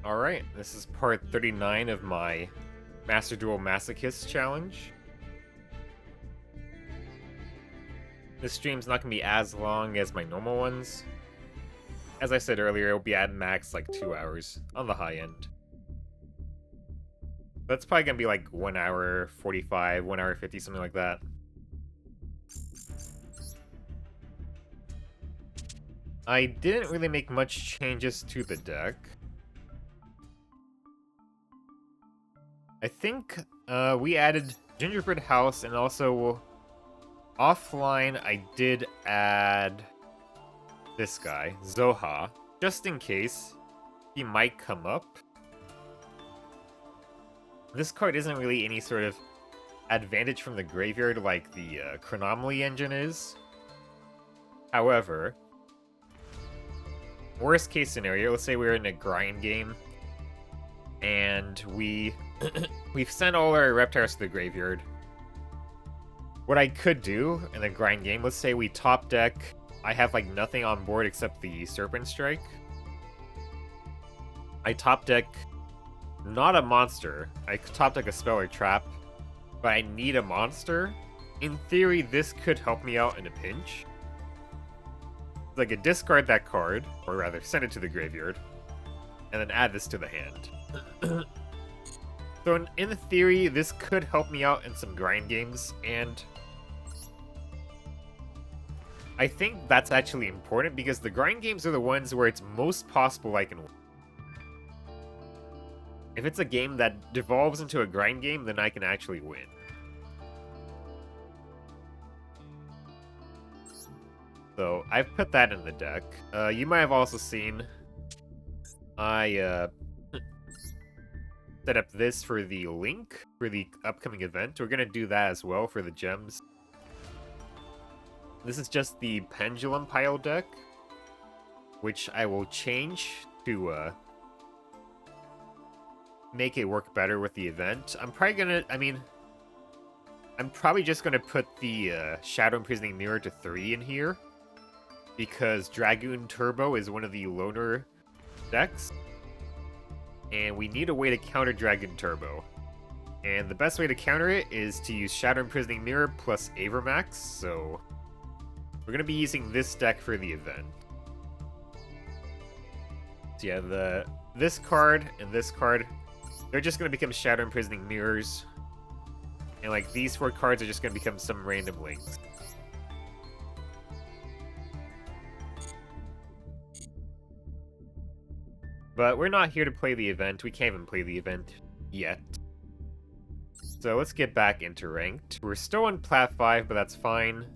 Alright, this is part 39 of my Master Duel Masochist challenge. This stream's not going to be as long as my normal ones. As I said earlier, it'll be at max like 2 hours, on the high end. That's probably going to be like 1 hour 45, 1 hour 50, something like that. I didn't really make much changes to the deck. I think we added Gingerbread House, and also offline I did add this guy, Zoha, just in case he might come up. This card isn't really any sort of advantage from the graveyard like the Chronomaly engine is. However, worst case scenario, let's say we're in a grind game, and we've sent all our reptiles to the graveyard. What I could do in the grind game, let's say we top deck, I have like nothing on board except the Serpent Strike. I top deck not a monster, I top deck a spell or trap, but I need a monster. In theory, this could help me out in a pinch. I could discard that card, or rather send it to the graveyard, and then add this to the hand. So in theory, this could help me out in some grind games, and I think that's actually important because the grind games are the ones where it's most possible I can win. If it's a game that devolves into a grind game, then I can actually win. So I've put that in the deck. You might have also seen I set up this for the link for the upcoming event. We're gonna do that as well for the gems. This is just the Pendulum Pile deck, which I will change to make it work better with the event. I'm probably just gonna put the Shadow Imprisoning Mirror to 3 in here, because Dragoon Turbo is one of the loner decks, and we need a way to counter Dragoon Turbo. And the best way to counter it is to use Shadow Imprisoning Mirror plus Avermax, so we're going to be using this deck for the event. So yeah, this card and this card, they're just going to become Shadow Imprisoning Mirrors, and like these 4 cards are just going to become some random links. But we're not here to play the event. We can't even play the event yet. So let's get back into ranked. We're still on Plat 5, but that's fine.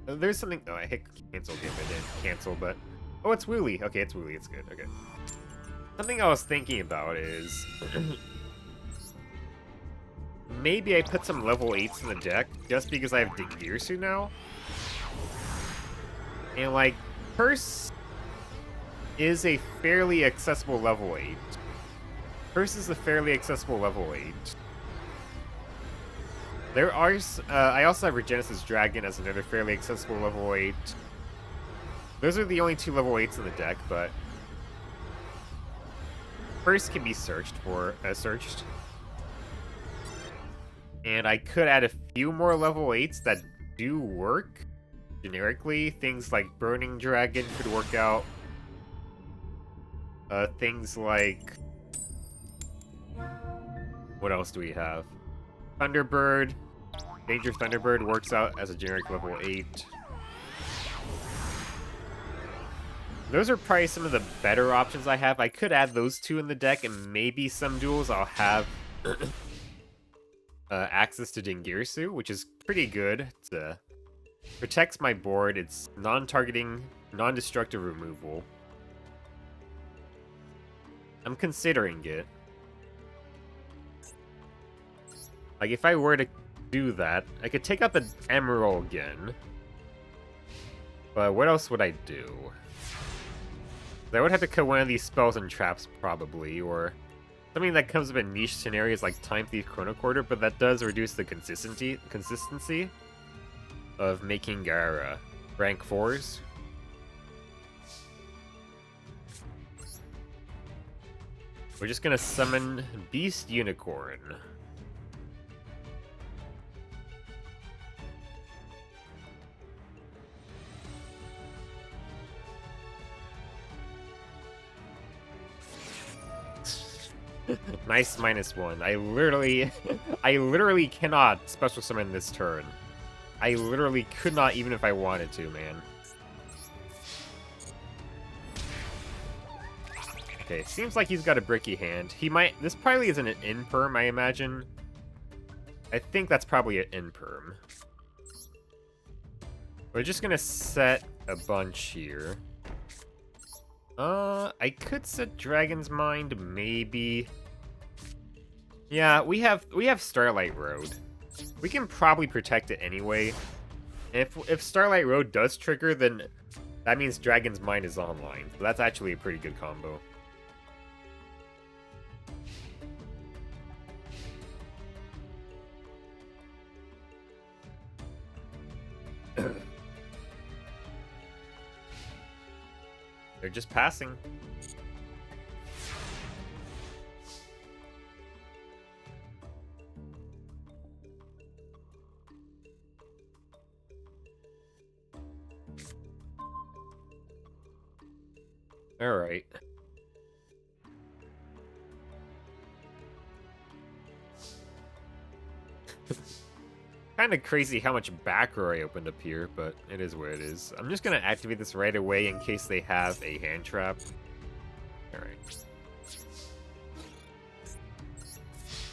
There's something... Oh, I hit cancel again, but I didn't cancel, but... Oh, it's Wooly. Okay, it's Wooly. It's good. Okay. Something I was thinking about is... maybe I put some level 8s in the deck, just because I have Dingirsu now. And, like, Curse is a fairly accessible level 8. Curse is a fairly accessible level 8. There are... I also have Regenesis Dragon as another fairly accessible level 8. Those are the only 2 level 8s in the deck, but... Curse can be searched. And I could add a few more level 8s that do work. Generically, things like Burning Dragon could work out. Things like... what else do we have? Thunderbird. Danger Thunderbird works out as a generic level 8. Those are probably some of the better options I have. I could add those 2 in the deck, and maybe some duels I'll have access to Dingirsu, which is pretty good. It's protects my board, it's non-targeting, non-destructive removal. I'm considering it. Like, if I were to do that, I could take out the Emerald again. But what else would I do? I would have to cut one of these spells and traps, probably, or something that comes up in niche scenarios like Time Thief Chrono Quarter, but that does reduce the consistency of making our rank 4s. We're just gonna summon Beast Unicorn. Nice -1. I literally cannot special summon this turn. I literally could not even if I wanted to, man. Okay, seems like he's got a bricky hand. He might... This probably isn't an in-perm, I imagine. I think that's probably an in-perm. We're just gonna set a bunch here. I could set Dragon's Mind, maybe. Yeah, we have Starlight Road. We can probably protect it anyway. If Starlight Road does trigger, then that means Dragon's Mind is online. So that's actually a pretty good combo. They're just passing. All right. Kind of crazy how much back row I opened up here, but it is what it is. I'm just gonna activate this right away in case they have a hand trap. Alright.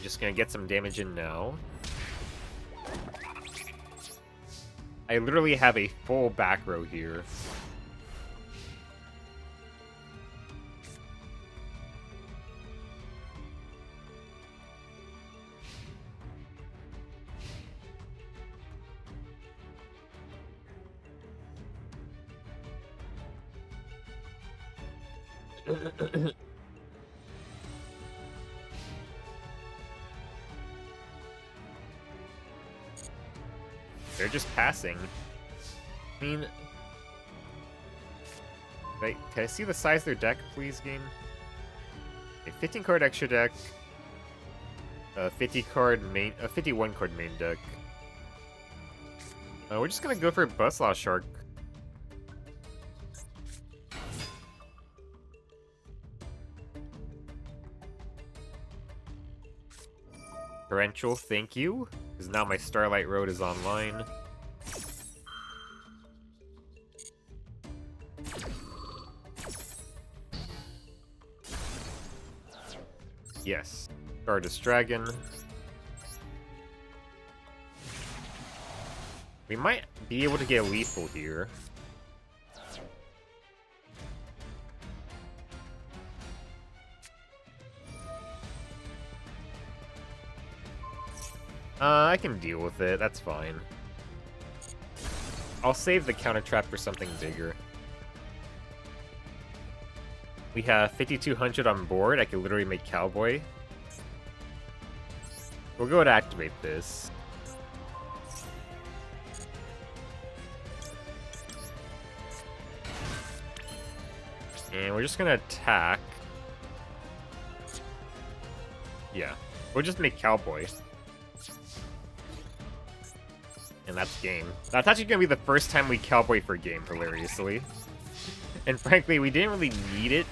Just gonna get some damage in now. I literally have a full back row here. They're just passing. I mean... Wait, can I see the size of their deck, please, game? A 15 card extra deck. A 50 card main... A 51 card main deck. We're just gonna go for Buzzsaw Shark. Torrential, thank you. Because now my Starlight Road is online. Yes. Stardust Dragon. We might be able to get lethal here. I can deal with it, that's fine. I'll save the counter trap for something bigger. We have 5200 on board, I can literally make Cowboy. We'll go to activate this. And we're just gonna attack. Yeah, we'll just make Cowboy. And that's game. That's actually gonna be the first time we Cowboy for game, hilariously. And frankly, we didn't really need it.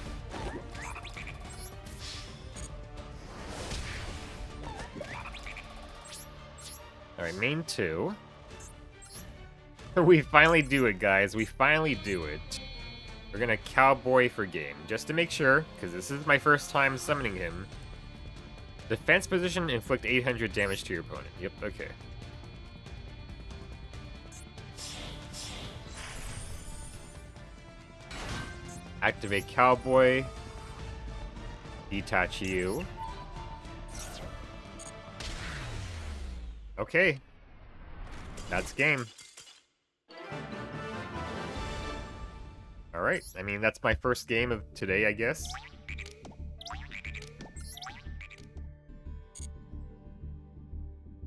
Alright, main 2. We finally do it, guys. We finally do it. We're gonna Cowboy for game, just to make sure, because this is my first time summoning him. Defense position, inflict 800 damage to your opponent. Yep, okay. Activate Cowboy. Detach you. Okay. That's game. Alright, I mean, that's my first game of today, I guess.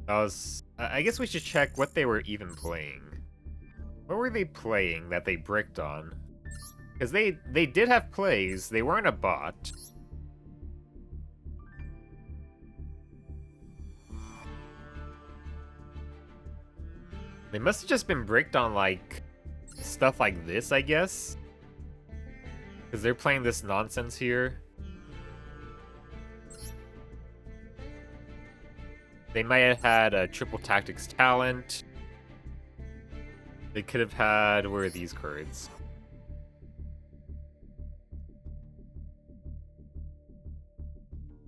I guess we should check what they were even playing. What were they playing that they bricked on? Because they did have plays, they weren't a bot. They must have just been bricked on, like, stuff like this, I guess. Because they're playing this nonsense here. They might have had a triple tactics talent. They could have had... Where are these cards?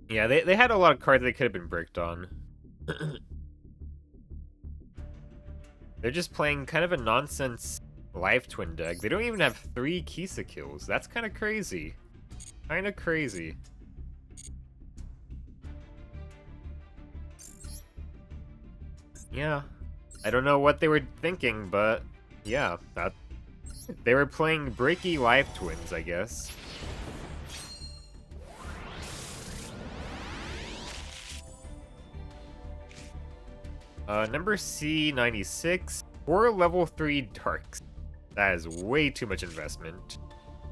Yeah, they had a lot of cards they could have been bricked on. They're just playing kind of a nonsense life twin deck. They don't even have 3 Kisa kills. That's kind of crazy. Kind of crazy. Yeah. I don't know what they were thinking, but yeah, that they were playing breaky life twins, I guess. Number C96, 4 level 3 darks. That is way too much investment.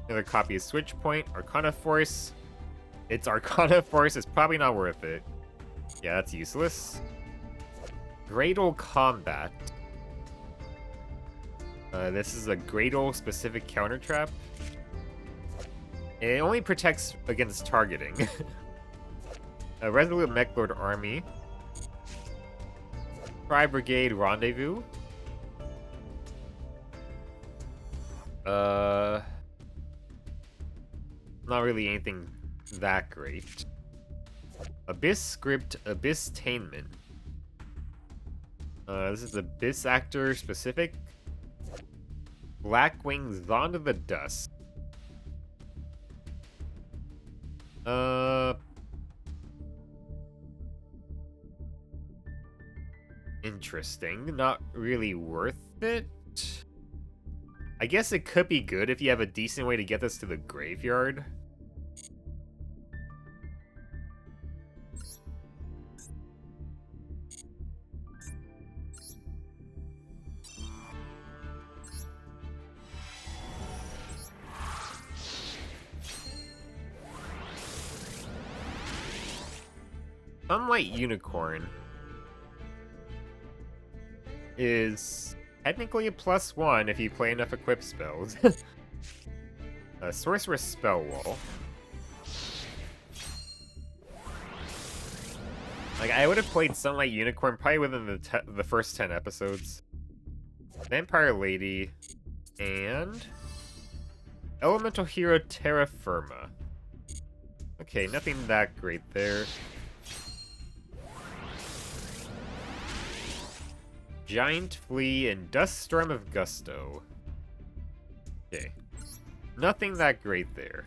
Another copy of Switch Point, Arcana Force. It's Arcana Force, it's probably not worth it. Yeah, that's useless. Gradle Combat. This is a Gradle specific counter trap. It only protects against targeting. A Resolute Mechlord Army. Tri Brigade Rendezvous. Not really anything that great. Abyss Script, Abyss-tainment. This is Abyss Actor specific. Blackwing Zond of the Dust. Interesting. Not really worth it. I guess it could be good if you have a decent way to get this to the graveyard. Sunlight Unicorn is technically a +1 if you play enough equip spells. Sorceress Spell Wall. Like, I would have played Sunlight Unicorn probably within the first 10 episodes. Vampire Lady, and Elemental Hero Terra Firma. Okay, nothing that great there. Giant Flea and Dust Storm of Gusto. Okay. Nothing that great there.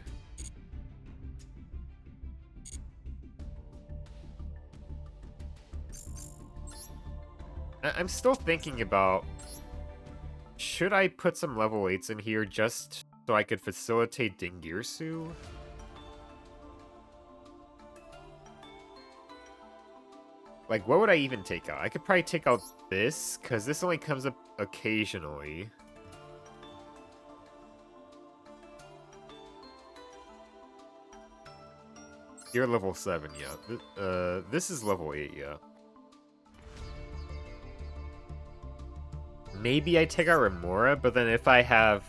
I'm still thinking about... Should I put some level 8s in here just so I could facilitate Dingirsu? Like, what would I even take out? I could probably take out this, because this only comes up occasionally. You're level 7, yeah. This is level 8, yeah. Maybe I take out Remora, but then if I have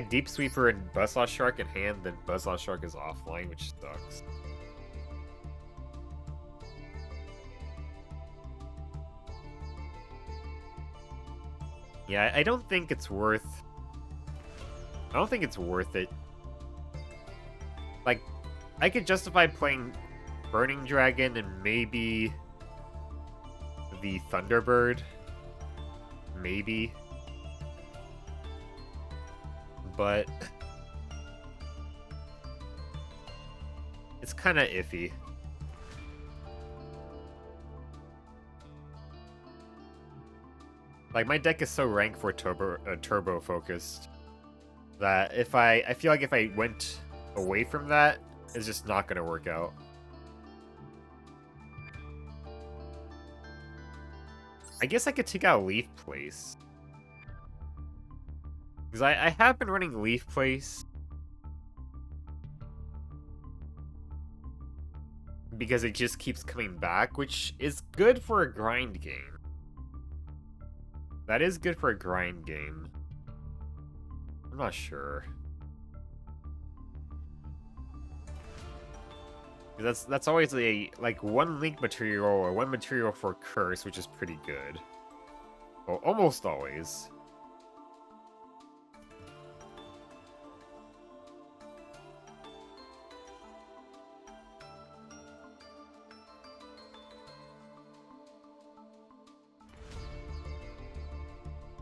Deep Sweeper and Buzzsaw Shark in hand, then Buzzsaw Shark is offline, which sucks. Yeah, I don't think it's worth it. Like, I could justify playing Burning Dragon and maybe the Thunderbird. Maybe. But it's kind of iffy. Like, my deck is so rank for turbo focused that I feel like if I went away from that, it's just not gonna work out. I guess I could take out Leaf Place. Because I have been running Leaf Place. Because it just keeps coming back, which is good for a grind game. That is good for a grind game. I'm not sure. That's always a like one link material or one material for curse, which is pretty good. Well, almost always.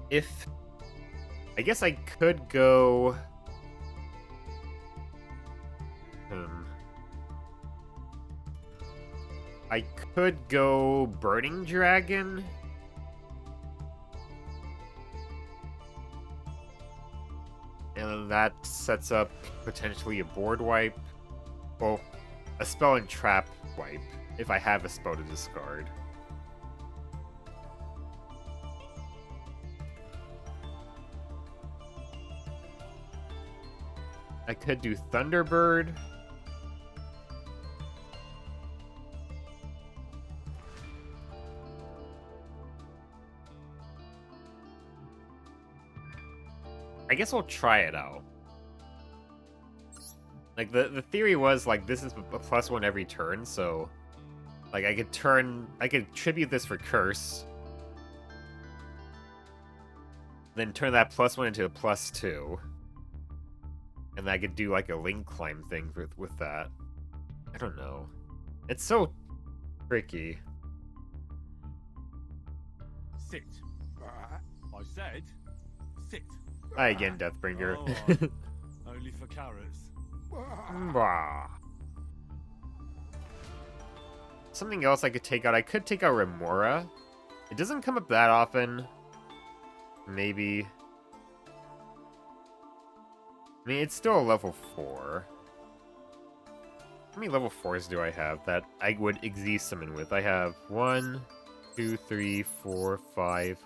If I guess I could go. I could go Burning Dragon. And that sets up potentially a board wipe. Well, a spell and trap wipe, if I have a spell to discard. I could do Thunderbird. I guess we'll try it out. Like, the theory was, like, this is a +1 every turn, so... Like, I could tribute this for Curse. Then turn that +1 into a +2. And I could do, like, a Link Climb thing with that. I don't know. It's so tricky. Sit. I said, sit. Hi again, Deathbringer. Oh, only for carrots. Something else I could take out. I could take out Remora. It doesn't come up that often. Maybe. I mean, it's still a level 4. How many level 4s do I have that I would Xyz summon with? I have 1, 2, 3, 4, 5,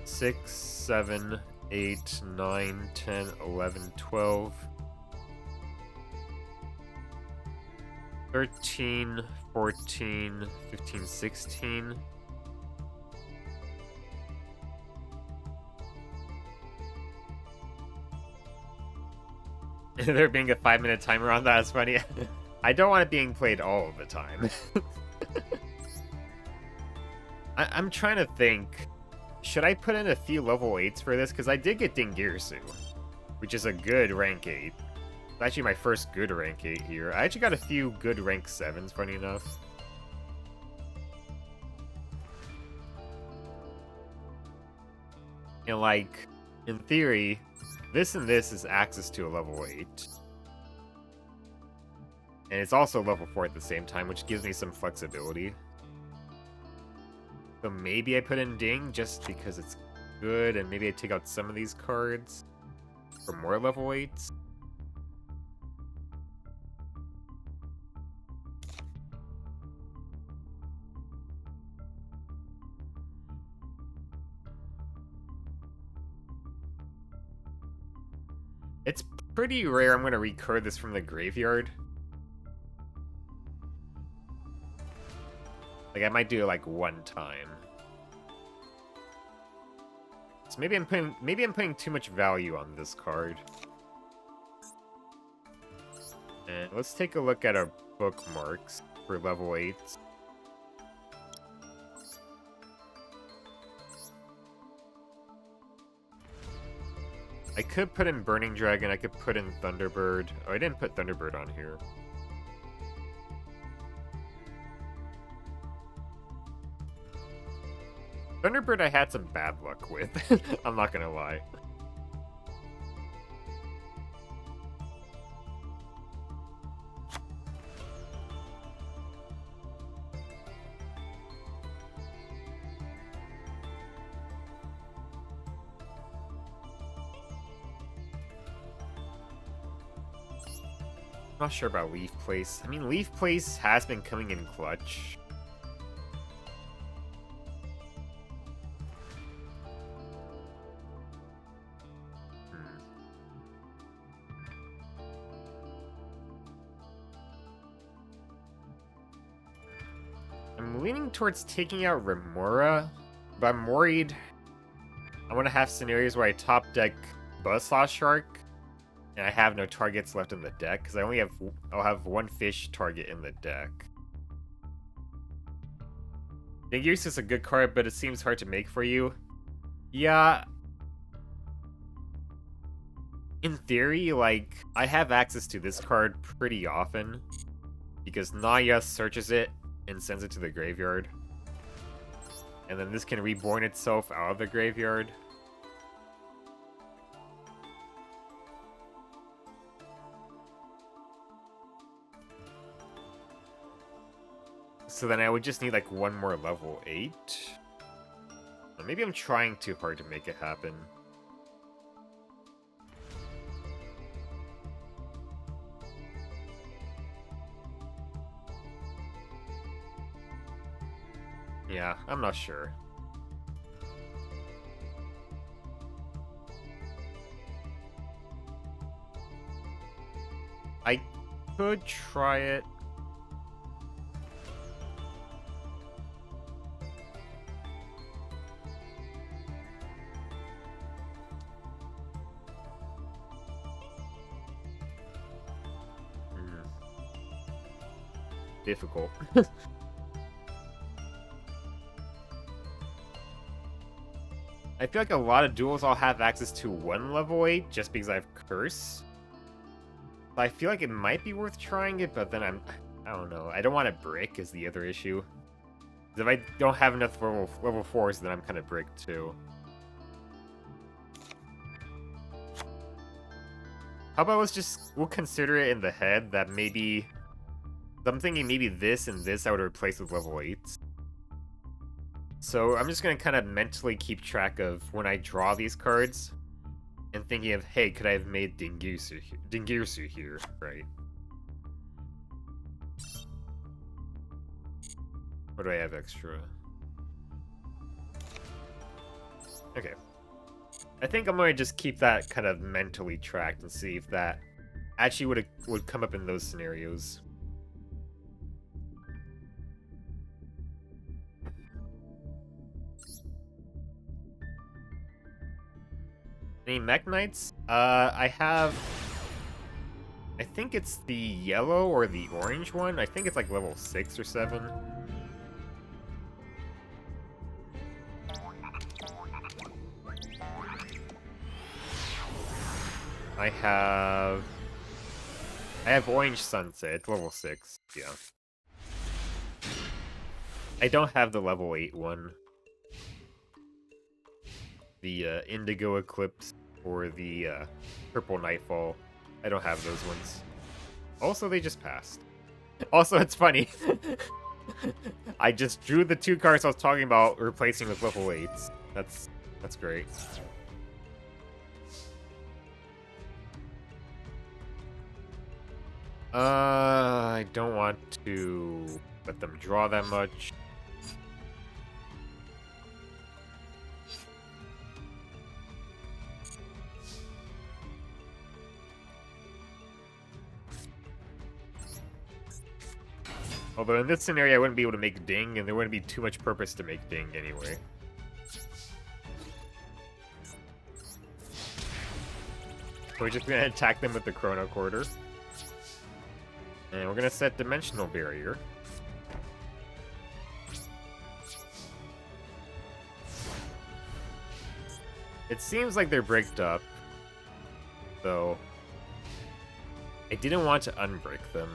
6, 7, 8, 9, 10, 11, 12, 13, 14, 15, 16. There being a 5-minute timer on that is funny. I don't want it being played all of the time. I'm trying to think. Should I put in a few level 8s for this? Because I did get Dingirsu, which is a good rank 8. It's actually my first good rank 8 here. I actually got a few good rank 7s, funny enough. And like, in theory, this and this is access to a level 8. And it's also level 4 at the same time, which gives me some flexibility. So maybe I put in Ding just because it's good, and maybe I take out some of these cards for more level 8s. It's pretty rare I'm going to recur this from the graveyard. Like, I might do it like one time. So maybe I'm putting too much value on this card. And let's take a look at our bookmarks for level 8s. I could put in Burning Dragon, I could put in Thunderbird. Oh, I didn't put Thunderbird on here. Thunderbird I had some bad luck with, I'm not gonna lie. I'm not sure about Leaf Place. I mean, Leaf Place has been coming in clutch. I'm leaning towards taking out Remora, but I'm worried I want to have scenarios where I top deck Buzzsaw Shark, and I have no targets left in the deck, because I'll have one fish target in the deck. Dingus is a good card, but it seems hard to make for you. Yeah. In theory, like, I have access to this card pretty often, because Naya searches it and sends it to the graveyard. And then this can reborn itself out of the graveyard. So then I would just need like one more level 8. Or maybe I'm trying too hard to make it happen. Yeah, I'm not sure. I could try it. Difficult. I feel like a lot of duels I'll have access to one level 8 just because I have Curse. I feel like it might be worth trying it, but then I don't know. I don't want to brick is the other issue. If I don't have enough level 4s, then I'm kind of bricked too. How about we'll consider it in the head that maybe... I'm thinking maybe this and this I would replace with level 8s. So I'm just going to kind of mentally keep track of when I draw these cards and thinking of, hey, could I have made Dingirsu here, right? What do I have extra? Okay. I think I'm going to just keep that kind of mentally tracked and see if that actually would come up in those scenarios. Any Mech Knights? I think it's the yellow or the orange one. I think it's like level 6 or 7. I have Orange Sunset. It's level 6. Yeah. I don't have the level 8 one. The Indigo Eclipse or the Purple Nightfall. I don't have those ones. Also, they just passed. Also, it's funny. I just drew the 2 cards I was talking about replacing with level 8s. That's great. I don't want to let them draw that much. Although in this scenario I wouldn't be able to make Ding, and there wouldn't be too much purpose to make Ding anyway. We're just gonna attack them with the Chrono Quarter. And we're gonna set Dimensional Barrier. It seems like they're bricked up, so I didn't want to unbrick them.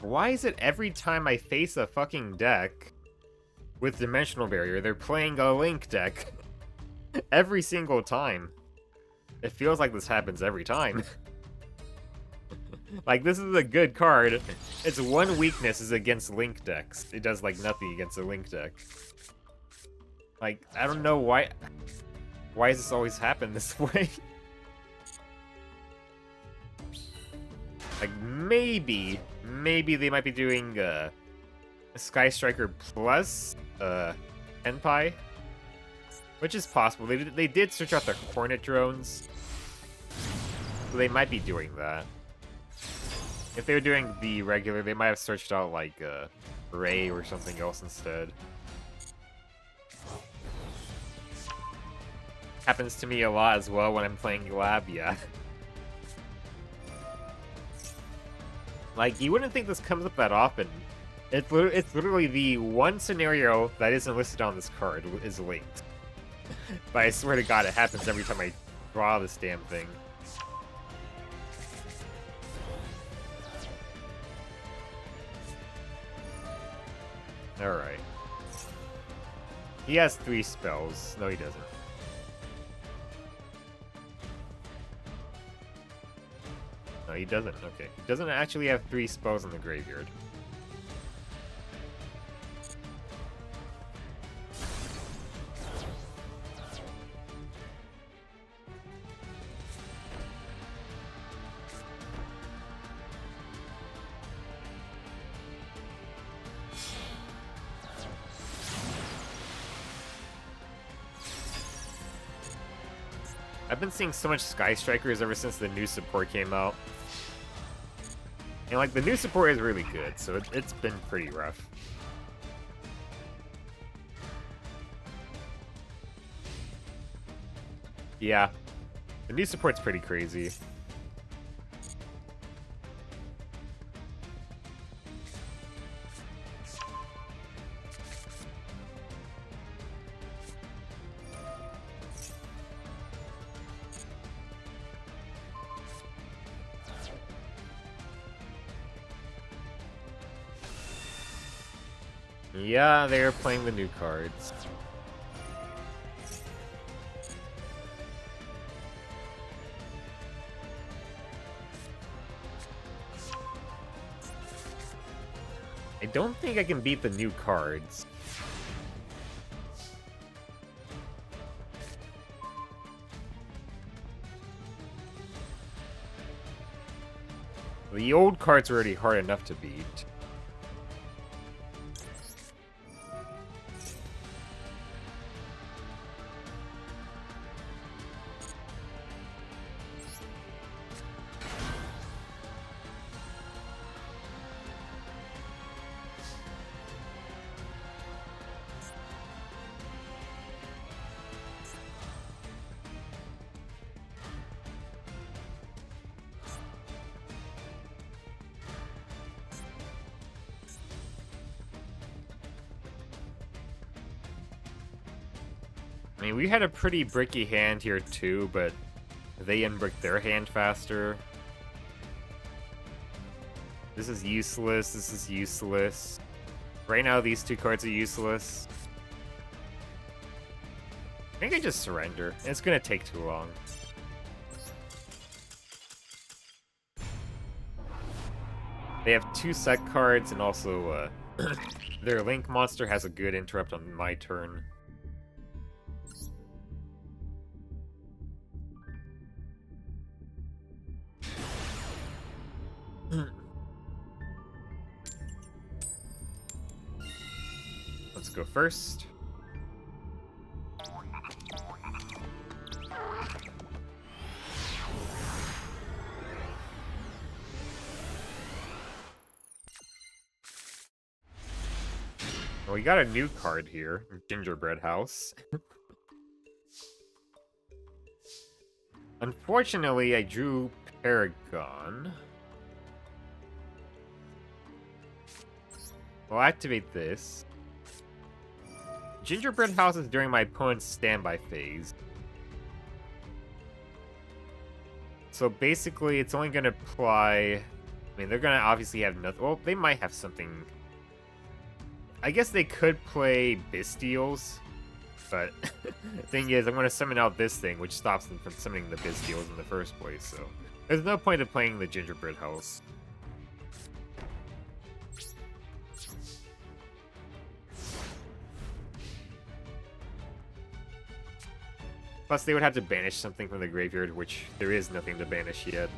Why is it every time I face a fucking deck with Dimensional Barrier, they're playing a Link deck? Every single time. It feels like this happens every time. Like, this is a good card. Its one weakness is against Link decks. It does, like, nothing against a Link deck. Like, I don't know why... Why does this always happen this way? Like, maybe they might be doing Sky Striker plus Tenpai, which is possible. They did search out the Hornet drones, so they might be doing that. If they were doing the regular, they might have searched out like Ray or something else instead. Happens to me a lot as well when I'm playing Lab, yeah. Like, you wouldn't think this comes up that often. It's literally the one scenario that isn't listed on this card is linked. But I swear to God, it happens every time I draw this damn thing. Alright. He has 3 spells. No, he doesn't. No, he doesn't. Okay. He doesn't actually have 3 spells in the graveyard. I've been seeing so much Sky Strikers ever since the new support came out. And, like, the new support is really good, so it's been pretty rough. Yeah. The new support's pretty crazy. Yeah, they're playing the new cards. I don't think I can beat the new cards. The old cards are already hard enough to beat. I mean, we had a pretty bricky hand here too, but they unbricked their hand faster. This is useless, this is useless. Right now, these 2 cards are useless. I think I just surrender. It's gonna take too long. They have 2 set cards, and also, their Link monster has a good interrupt on my turn. Let's go first. Well, we got a new card here, Gingerbread House. Unfortunately, I drew Paragon. We'll activate this. Gingerbread House is during my opponent's standby phase. So basically, it's only going to apply... I mean, they're going to obviously have nothing... Well, they might have something... I guess they could play Bestials, but the thing is, I'm going to summon out this thing, which stops them from summoning the Bestials in the first place, so... There's no point of playing the Gingerbread House. Plus, they would have to banish something from the graveyard, which there is nothing to banish yet.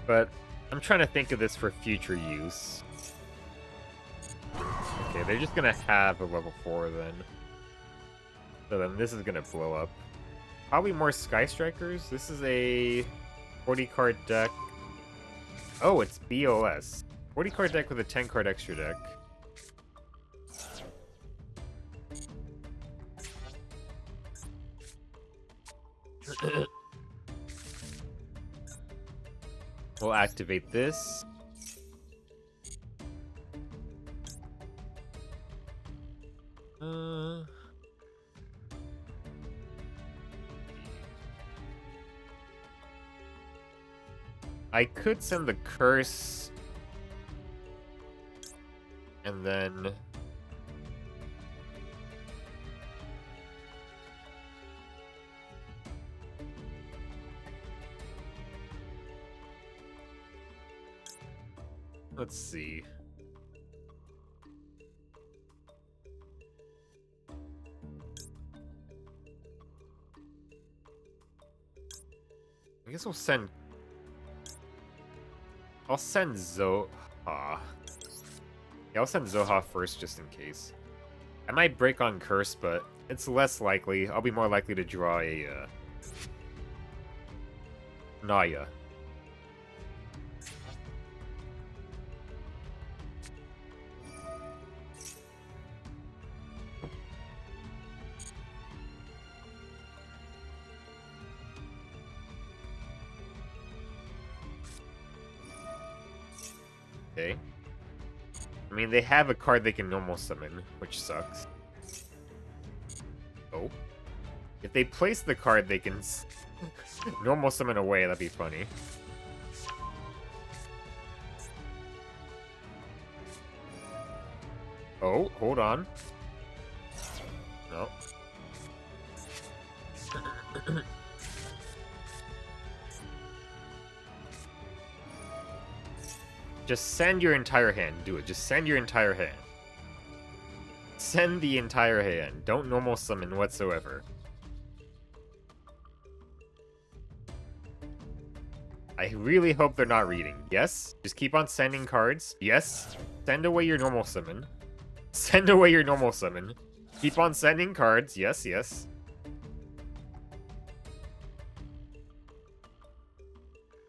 But I'm trying to think of this for future use. Okay, they're just gonna have a level 4 then. So then this is gonna blow up. Probably more Sky Strikers. This is a 40 card deck. Oh, it's BOS. 40 card deck with a 10 card extra deck. We'll activate this. I could send the curse. And then... let's see. I guess we'll send... I'll send Zoha. Yeah, I'll send Zoha first just in case. I might break on Curse, but it's less likely. I'll be more likely to draw a Naya. Okay. I mean, they have a card they can normal summon, which sucks. Oh. If they place the card they can normal summon away, that'd be funny. Oh, hold on. No. Just send your entire hand. Do it. Just send your entire hand. Send the entire hand. Don't normal summon whatsoever. I really hope they're not reading. Yes? Just keep on sending cards. Yes? Send away your normal summon. Send away your normal summon. Keep on sending cards. Yes, yes.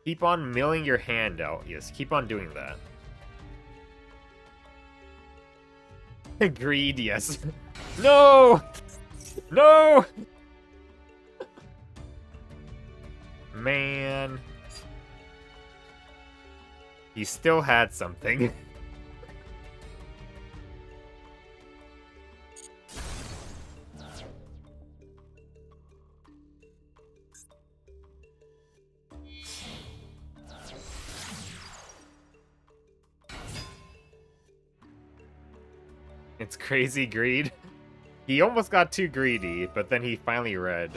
Keep on milling your hand out. Yes, keep on doing that. Agreed, yes. No! No! Man. He still had something. It's crazy greed. He almost got too greedy, but then he finally read.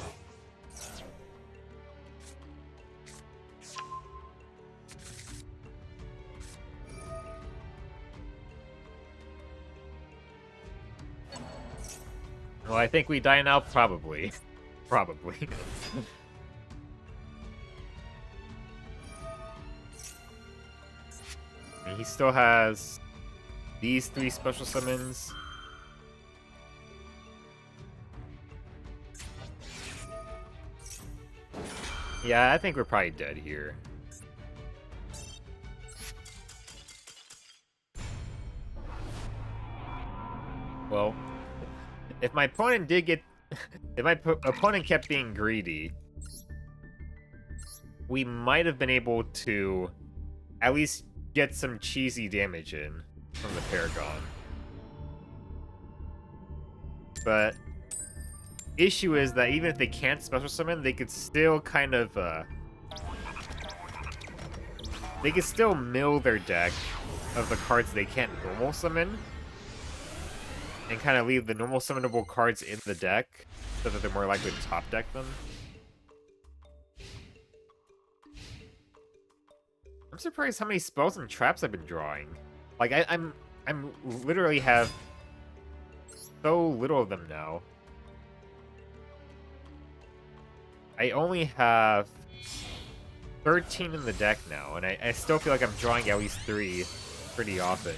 Well, I think we die now, probably. Probably. And he still has these 3 special summons. Yeah, I think we're probably dead here. Well, if my opponent did get... if my opponent kept being greedy, we might have been able to at least get some cheesy damage in from the Paragon. But issue is that even if they can't special summon, they could still kind of they could still mill their deck of the cards they can't normal summon and kind of leave the normal summonable cards in the deck so that they're more likely to top deck them. I'm surprised how many spells and traps I've been drawing. Like I'm literally have so little of them now. I only have 13 in the deck now, and I still feel like I'm drawing at least 3 pretty often.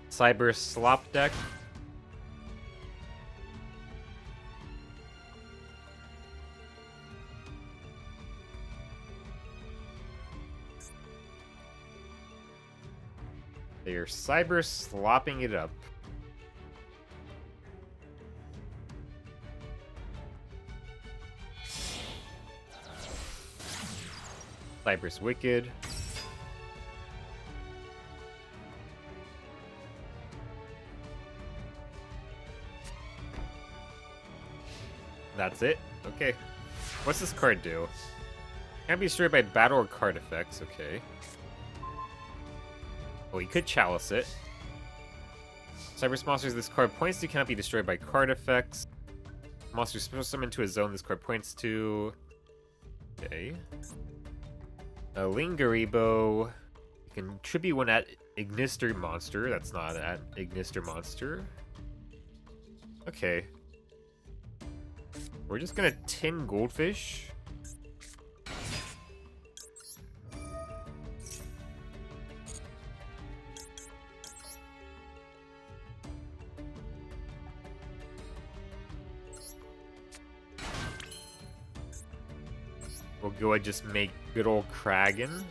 Cyber Slop deck. They're cyber slopping it up. Cyber's wicked. That's it? Okay. What's this card do? Can't be destroyed by battle or card effects, okay. Well, you could chalice it. Cyber's monsters this card points to cannot be destroyed by card effects. Monsters special summon to a zone this card points to. Okay. A Lingaribo. You can tribute one at Ignister monster. That's not at Ignister monster. Okay. We're just gonna tin goldfish. We'll go and just make good old Kragan.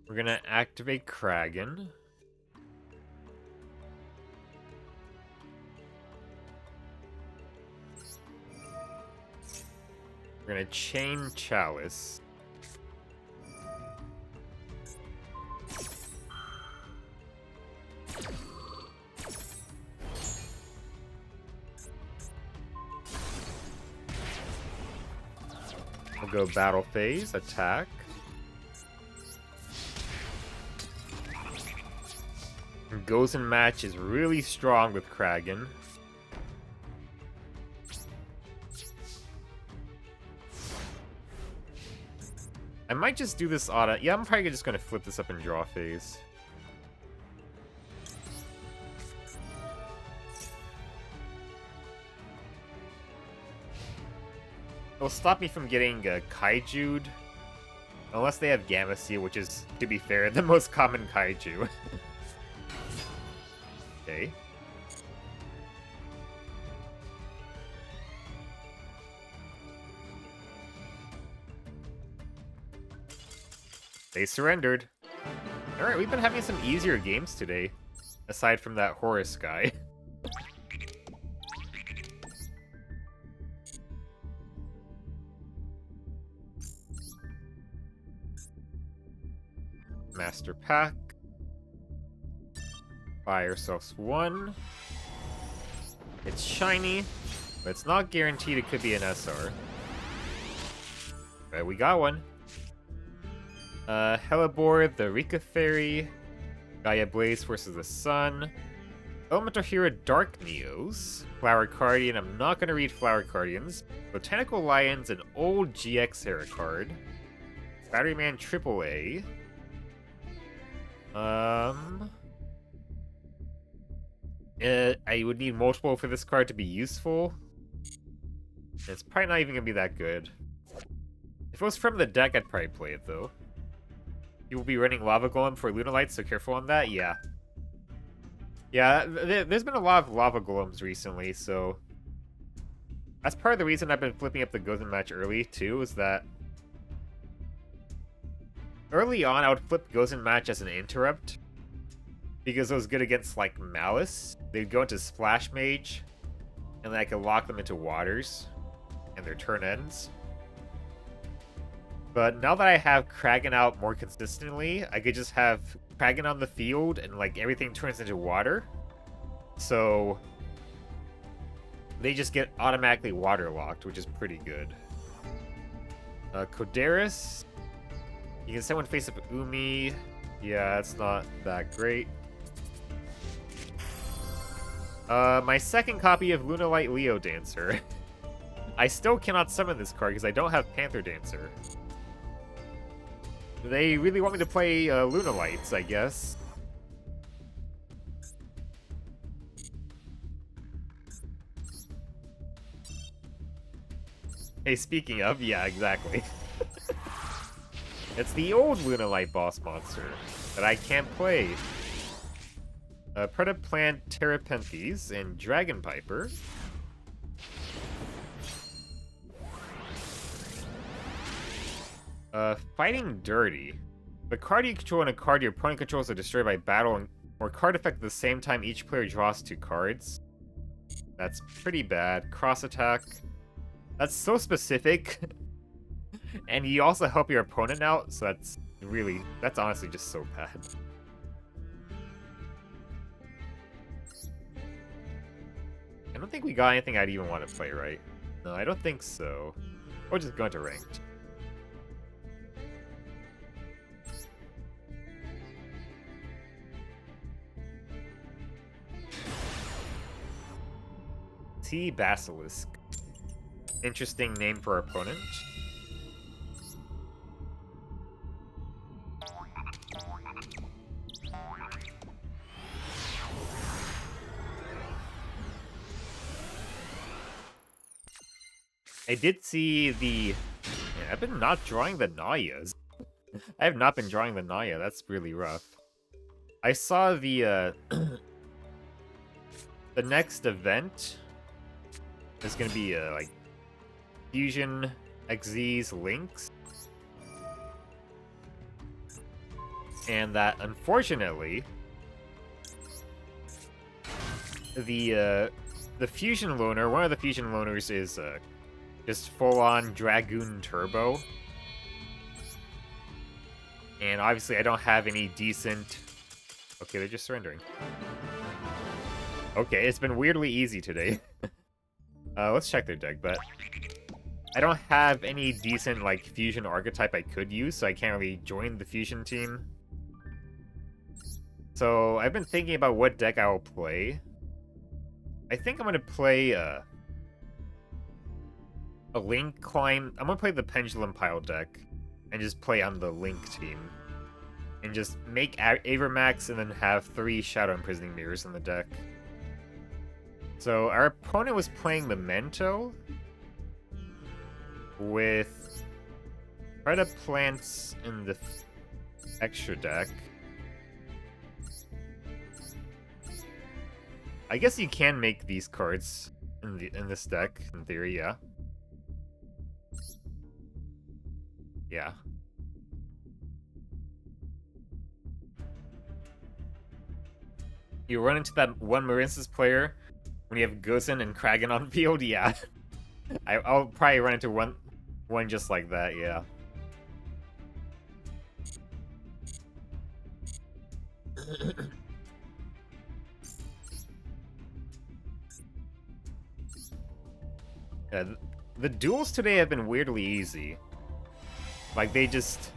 We're gonna activate Kragan. We're gonna chain Chalice. We'll go battle phase, attack. And Goes in match is really strong with Kragan. I might just do this auto. Yeah, I'm probably just gonna flip this up in draw phase. It'll stop me from getting Kaiju'd. Unless they have Gamma Seal, which is, to be fair, the most common Kaiju. Okay. They surrendered. Alright, we've been having some easier games today. Aside from that Horus guy. Master Pack. Buy ourselves one. It's shiny, but it's not guaranteed it could be an SR. But we got one. Hellebore, the Rika Fairy, Gaia Blaze versus the Sun, Elemental Hero Dark Neos, Flower Guardian, I'm not going to read Flower Guardians, Botanical Lions, an old GX Hera card, Battery Man AAA, I would need multiple for this card to be useful. It's probably not even going to be that good. If it was from the deck, I'd probably play it though. You will be running Lava Golem for Lunalight, so careful on that. Yeah. Yeah, there's been a lot of Lava Golems recently, so... That's part of the reason I've been flipping up the Gozen match early, too, is that... Early on, I would flip Gozen match as an interrupt, because it was good against, like, Malice. They'd go into Splash Mage, and then I could lock them into Waters, and their turn ends. But now that I have Kragan out more consistently, I could just have Kragan on the field and like everything turns into water. So they just get automatically waterlocked, which is pretty good. Kodaris. You can send one face up Umi. Yeah, it's not that great. My second copy of Lunalight Leo Dancer. I still cannot summon this card because I don't have Panther Dancer. They really want me to play Lunalights, I guess. Hey, speaking of, yeah, exactly. It's the old Lunalight boss monster. that I can't play. Predaplant Terrapenthes and Dragon Piper. Fighting Dirty. The card you control and a card your opponent controls are destroyed by battle or card effect at the same time each player draws 2 cards. That's pretty bad. Cross attack. That's so specific. And you also help your opponent out, so that's honestly just so bad. I don't think we got anything I'd even want to play, right? No, I don't think so. We'll just go into ranked. T Basilisk. Interesting name for our opponent. I did see the... Yeah, I've been not drawing the Nayas. I have not been drawing the Naya. That's really rough. I saw the the next event is gonna be like Fusion XZ's Links, and that unfortunately the Fusion Loner, one of the Fusion Loners is just full-on Dragoon Turbo. And obviously I don't have any decent... Okay, they're just surrendering. Okay, it's been weirdly easy today. Let's check their deck, but... I don't have any decent, like, Fusion archetype I could use, so I can't really join the Fusion team. So, I've been thinking about what deck I will play. I think I'm gonna play, a Link Climb... I'm gonna play the Pendulum Pile deck, and just play on the Link team. And just make Avermax and then have 3 Shadow Imprisoning Mirrors in the deck. So, our opponent was playing Memento with Predaplants in the extra deck. I guess you can make these cards in this deck, in theory, yeah. Yeah. You run into that one Marinsis player when you have Gozen and Kragan on field, yeah. I'll probably run into one just like that, yeah. The duels today have been weirdly easy. Like, they just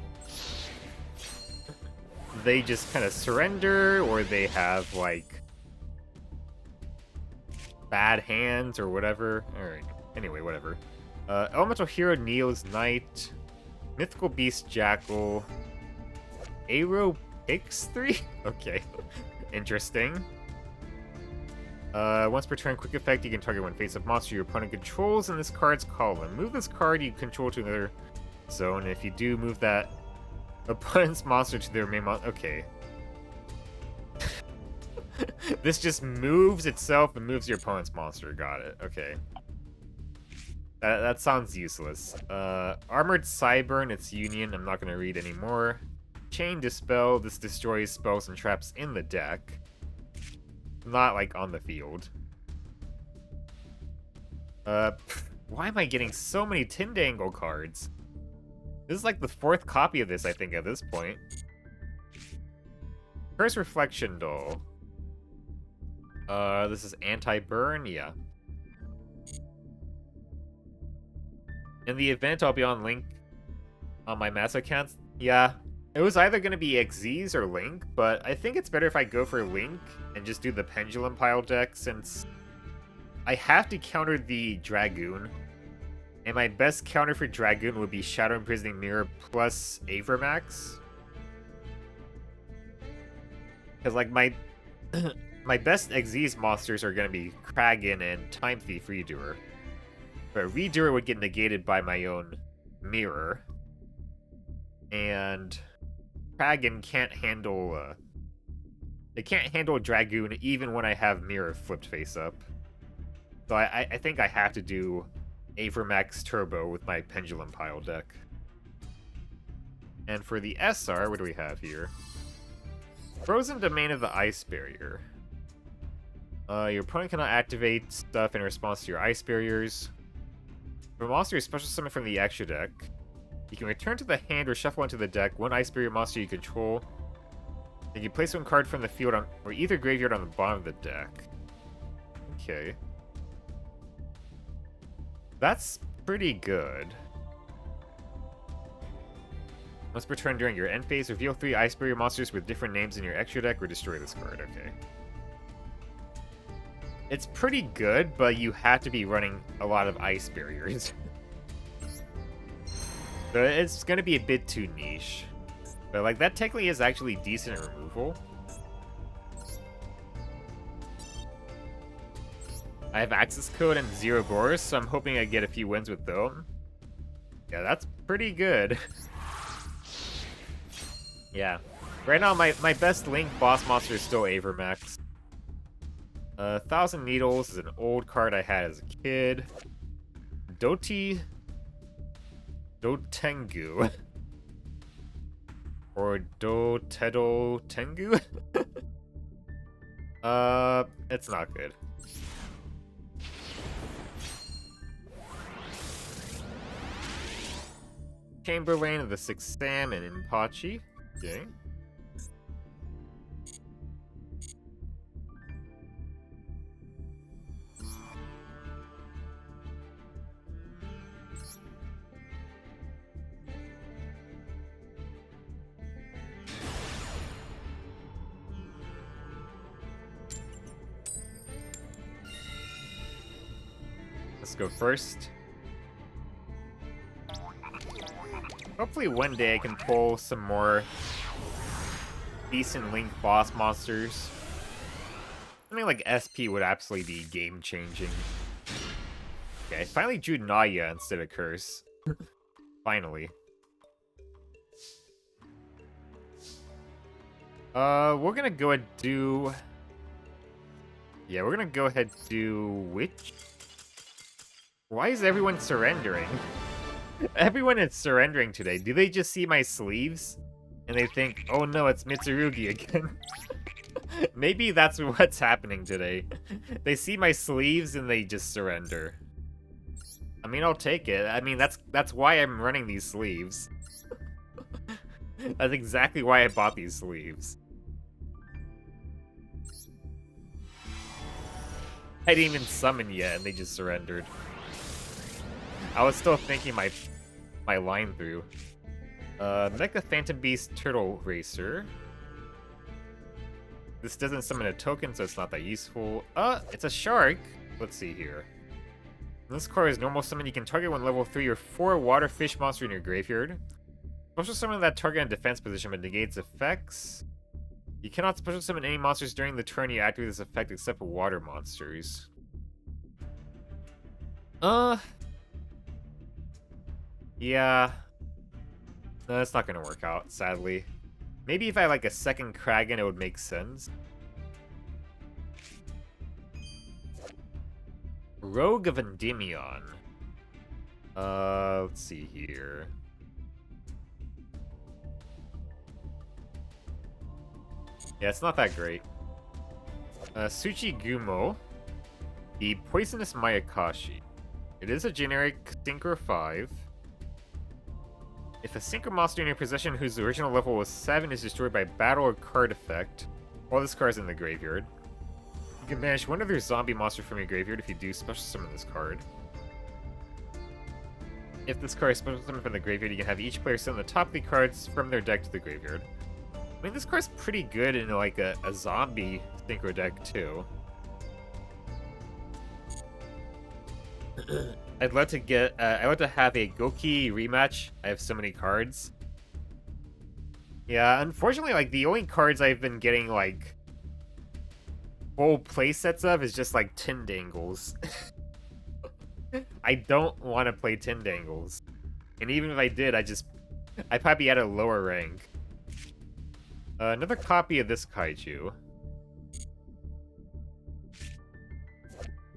kind of surrender, or they have, like, bad hands or whatever. Alright, anyway, whatever. Elemental Hero Neo's Knight, Mythical Beast Jackal, Aero Pix 3? Okay, interesting. Once per turn, quick effect, you can target one face-up monster your opponent controls in this card's column. Move this card you control to another zone, and if you do, move that opponent's monster to their main monster. Okay. This just moves itself and moves your opponent's monster. Got it. Okay. That sounds useless. Armored Cyburn, its Union, I'm not going to read anymore. Chain Dispel, this destroys spells and traps in the deck. Not, like, on the field. Why am I getting so many Tindangle cards? This is like the 4th copy of this, I think, at this point. Curse Reflection Doll. This is anti-burn? Yeah. In the event, I'll be on Link on my Maso accounts. Yeah. It was either going to be XZ's or Link, but I think it's better if I go for Link and just do the Pendulum Pile deck, since I have to counter the Dragoon. And my best counter for Dragoon would be Shadow Imprisoning Mirror plus Avermax. Because, like, my best XZ's monsters are going to be Kragan and Time Thief Redoer. But Redoer would get negated by my own Mirror. And Kraken can't handle, it can't handle Dragoon even when I have Mirror flipped face up. So I think I have to do Avermax Turbo with my Pendulum Pile deck. And for the SR, what do we have here? Frozen Domain of the Ice Barrier. Your opponent cannot activate stuff in response to your Ice Barriers. If a monster is special summoned from the extra deck, you can return to the hand or shuffle into the deck one Ice Barrier monster you control. Then you place one card from the field on, or either graveyard on the bottom of the deck. Okay. That's pretty good. Once per turn during your end phase, reveal 3 Ice Barrier monsters with different names in your extra deck or destroy this card. Okay. It's pretty good, but you have to be running a lot of Ice Barriers. So it's going to be a bit too niche. But like that technically is actually decent removal. I have access code and 0 Boris, so I'm hoping I get a few wins with them. Yeah, that's pretty good. Yeah. Right now, my best Link boss monster is still Avermax. 1,000 Needles is an old card I had as a kid. Dotengu. Or Dotedo Tengu? It's not good. Chamberlain of the Sixth Sam and Inpachi. Okay. Let's go first. Hopefully one day I can pull some more decent Link boss monsters. Something like SP would absolutely be game-changing. Okay, I finally drew Naya instead of Curse. Finally. We're gonna go ahead and do... Yeah, we're gonna go ahead and do Witch. Why is everyone surrendering? Everyone is surrendering today. Do they just see my sleeves? And they think, oh no, it's Mitsurugi again. Maybe that's what's happening today. They see my sleeves and they just surrender. I mean, I'll take it. I mean, that's why I'm running these sleeves. That's exactly why I bought these sleeves. I didn't even summon yet and they just surrendered. I was still thinking my line through. Mecha Phantom Beast Turtle Racer. This doesn't summon a token, so it's not that useful. It's a shark. Let's see here. This card is normal summon. You can target one level 3 or 4 water fish monster in your graveyard. Special summon that target in defense position but negates effects. You cannot special summon any monsters during the turn you activate this effect except for water monsters. Yeah. No, that's not gonna work out, sadly. Maybe if I had like a second Kraken, it would make sense. Rogue of Endymion. Let's see here. Yeah, it's not that great. Tsuchigumo. The Poisonous Mayakashi. It is a generic Synchro 5. If a Synchro monster in your possession whose original level was 7 is destroyed by battle or card effect, while this card is in the graveyard, you can banish one other zombie monster from your graveyard if you do special summon this card. If this card is special summoned from the graveyard, you can have each player send the top 3 cards from their deck to the graveyard. I mean, this card's pretty good in like a zombie Synchro deck too. I'd love to get. I'd love to have a Goki rematch. I have so many cards. Yeah, unfortunately, like the only cards I've been getting like full playsets of is just like Tindangles. I don't want to play Tindangles, and even if I did, I'd probably be at a lower rank. Another copy of this kaiju.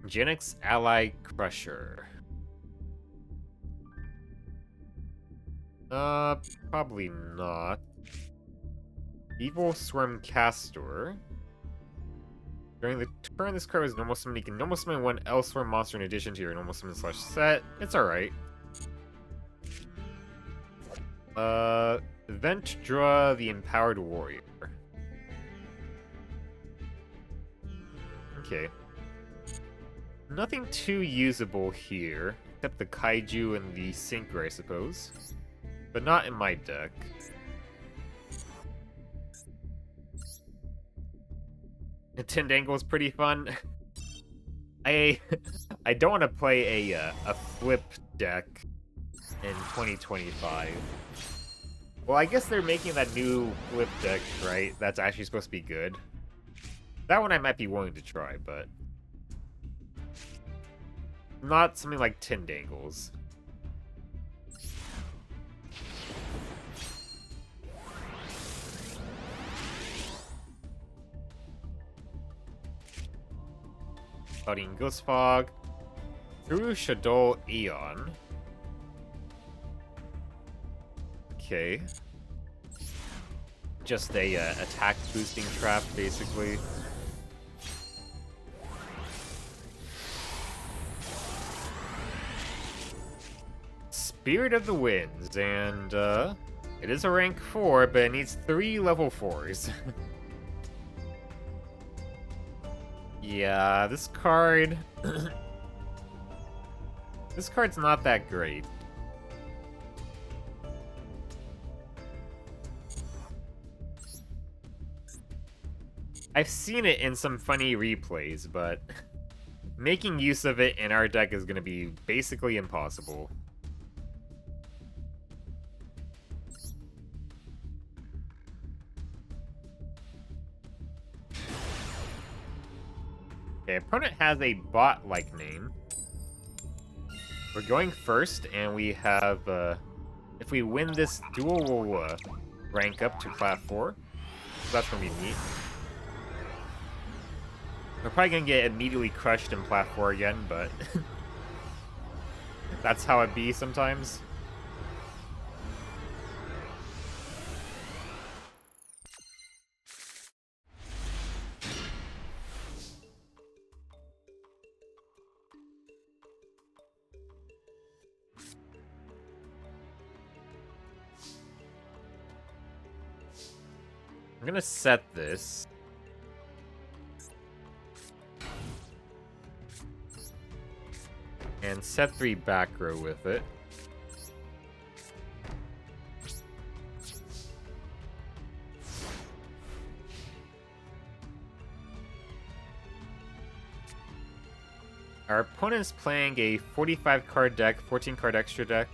Genix Ally Crusher. Probably not. Evil Swarm Castor. During the turn this card is normal summon, you can normal summon one L-Swarm monster in addition to your normal summon / set. It's alright. Event Draw the Empowered Warrior. Okay. Nothing too usable here, except the Kaiju and the Synchro, I suppose. But not in my deck. And Tindangle is pretty fun. I don't want to play a flip deck in 2025. Well, I guess they're making that new flip deck, right? That's actually supposed to be good. That one I might be willing to try, but not something like Tindangles. Clouding Ghost Fog. Through Shadow Eon. Okay. Just a attack boosting trap, basically. Spirit of the Winds, and it is a rank 4, but it needs 3 level 4s. Yeah, this card... this card's not that great. I've seen it in some funny replays, but making use of it in our deck is going to be basically impossible. Okay, opponent has a bot-like name. We're going first, and we have, if we win this duel, we'll rank up to Plat 4. So that's gonna be neat. We're probably gonna get immediately crushed in Plat 4 again, but that's how it be sometimes. I'm gonna set this. And set 3 back row with it. Our opponent's playing a 45 card deck, 14 card extra deck.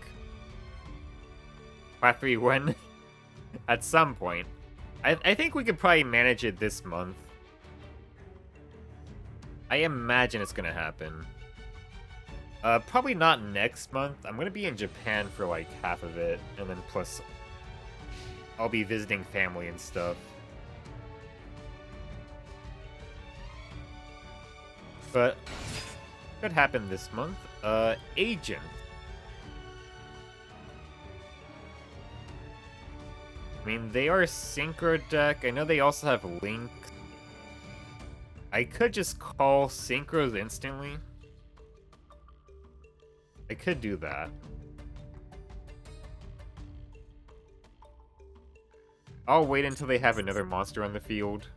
Plat 3 win at some point. I think we could probably manage it this month. I imagine it's gonna happen. Probably not next month. I'm gonna be in Japan for like half of it, and then plus I'll be visiting family and stuff. But could happen this month. Agent. I mean, they are a Synchro deck. I know they also have Link. I could just call Synchros instantly. I could do that. I'll wait until they have another monster on the field.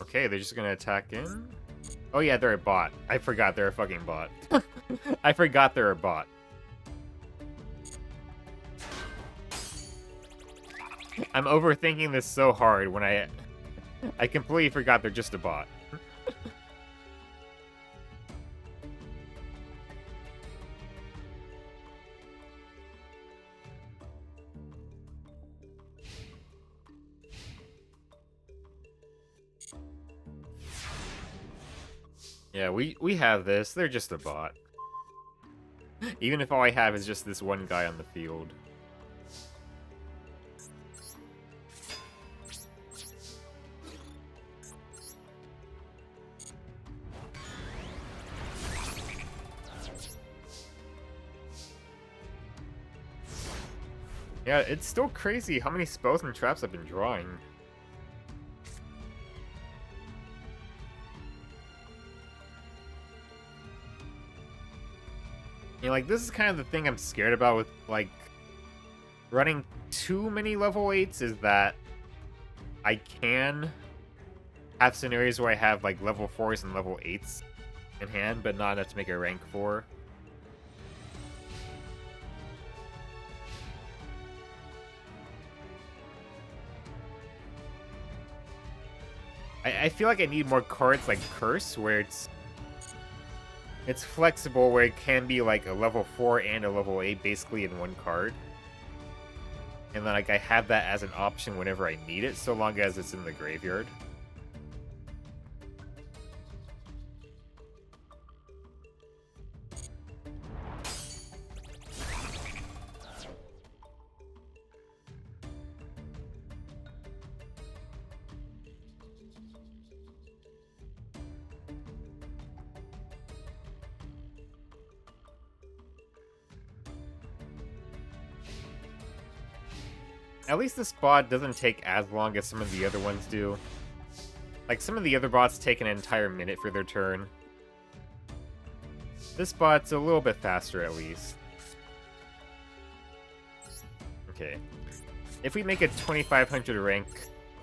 Okay, they're just gonna attack in? Oh yeah, they're a bot. I forgot they're a fucking bot. I forgot they're a bot. I'm overthinking this so hard when I completely forgot they're just a bot. Yeah, we have this. They're just a bot. Even if all I have is just this one guy on the field. Yeah, it's still crazy how many spells and traps I've been drawing. You know, like, this is kind of the thing I'm scared about with, like, running too many level 8s, is that I can have scenarios where I have, like, level 4s and level 8s in hand, but not enough to make a rank 4. I feel like I need more cards like Curse, where it's flexible, where it can be like a level 4 and a level 8 basically in one card. And then like I have that as an option whenever I need it, so long as it's in the graveyard. At least this bot doesn't take as long as some of the other ones do. Like, some of the other bots take an entire minute for their turn. This bot's a little bit faster, at least. Okay. If we make a 2500 rank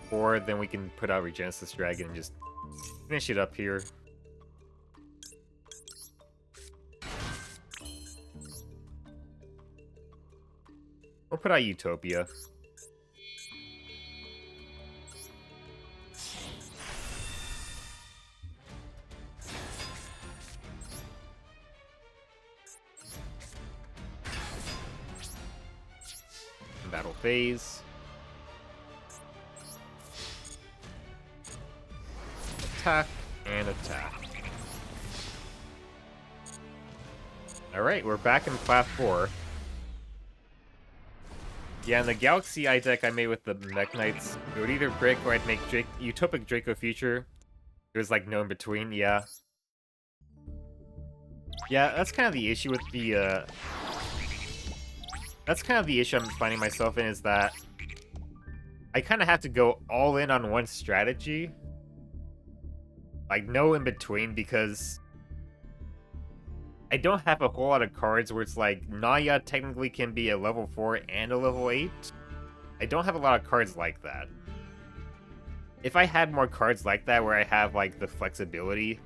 4, then we can put out Regenesis Dragon and just finish it up here. We'll put out Utopia. Battle phase. Attack and attack. Alright, we're back in class 4. Yeah, in the Galaxy Eye deck I made with the Mech Knights, it would either break or I'd make Utopic Draco Future. It was like no in between, yeah. Yeah, that's kind of the issue with the, That's kind of the issue I'm finding myself in, is that I kind of have to go all in on one strategy. Like, no in between, because I don't have a whole lot of cards where it's like, Naya technically can be a level 4 and a level 8. I don't have a lot of cards like that. If I had more cards like that, where I have, like, the flexibility,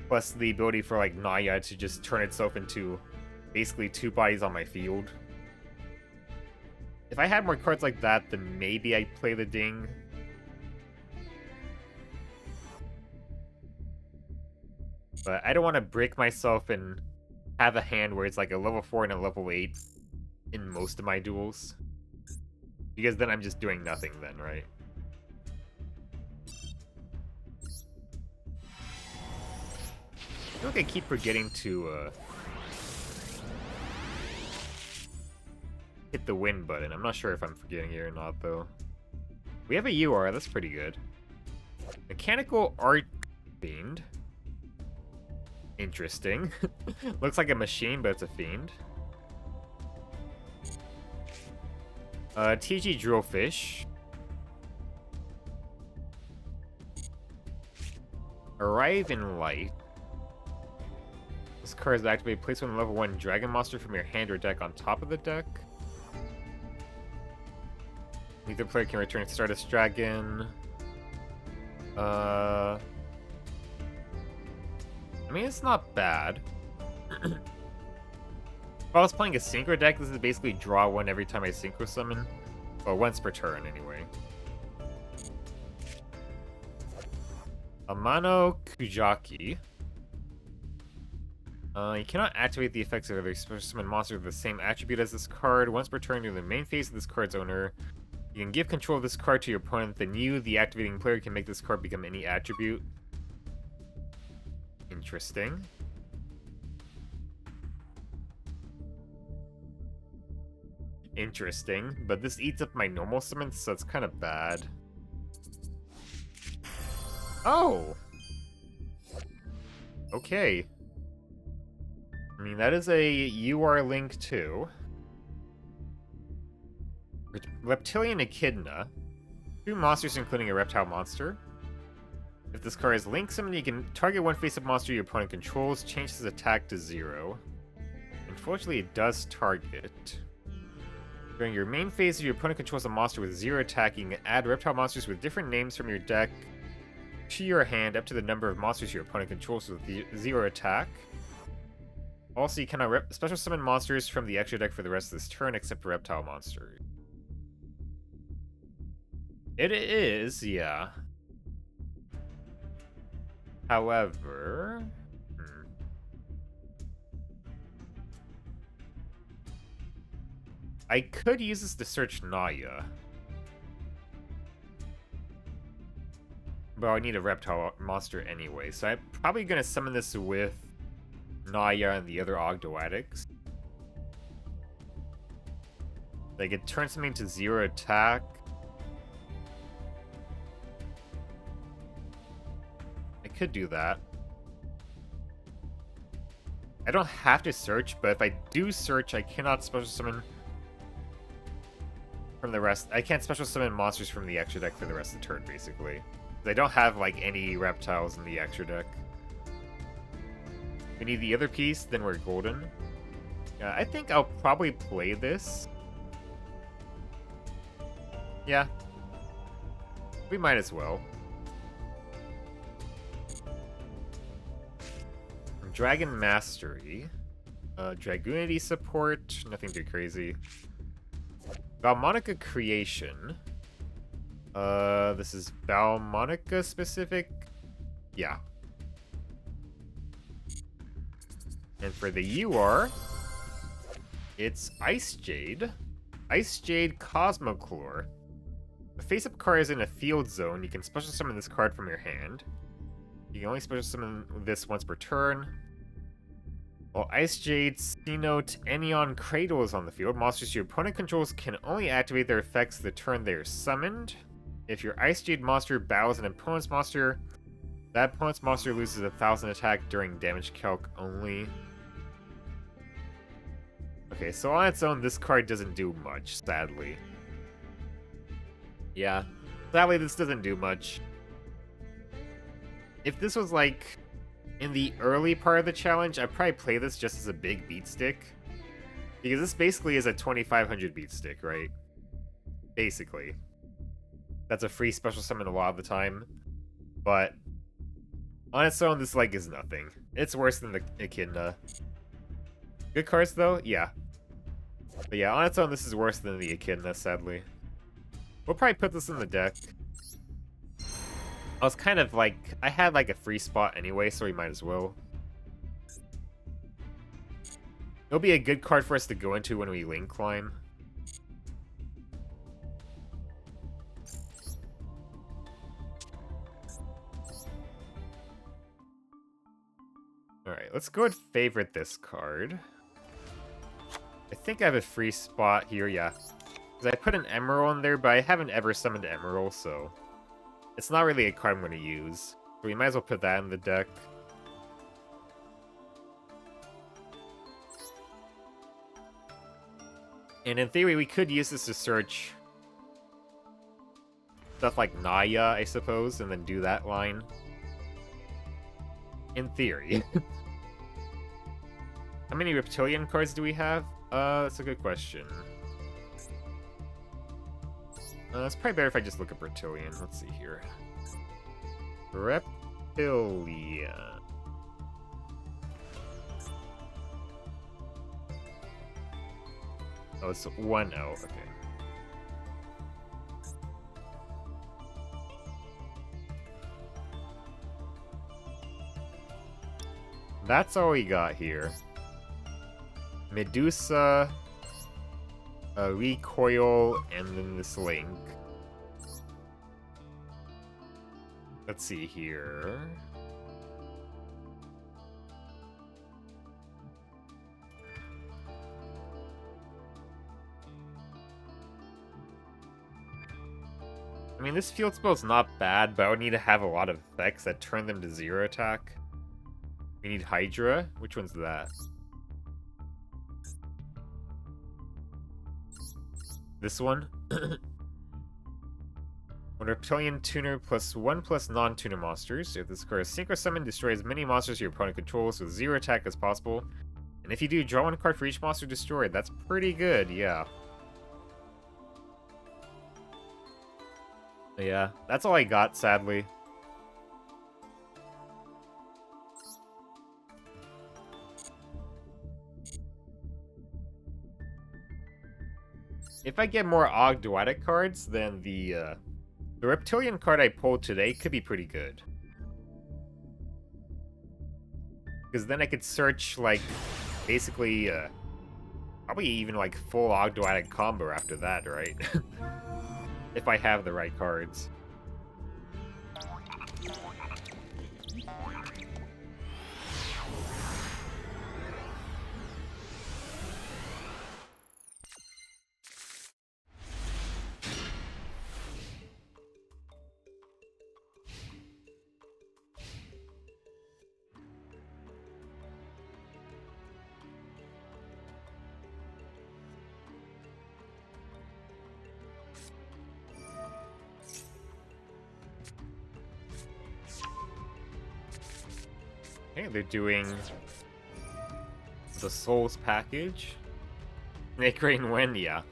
plus the ability for, like, Naya to just turn itself into basically 2 bodies on my field. If I had more cards like that, then maybe I'd play the Ding. But I don't want to break myself and have a hand where it's like a level 4 and a level 8 in most of my duels. Because then I'm just doing nothing then, right? I feel like I keep forgetting to hit the win button. I'm not sure if I'm forgetting it or not, though. We have a UR, that's pretty good. Mechanical Art Fiend. Interesting. Looks like a machine, but it's a fiend. TG Drillfish. Arrive in Light. This card is activated. Place one level 1 dragon monster from your hand or deck on top of the deck. Neither player can return Stardust Dragon. I mean, it's not bad. If I was playing a Synchro deck, this is basically draw one every time I Synchro Summon. Well, once per turn, anyway. Amano Kujaki. You cannot activate the effects of other summon monsters with the same attribute as this card. Once per turn, during the main phase of this card's owner, you can give control of this card to your opponent, then you, the activating player, can make this card become any attribute. Interesting. interesting, but this eats up my normal summons, so it's kind of bad. Oh! Okay. I mean, that is a UR link too. Reptilianne Echidna. 2 monsters, including a reptile monster. If this card is link summoned, you can target one face-up monster your opponent controls, change his attack to 0. Unfortunately, it does target. During your main phase, if your opponent controls a monster with 0 attack, you can add reptile monsters with different names from your deck to your hand up to the number of monsters your opponent controls with 0 attack. Also, you cannot special summon monsters from the extra deck for the rest of this turn, except for reptile monsters. It is, yeah. However... I could use this to search Naya. But I need a reptile monster anyway, so I'm probably going to summon this with Naya and the other Ogdoadics. Like, it turns something to 0 attack. I could do that. I don't have to search, but if I do search, I cannot special summon from the rest. I can't special summon monsters from the extra deck for the rest of the turn, basically. I don't have, like, any reptiles in the extra deck. We need the other piece, then we're golden. I think I'll probably play this. Yeah. We might as well. Dragon Mastery. Dragoonity support. Nothing too crazy. Valmonica Creation. This is Valmonica specific? Yeah. And for the UR, it's Ice Jade. Ice Jade Cosmoclore. The face-up card is in a field zone. You can special summon this card from your hand. You can only special summon this once per turn. While Ice Jade C-Note Anion Cradle is on the field, monsters your opponent controls can only activate their effects the turn they are summoned. If your Ice Jade monster battles an opponent's monster, that opponent's monster loses 1,000 attack during damage calc only. Okay, so on its own, this card doesn't do much, sadly. Yeah, sadly this doesn't do much. If this was like in the early part of the challenge, I'd probably play this just as a big beat stick. Because this basically is a 2500 beat stick, right? Basically. That's a free special summon a lot of the time. But on its own, this like is nothing. It's worse than the Echidna. Good cards though? Yeah. But yeah, on its own, this is worse than the Echidna, sadly. We'll probably put this in the deck. I was kind of like, I had like a free spot anyway, so we might as well. It'll be a good card for us to go into when we link climb. Alright, let's go and favorite this card. I think I have a free spot here, yeah. Because I put an Emerald in there, but I haven't ever summoned Emerald, so... It's not really a card I'm going to use. So we might as well put that in the deck. And in theory, we could use this to search stuff like Naya, I suppose, and then do that line. In theory. How many Reptilian cards do we have? That's a good question. It's probably better if I just look up Reptilian. Let's see here. Reptilian. Oh, it's 1-0. Okay. That's all we got here. Medusa, Recoil, and then this link. Let's see here. I mean, this field spell's not bad, but I would need to have a lot of effects that turn them to 0 attack. We need Hydra. Which one's that? This one? When Reptilianne Tuner +1 non-tuner monsters. If this card is Synchro Summon, destroy as many monsters your opponent controls with 0 attack as possible. And if you do, draw 1 card for each monster destroyed. That's pretty good, yeah. Yeah, that's all I got, sadly. If I get more Ogdoadic cards, then the Reptilian card I pulled today could be pretty good. Because then I could search, like, basically, probably even, like, full Ogdoadic combo after that, right? If I have the right cards. Okay, they're doing the Souls package. Snake Rain Wind, yeah.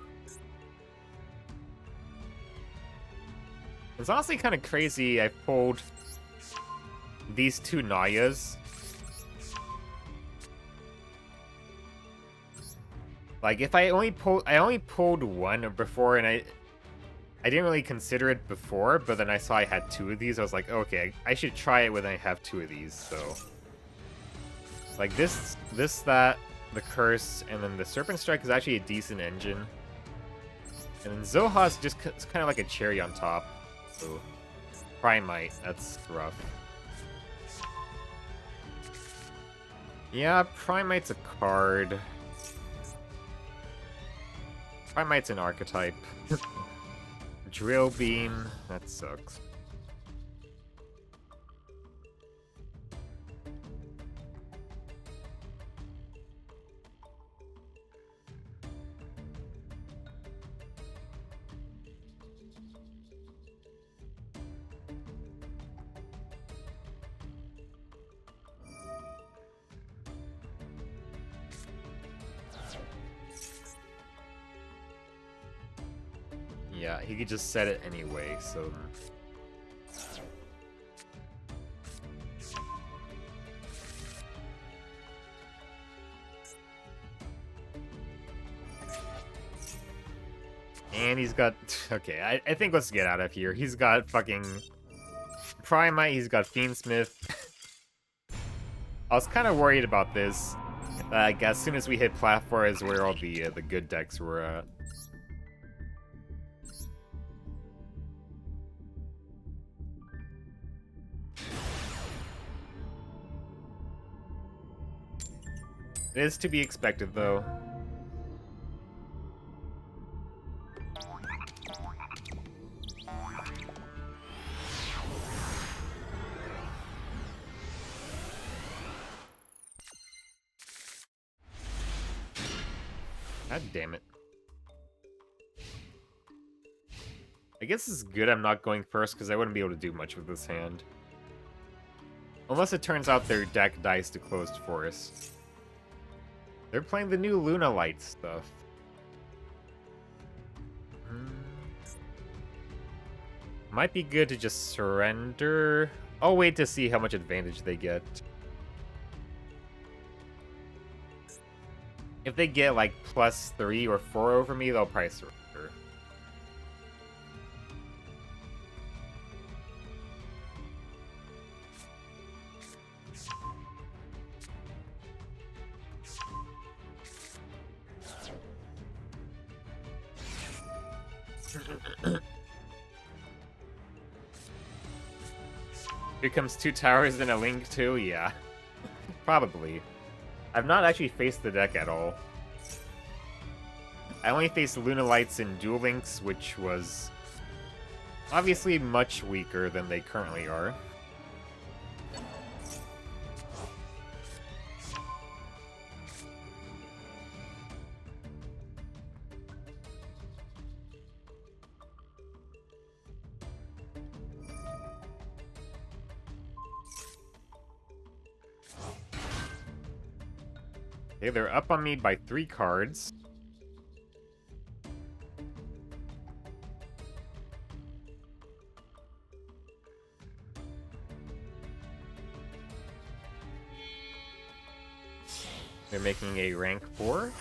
It's honestly kind of crazy. I pulled these 2 Nayas. Like, if I only pulled one before, and I didn't really consider it before, but then I saw I had 2 of these. I was like, okay, I should try it when I have 2 of these. So, like this, that, the Curse, and then the Serpent Strike is actually a decent engine. And then Zoha's just kind of like a cherry on top. So, Primite, that's rough. Yeah, Primite's a card. Primite's an archetype. Drill Beam, that sucks. Yeah, he could just set it anyway, so... And he's got... Okay, I think let's get out of here. He's got fucking... Primite, he's got Fiendsmith. I was kind of worried about this. Like, as soon as we hit Plat 4 is where all the good decks were at. It is to be expected, though. God damn it. I guess it's good I'm not going first, because I wouldn't be able to do much with this hand. Unless it turns out their deck dies to Closed Forest. They're playing the new Luna Light stuff. Might be good to just surrender. I'll wait to see how much advantage they get. If they get like +3 or 4 over me, they'll probably surrender. Here comes 2 towers and a link too? Yeah. Probably. I've not actually faced the deck at all. I only faced Luna Lights and Duel Links, which was Obviously much weaker than they currently are. Okay, they're up on me by 3 cards. They're making a rank 4.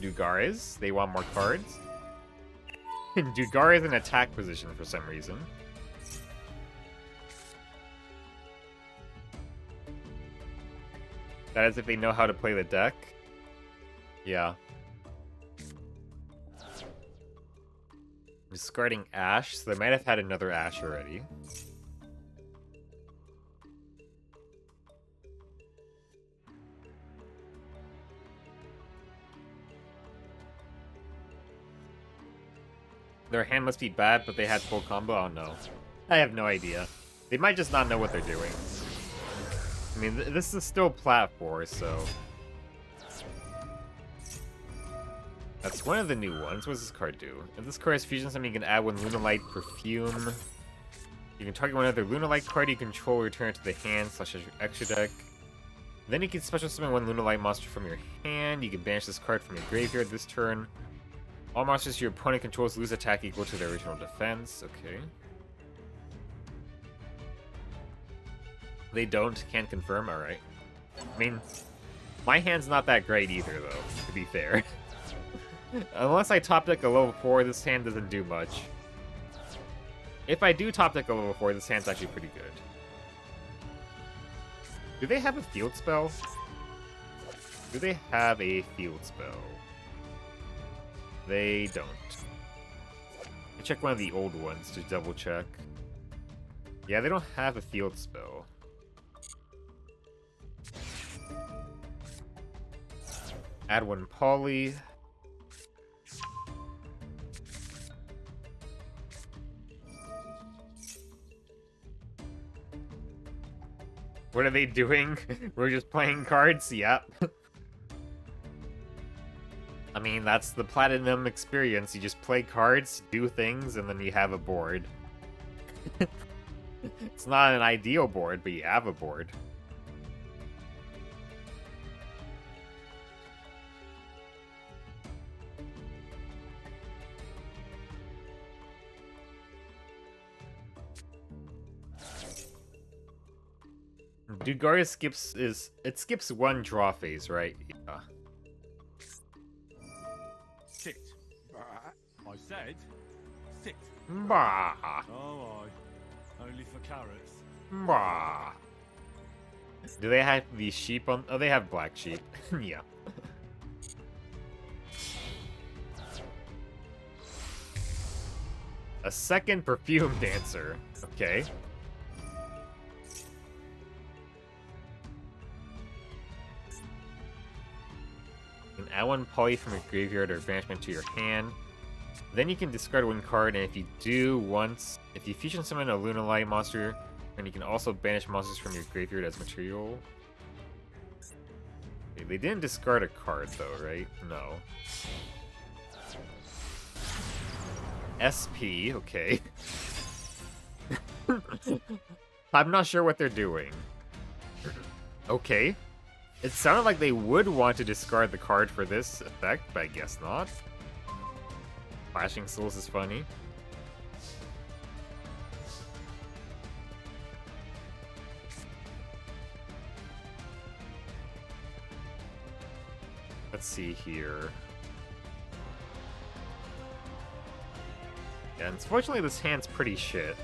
Dugares, they want more cards. Dugar is in attack position for some reason. That is if they know how to play the deck. Yeah. Discarding Ash, so they might have had another Ash already. Their hand must be bad, but they had full combo? Oh no. I have no idea. They might just not know what they're doing. I mean, this is still Plat 4, so... That's one of the new ones. What does this card do? If this card has fusion summon, you can add 1 Lunalight Perfume. You can target one other Lunalight card you control, return it to the hand / your extra deck. Then you can special summon 1 Lunalight monster from your hand. You can banish this card from your graveyard this turn. All monsters your opponent controls lose attack equal to their original defense. Okay. They don't. Can't confirm. Alright. I mean, my hand's not that great either, though, to be fair. Unless I top deck a level 4, this hand doesn't do much. If I do top deck a level 4, this hand's actually pretty good. Do they have a field spell? Do they have a field spell? They don't. I check one of the old ones to double check. Yeah, they don't have a field spell. Add 1 Poly. What are they doing? We're just playing cards? Yep. I mean, that's the Platinum experience. You just play cards, do things, and then you have a board. It's not an ideal board, but you have a board. Dugaria skips 1 draw phase, right? Yeah. Sit. I said, sit. Bah. Oh, only for carrots. Bah. Do they have these sheep on? Oh, they have black sheep. Yeah. A second perfume dancer. Okay. You can add 1 Poly from your graveyard or banishment to your hand. Then you can discard 1 card, and if you do once, if you fusion summon a Lunalight monster, then you can also banish monsters from your graveyard as material. Okay, they didn't discard a card though, right? No. SP, okay. I'm not sure what they're doing. Okay. It sounded like they would want to discard the card for this effect, but I guess not. Flashing Souls is funny. Let's see here. Yeah, unfortunately this hand's pretty shit.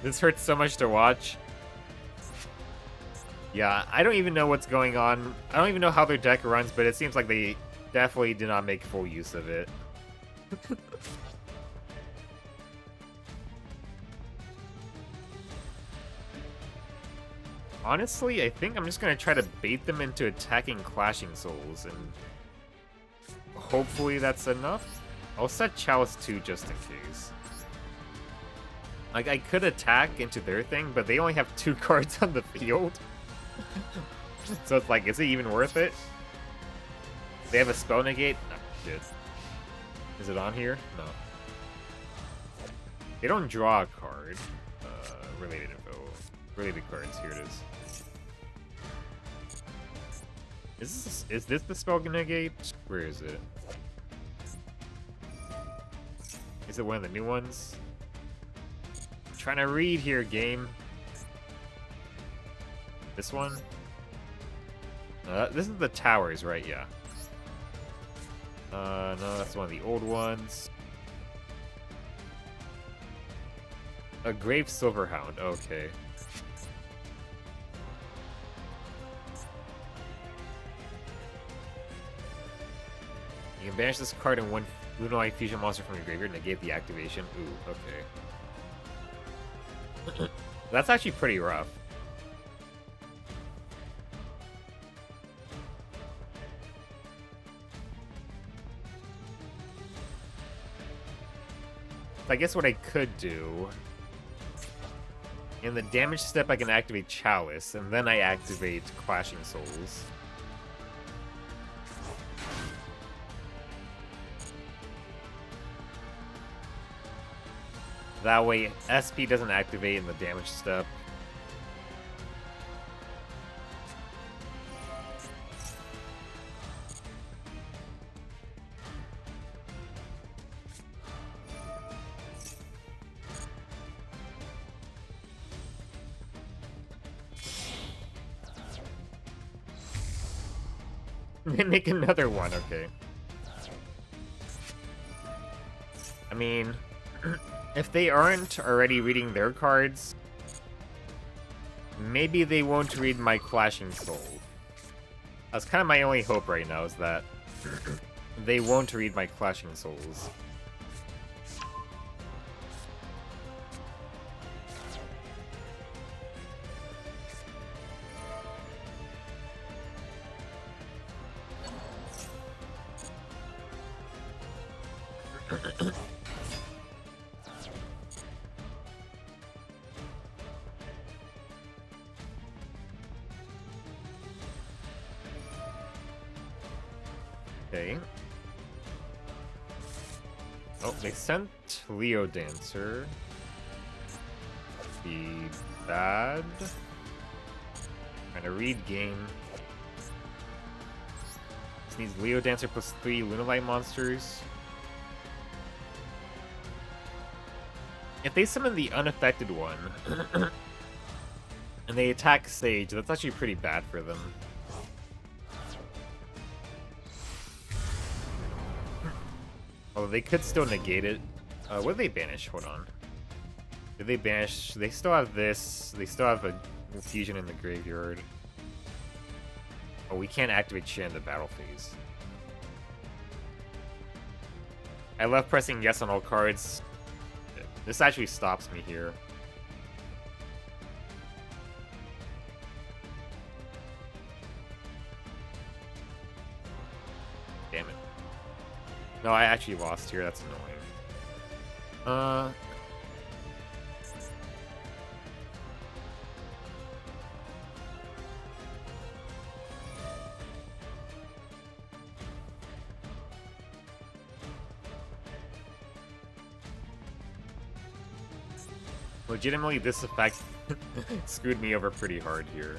This hurts so much to watch. Yeah, I don't even know what's going on. I don't even know how their deck runs, but it seems like they definitely did not make full use of it. Honestly, I think I'm just gonna try to bait them into attacking Clashing Souls, and hopefully that's enough. I'll set Chalice 2 just in case. Like, I could attack into their thing, but they only have 2 cards on the field. So it's like, is it even worth it? They have a spell negate? Oh, shit. Is it on here? No. They don't draw a card. Related info. Related cards, here it is. Is this the spell negate? Where is it? Is it one of the new ones? I'm trying to read here, game. This one? This is the towers, right? Yeah. No, that's one of the old ones. A Grave Silverhound, okay. You can banish this card and 1 Lunalight Fusion monster from your graveyard and negate the activation. Ooh, okay. That's actually pretty rough. I guess what I could do... In the damage step, I can activate Chalice, and then I activate Clashing Souls. That way, SP doesn't activate in the damage step. Then make another one, okay. I mean, if they aren't already reading their cards, maybe they won't read my Clashing Soul. That's kind of my only hope right now, is that they won't read my Clashing Souls. Okay. Oh, they sent Leo Dancer. Be bad. Trying to read game. This needs Leo Dancer plus 3 Lunalight monsters. If they summon the unaffected one, and they attack Sage, that's actually pretty bad for them. Although they could still negate it. What did they banish? Hold on. Did they banish? They still have this. They still have a fusion in the graveyard. Oh, we can't activate shit in the battle phase. I love pressing yes on all cards. This actually stops me here. Damn it. No, I actually lost here. That's annoying. Legitimately, this effect screwed me over pretty hard here.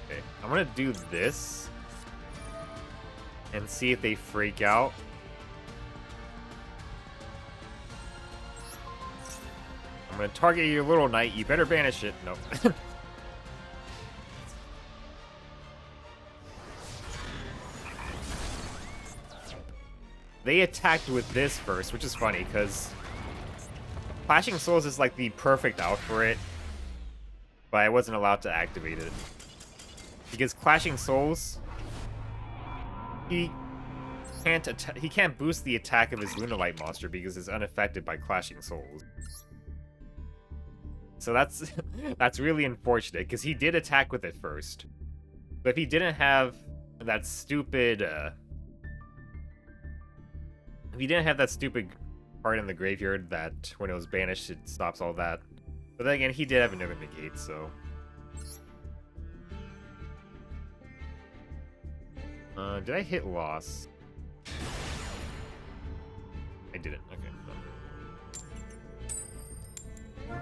Okay, I'm gonna do this and see if they freak out. I'm gonna target your little knight. You better banish it. Nope. They attacked with this first, which is funny, because Clashing Souls is like the perfect out for it, but I wasn't allowed to activate it. Because Clashing Souls, he can't boost the attack of his Lunalight monster because it's unaffected by Clashing Souls. So that's really unfortunate, because he did attack with it first. But if he didn't have that stupid If you didn't have that stupid card in the graveyard that when it was banished, it stops all that. But then again, he did have another negate, so... did I hit loss? I didn't. Okay. No.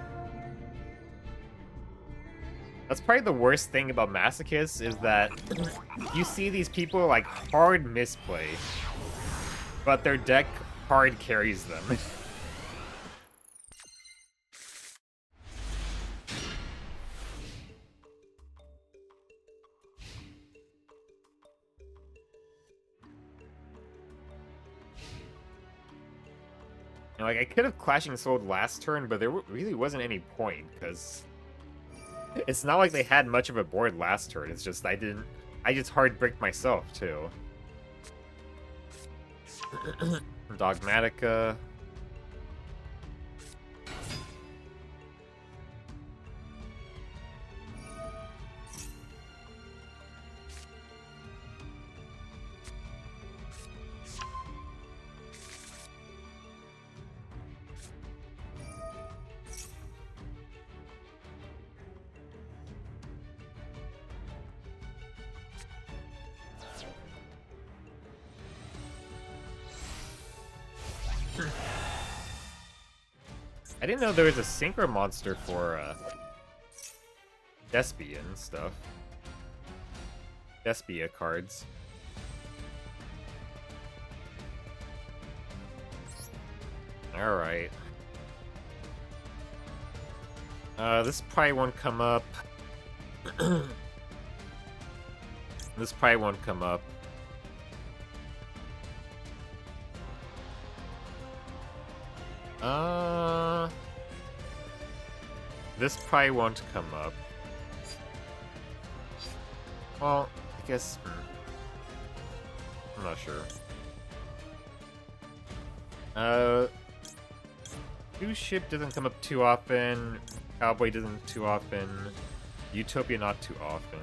That's probably the worst thing about Masochist, is that you see these people like hard misplay, but their deck hard carries them. You know, like, I could have Clashing Souled last turn, but there really wasn't any point, because it's not like they had much of a board last turn. It's just I just hard bricked myself, too. Dogmatica. I didn't know there was a synchro monster for Despia and stuff. Despia cards. Alright. This probably won't come up. This probably won't come up. This probably won't come up. Well, I guess... I'm not sure. Two Ship doesn't come up too often. Cowboy doesn't too often. Utopia not too often.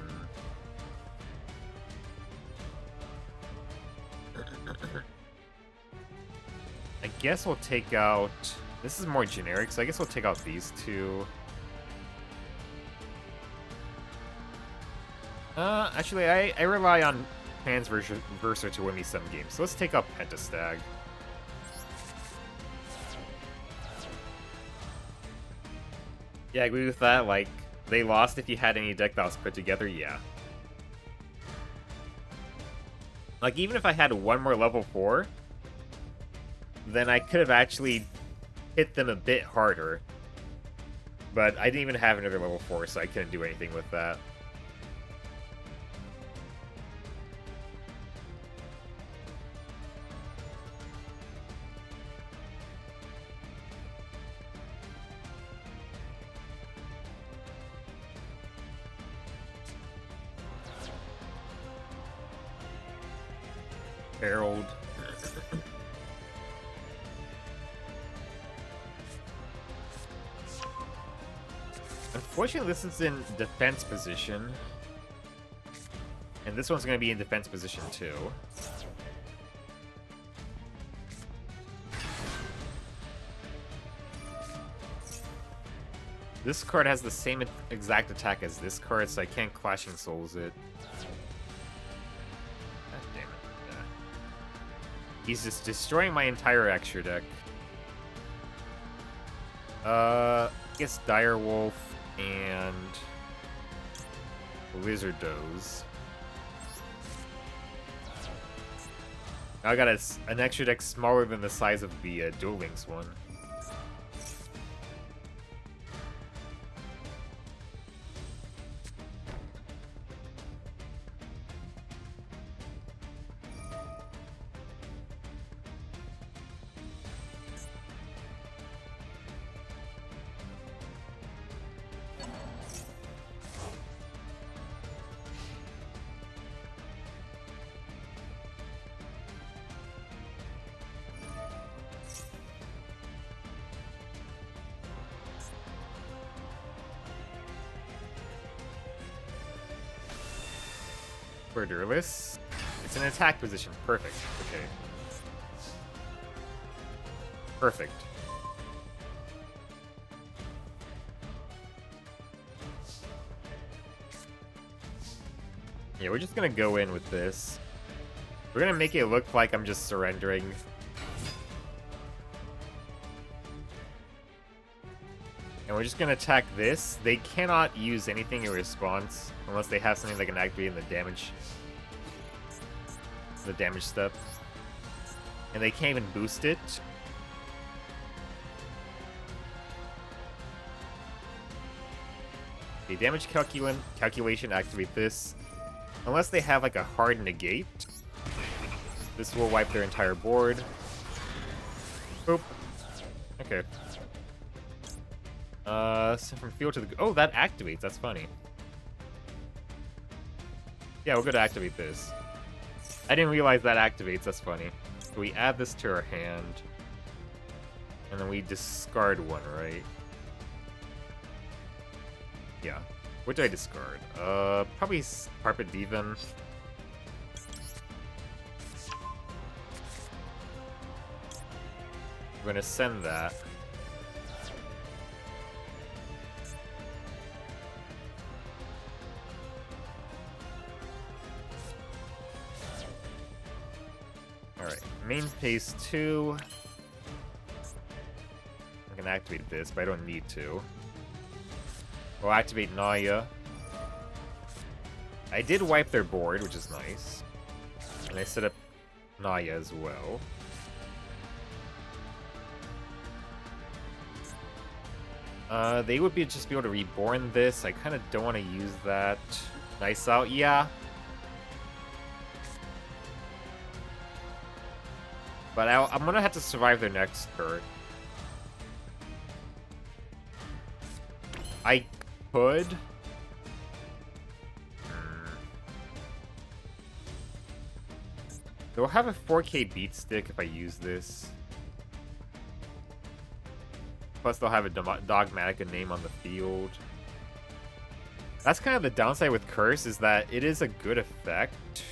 I guess we'll take out... This is more generic, so I guess we'll take out these two. Actually, I rely on Pan's Verser to win me some games, so let's take out Pentastag. Yeah, I agree with that. Like, they lost if you had any deck that was put together, yeah. Like, even if I had one more level 4, then I could have actually hit them a bit harder. But I didn't even have another level 4, so I couldn't do anything with that. Herald. Unfortunately, this is in defense position. And this one's going to be in defense position too. This card has the same exact attack as this card, so I can't Clashing Souls it. God damn it. Yeah. He's just destroying my entire extra deck. I guess Direwolf and Lizardos. Now I got an extra deck smaller than the size of the Duel Links one. Borderless. It's an attack position. Perfect. Okay. Perfect. Yeah, we're just gonna go in with this. We're gonna make it look like I'm just surrendering. And we're just gonna attack this. They cannot use anything in response unless they have something that can activate in the damage step. And they can't even boost it. The damage calculation, activate this. Unless they have like a hard negate. This will wipe their entire board. Boop. Okay. So from field to the... Oh, that activates. That's funny. Yeah, we're gonna activate this. I didn't realize that activates. That's funny. So we add this to our hand. And then we discard one, right? Yeah. What do I discard? Probably Carpet Divan. We're gonna send that. Alright, main phase 2. I'm gonna activate this, but I don't need to. We'll activate Naya. I did wipe their board, which is nice. And I set up Naya as well. They would just be able to reborn this. I kind of don't want to use that. Nice out, yeah. But I'm gonna have to survive their next turn. I could. They'll have a 4K beat stick if I use this. Plus, they'll have a Dogmatica name on the field. That's kind of the downside with Curse, is that it is a good effect.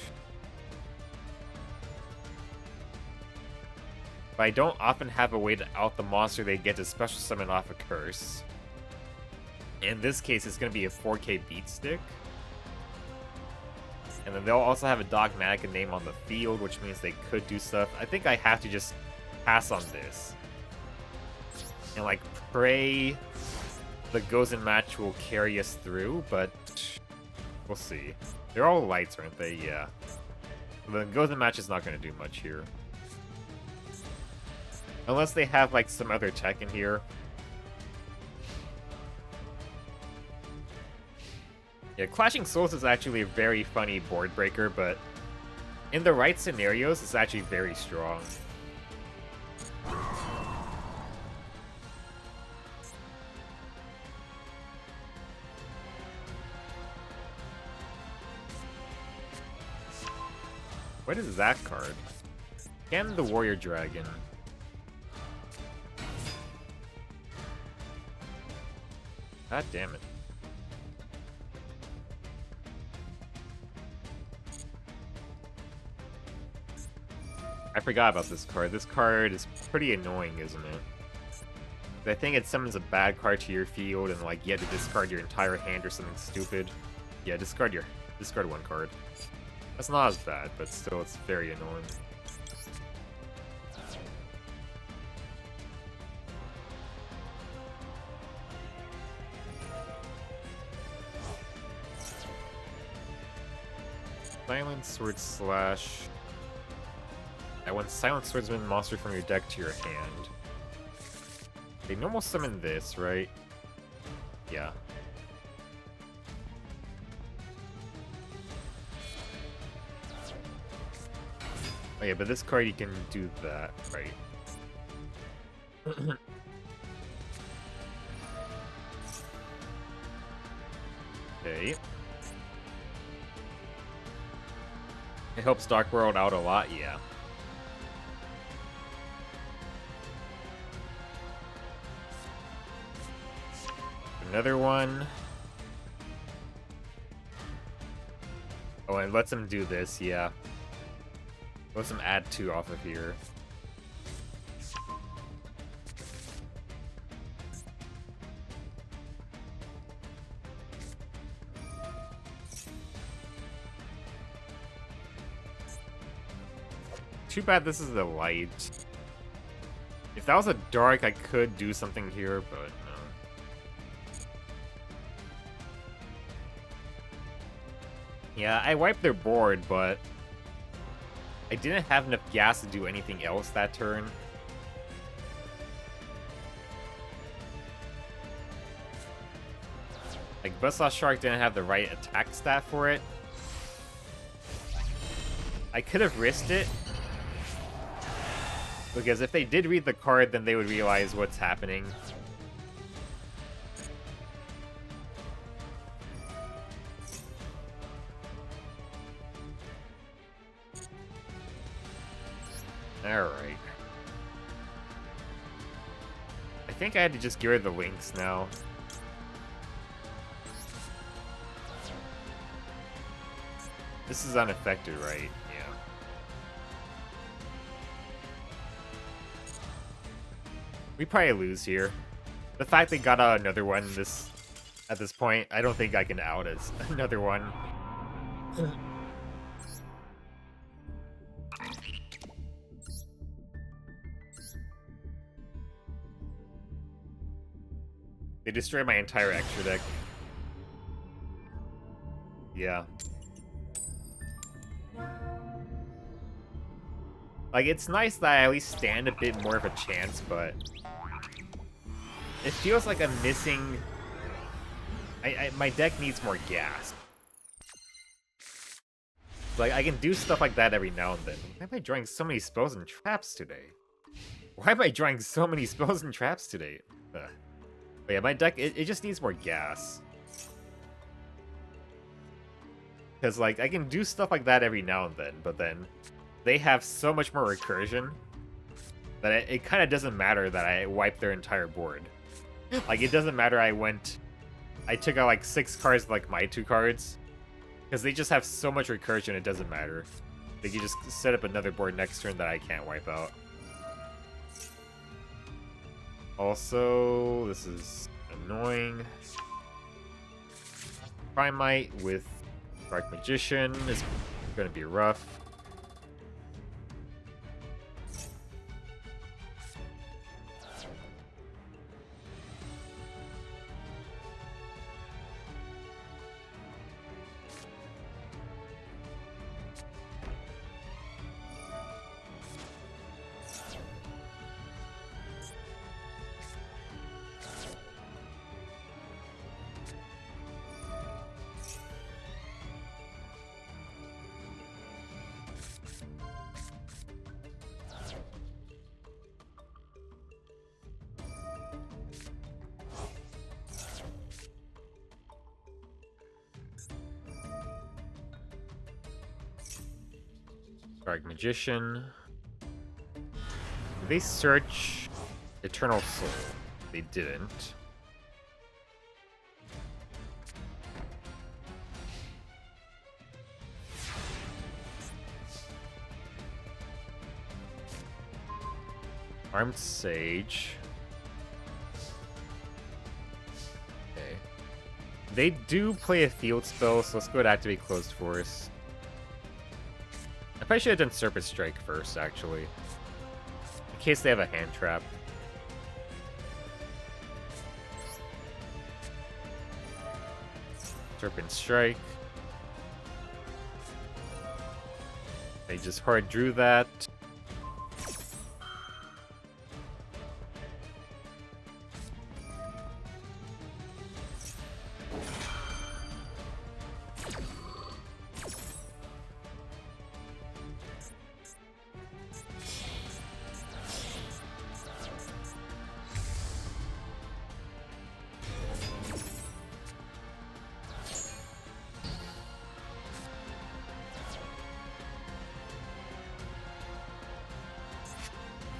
But I don't often have a way to out the monster they get to special summon off a Curse. In this case, it's going to be a 4K beat stick. And then they'll also have a Dogmatica name on the field, which means they could do stuff. I think I have to just pass on this. And, like, pray the Gozen match will carry us through, but we'll see. They're all lights, aren't they? Yeah. The Gozen match is not going to do much here. Unless they have, like, some other tech in here. Yeah, Clashing Souls is actually a very funny board breaker, but in the right scenarios, it's actually very strong. What is that card? Scan the Warrior Dragon. God damn it. I forgot about this card. This card is pretty annoying, isn't it? I think it summons a bad card to your field and, like, you have to discard your entire hand or something stupid. Yeah, discard one card. That's not as bad, but still, it's very annoying. Silent Sword Slash. I want Silent Swordsman monster from your deck to your hand. They normal summon this, right? Yeah. Oh yeah, but this card you can do that, right? Okay. It helps Dark World out a lot, yeah. Another one. Oh, and lets him do this, yeah. Let's him add 2 off of here. too bad this is a light. If that was a dark, I could do something here, but no. Yeah, I wiped their board, but I didn't have enough gas to do anything else that turn. Like, Buzzsaw Shark didn't have the right attack stat for it. I could have risked it, because if they did read the card, then they would realize what's happening. Alright. I think I had to just get rid of the links now. This is unaffected, right? Yeah. We probably lose here. The fact they got out another one at this point, I don't think I can out as another one. They destroyed my entire extra deck. Yeah. Like, it's nice that I at least stand a bit more of a chance, but it feels like I'm missing... my deck needs more gas. Like, I can do stuff like that every now and then. Why am I drawing so many spells and traps today? Why am I drawing so many spells and traps today? But yeah, my deck, it just needs more gas. Because, like, I can do stuff like that every now and then, but then they have so much more recursion that it kind of doesn't matter that I wiped their entire board. Like, it doesn't matter I took out, like, 6 cards, like, my 2 cards. Because they just have so much recursion, it doesn't matter. They can just set up another board next turn that I can't wipe out. Also, this is annoying. Primite with Dark Magician is going to be rough. Dark Magician. Did they search Eternal Soul? They didn't. Armed Sage. Okay. They do play a field spell, so let's go to activate Closed Forest. I probably should have done Serpent Strike first, actually. In case they have a hand trap. Serpent Strike. They just hard drew that.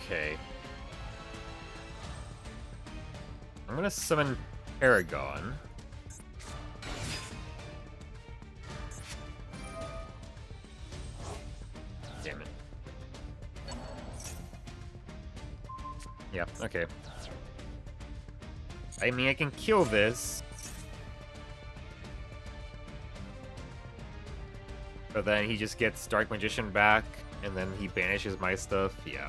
Okay. I'm gonna summon Paragon. Damn it. Yeah, okay. I mean, I can kill this. But then he just gets Dark Magician back. And then he banishes my stuff. Yeah.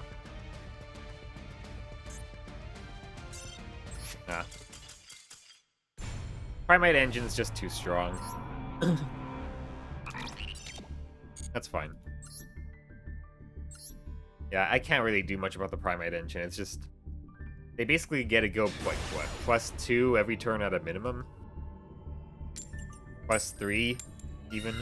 Nah. Primate Engine's just too strong. That's fine. Yeah, I can't really do much about the Primate Engine. It's just... They basically get to go, like, what? +2 every turn at a minimum? +3, even?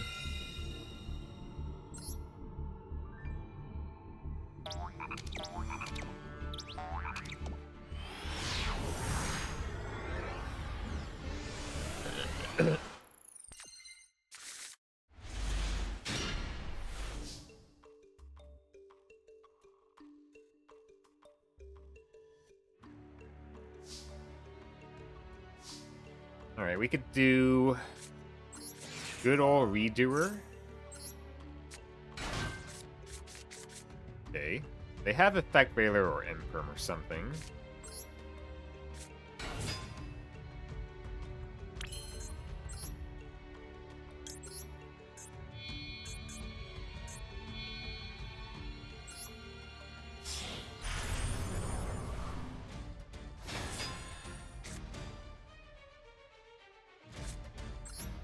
Alright, we could do... Good old Redoer. Okay. They have Effect Veiler or Imperm or something.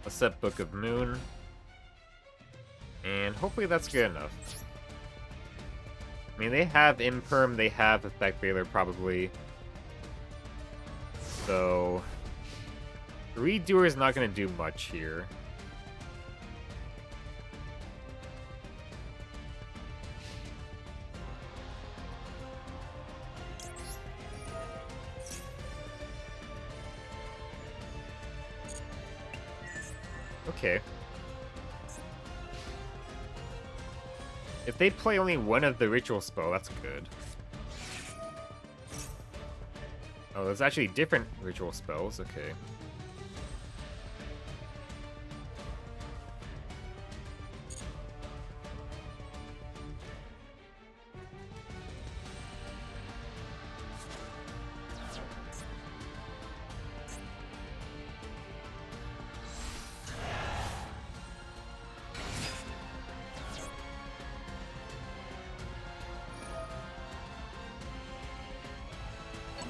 Let's set Book of Moon. And hopefully that's good enough. I mean, they have Imperm, they have Effect Veiler probably. So... Redoer is not going to do much here. Okay. If they play only one of the ritual spell, that's good. Oh, there's actually different ritual spells, okay.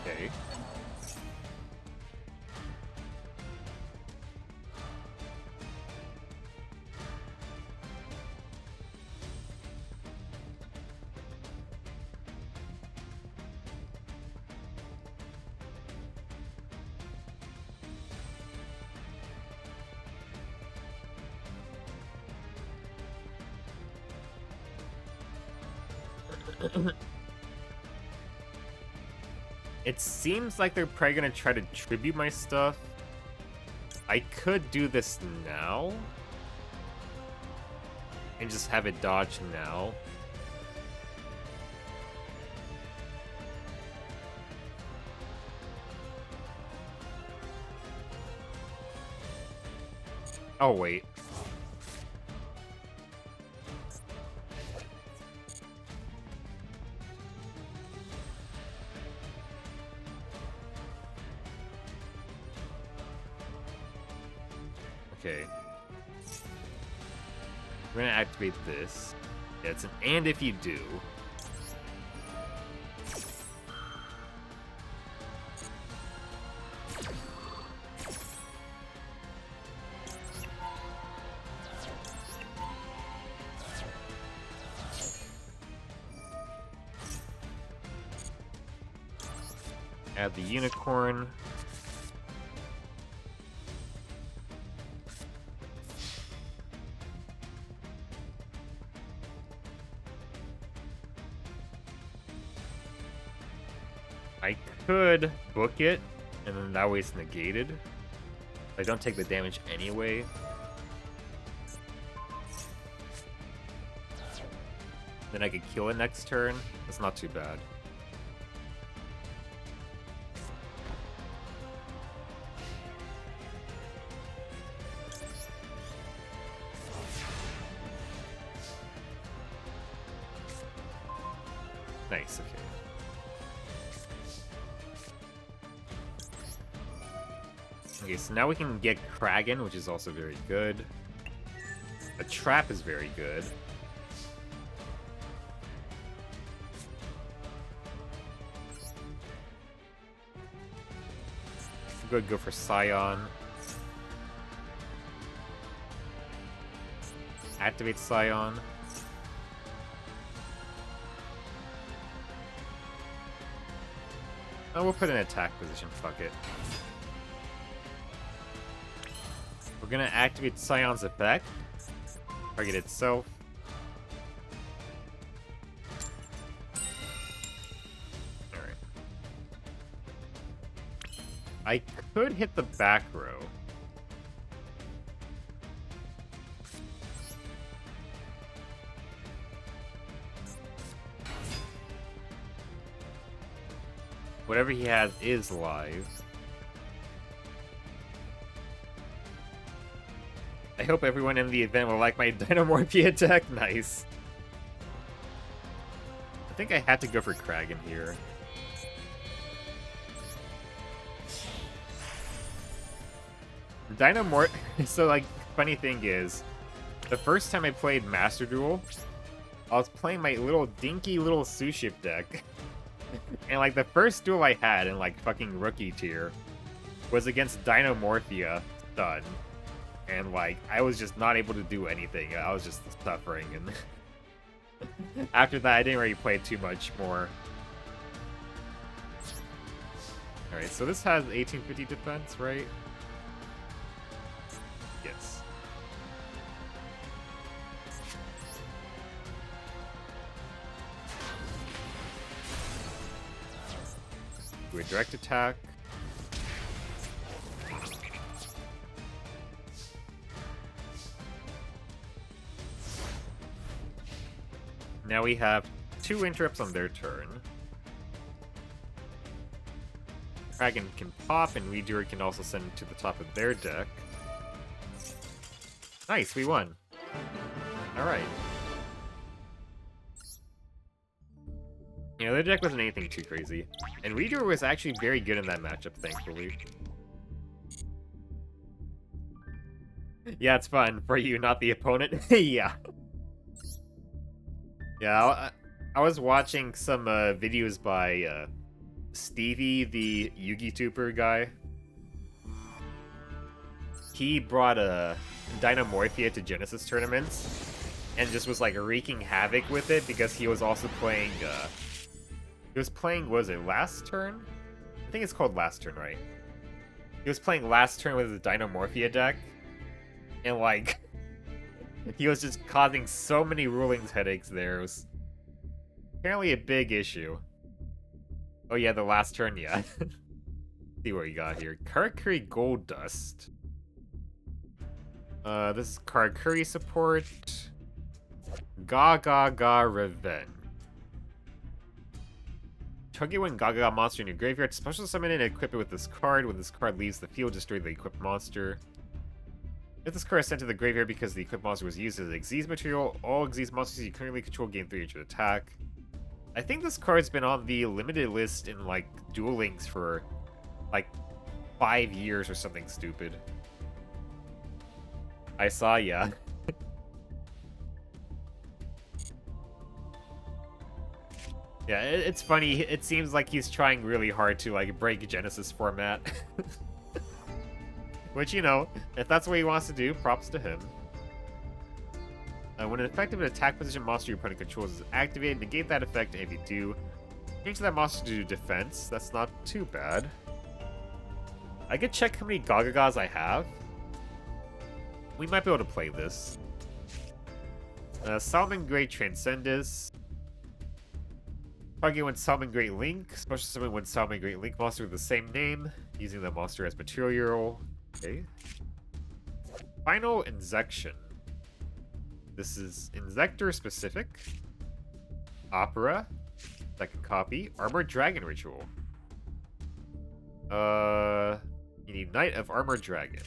Okay. It seems like they're probably gonna try to tribute my stuff. I could do this now. And just have it dodge now. Oh, wait. Okay. We're gonna activate this. Yeah, it's an and if you do. Add the unicorn. I could book it, and then that way it's negated. I don't take the damage anyway. Then I could kill it next turn. That's not too bad. Nice, okay. Okay, so now we can get Kraken, which is also very good. A trap is very good. Go for Scion. Activate Scion. Oh, we'll put an attack position, fuck it. We're gonna activate Scion's effect. Target itself. Alright. I could hit the back row. Whatever he has is live. I hope everyone in the event will like my Dynamorphia attack. Nice. I think I had to go for Kragan here. So, like, funny thing is, the first time I played Master Duel, I was playing my little dinky little Suship deck. And, like, the first duel I had in, like, fucking rookie tier was against Dynamorphia Stun. And, like, I was just not able to do anything. I was just suffering. And after that, I didn't really play too much more. Alright, so this has 1850 defense, right? Yes. Do a direct attack. Now we have 2 interrupts on their turn. Kragan can pop, and Redoer can also send it to the top of their deck. Nice, we won. Alright. You know, their deck wasn't anything too crazy. And Redoer was actually very good in that matchup, thankfully. Yeah, it's fun for you, not the opponent. Yeah. Yeah, I was watching some videos by Stevie, the Yugi Tuber guy. He brought a Dynamorphia to Genesis tournaments and just was like wreaking havoc with it because he was also playing what was it, last turn? I think it's called last turn, right? He was playing last turn with his Dynamorphia deck, and like he was just causing so many rulings headaches there. It was apparently a big issue. Oh yeah, the last turn, yeah. See what we got here. Karakuri Gold Dust. This is Karakuri support. Gaga Revenge. Target one Gaga monster in your graveyard. Special summon it and equip it with this card. When this card leaves the field, destroy the equipped monster. If this card is sent to the graveyard because the equipped monster was used as Xyz material, all Xyz monsters you currently control gain 3 extra attack. I think this card's been on the limited list in, like, Duel Links for, like, 5 years or something stupid. I saw, yeah. Yeah, it's funny. It seems like he's trying really hard to, like, break Genesis format. Which, you know, if that's what he wants to do, props to him. When an effective attack position monster your opponent controls is activated, negate that effect, and if you do, change that monster to defense. That's not too bad. I could check how many Gagagas I have. We might be able to play this. Salmon Great Transcendus. Target when Salmon Great Link. Special summon when Salmon Great Link monster with the same name, using the monster as material. Okay. Final Inzection. This is Inzector specific. Opera. Second copy. Armored Dragon Ritual. You need Knight of Armored Dragon.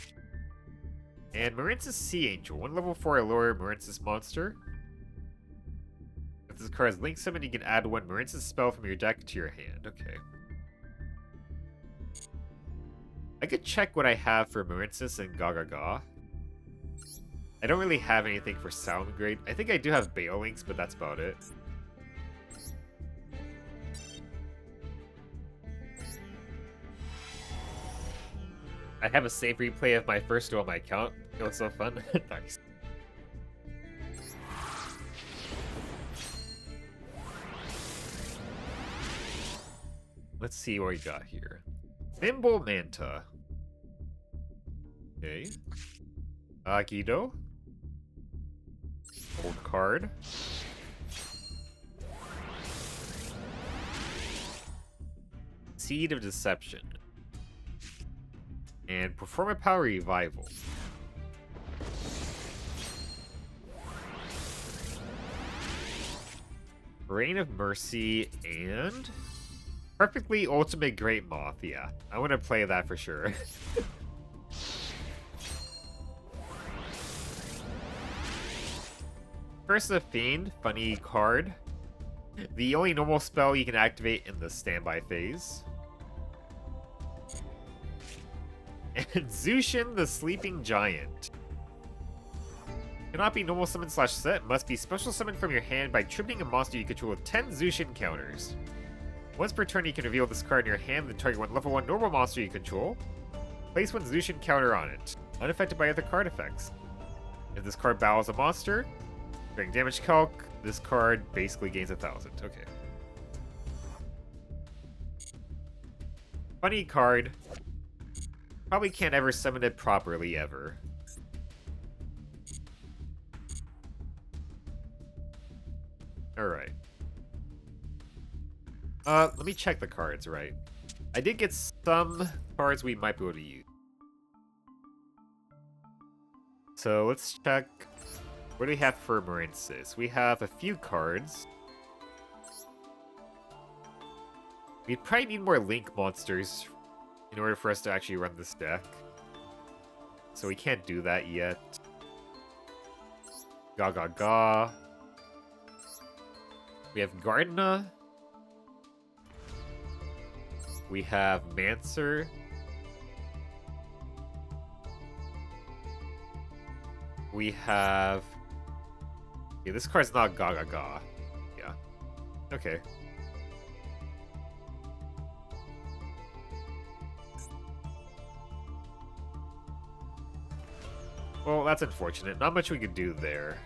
And Marince's Sea Angel. 1 level 4 lower Marince's monster. If this card is link summon, you can add 1 Marince's spell from your deck to your hand. Okay. I could check what I have for Marince's and Gagaga. I don't really have anything for Sound Grade. I think I do have Baolinks, but that's about it. I have a save replay of my first duel on my account. It was so fun. Nice. Let's see what we got here. Nimble Manta. Okay. Agido. Old card. Seed of Deception. And Performance Power Revival. Reign of Mercy and Perfectly Ultimate Great Moth. Yeah, I want to play that for sure. Curse of Fiend, funny card. The only normal spell you can activate in the standby phase. And Zushin the Sleeping Giant. Cannot be normal summon / set, must be special summoned from your hand by tributing a monster you control with 10 Zushin counters. Once per turn, you can reveal this card in your hand and target one level 1 normal monster you control. Place one Zushin counter on it, unaffected by other card effects. If this card battles a monster, during damage calc, this card basically gains 1,000. Okay. Funny card. Probably can't ever summon it properly, ever. Alright. Let me check the cards, right? I did get some cards we might be able to use. So let's check. What do we have for Marinsis? We have a few cards. We'd probably need more Link monsters in order for us to actually run this deck. So we can't do that yet. Ga. We have Gardena. We have Mancer. We have... Yeah, this card's not Ga. Yeah. Okay. Well, that's unfortunate. Not much we could do there.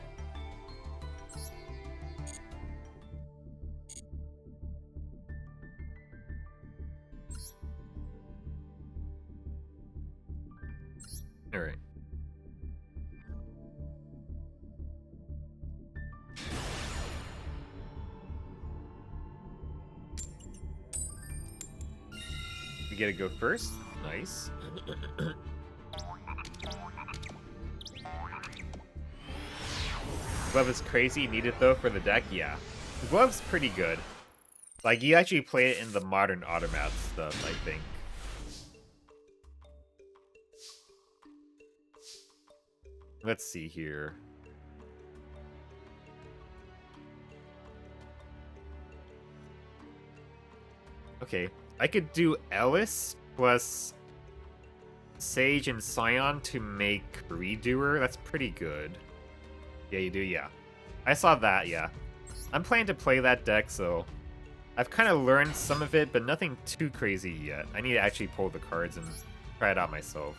Alright. We get to go first. Nice. Glove is crazy. Need it though for the deck? Yeah. The glove's pretty good. Like, you actually play it in the modern automat stuff, I think. Let's see here. Okay. I could do Ellis plus Sage and Scion to make Redoer. That's pretty good. Yeah, you do, yeah. I saw that, yeah. I'm planning to play that deck, so I've kind of learned some of it, but nothing too crazy yet. I need to actually pull the cards and try it out myself.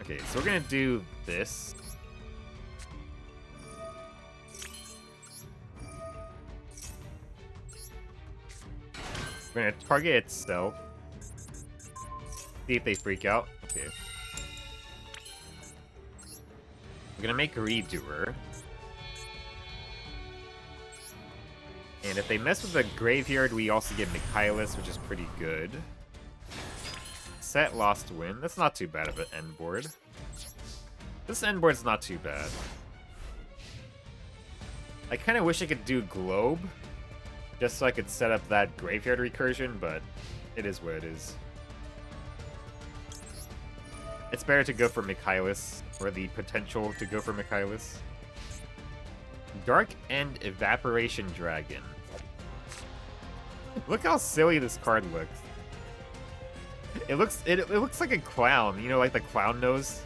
Okay, so we're gonna do this. We're gonna target itself. See if they freak out. Okay. We're gonna make a Redoer. And if they mess with the graveyard, we also get Michaelis, which is pretty good. Set Lost Win. That's not too bad of an end board. This end board's not too bad. I kind of wish I could do Globe, just so I could set up that graveyard recursion, but it is what it is. It's better to go for Michaelis, or the potential to go for Michaelis. Dark End Evaporation Dragon. Look how silly this card looks. It looks like a clown, you know, like the clown nose.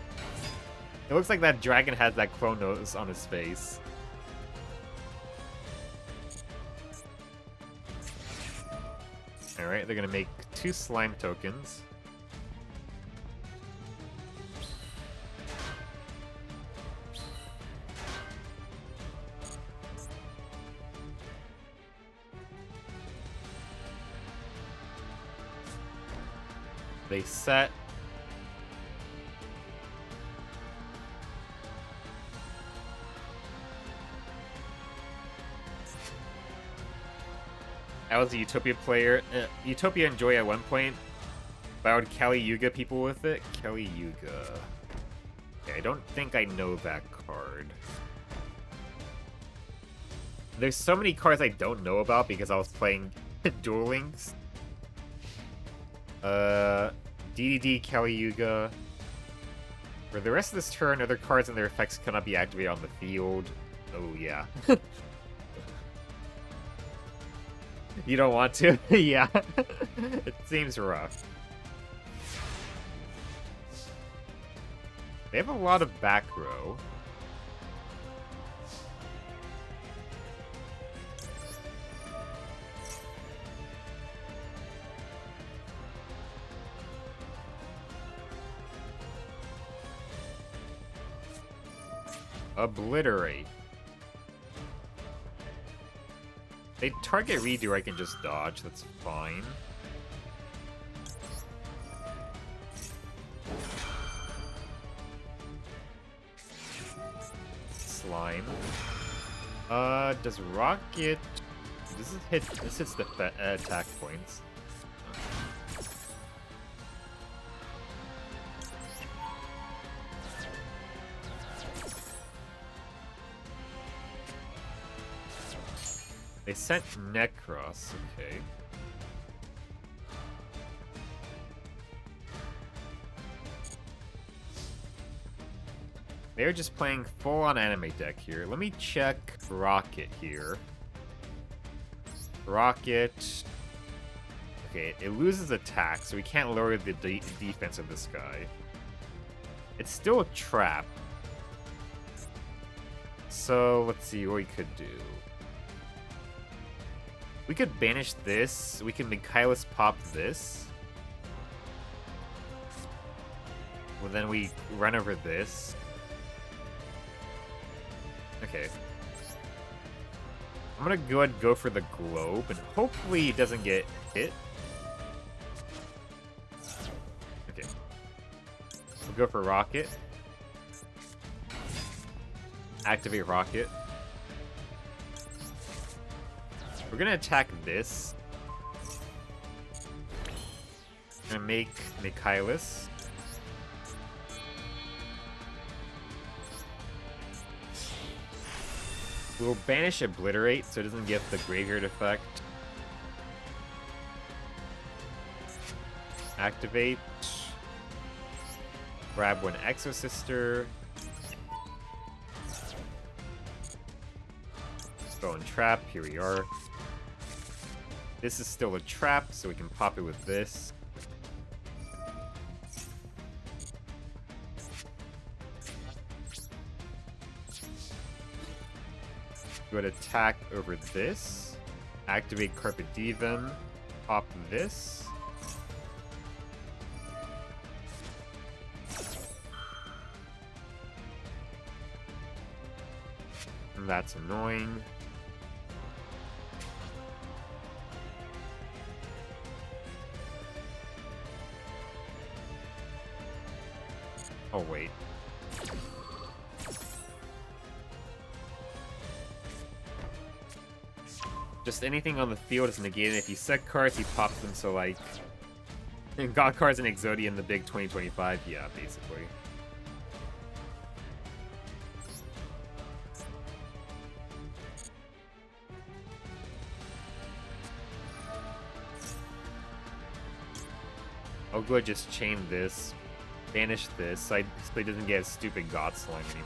It looks like that dragon has that clown nose on his face. Alright, they're gonna make 2 slime tokens. They set. I was a Utopia player. Utopia enjoy at one point, but I would Kali Yuga people with it. Kali Yuga. Okay, I don't think I know that card. There's so many cards I don't know about because I was playing Duel Links. DDD, Kali Yuga. For the rest of this turn, other cards and their effects cannot be activated on the field. Oh, yeah. You don't want to? Yeah. It seems rough. They have a lot of back row. Obliterate. They target redo, I can just dodge, that's fine. Slime. Does rocket... This hits the attack points. They sent Necros, okay. They're just playing full-on anime deck here. Let me check Rocket here. Rocket... Okay, it loses attack, so we can't lower the defense of this guy. It's still a trap. So, let's see what we could do. We could banish this. We can Michaelis pop this. Well, then we run over this. Okay. I'm gonna go ahead and go for the globe, and hopefully it doesn't get hit. Okay. We'll go for rocket. Activate rocket. We're gonna attack this. Gonna make Michaelis. We'll banish Obliterate so it doesn't get the graveyard effect. Activate. Grab one Exosister. Spell and trap, here we are. This is still a trap, so we can pop it with this. Go ahead and attack over this. Activate Carpet Divum. Pop this. And that's annoying. Oh, wait. Just anything on the field is negated. If you set cards, he pops them, so like... And got cards in Exodia in the big 2025, yeah, basically. I'll go ahead and just chain this. Banish this, so he doesn't get a stupid God Slime anymore.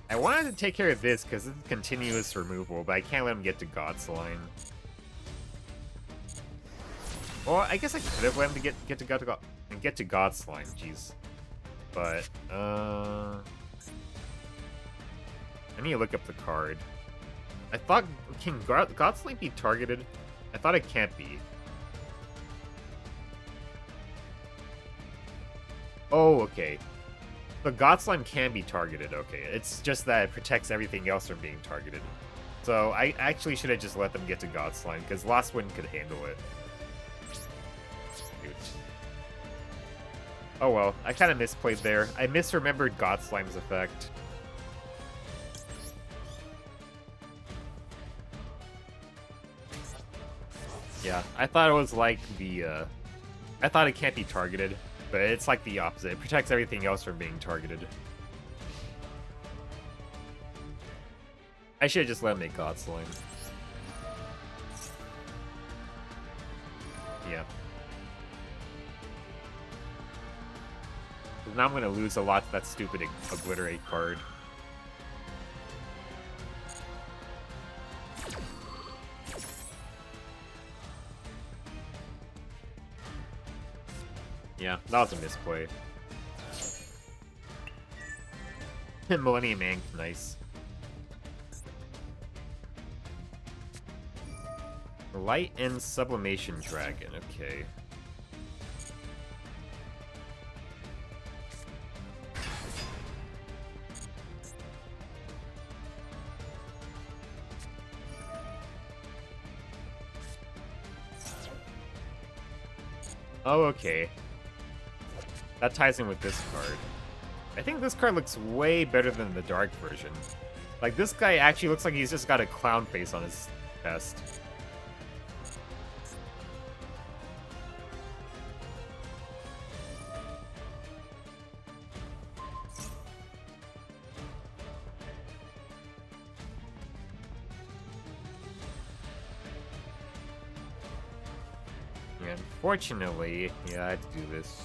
I wanted to take care of this because it's continuous removal, but I can't let him get to God Slime. Well, I guess I could have let him get to God Slime, jeez. But I need to look up the card. I thought, can God Slime be targeted? I thought it can't be. Oh, okay. The God Slime can be targeted, okay. It's just that it protects everything else from being targeted. So I actually should have just let them get to God Slime, because Lost Wind could handle it. Shoot. Oh well, I kind of misplayed there. I misremembered God Slime's effect. Yeah, I thought it was like the, I thought it can't be targeted, but it's like the opposite. It protects everything else from being targeted. I should have just let him make God Slime. Yeah. Now I'm gonna lose a lot to that stupid Obliterate card. Yeah, that was a misplay. Millennium Ink, nice. Light and Sublimation Dragon, okay. Oh, okay. That ties in with this card. I think this card looks way better than the dark version. Like, this guy actually looks like he's just got a clown face on his chest. Yeah, unfortunately, yeah, I had to do this.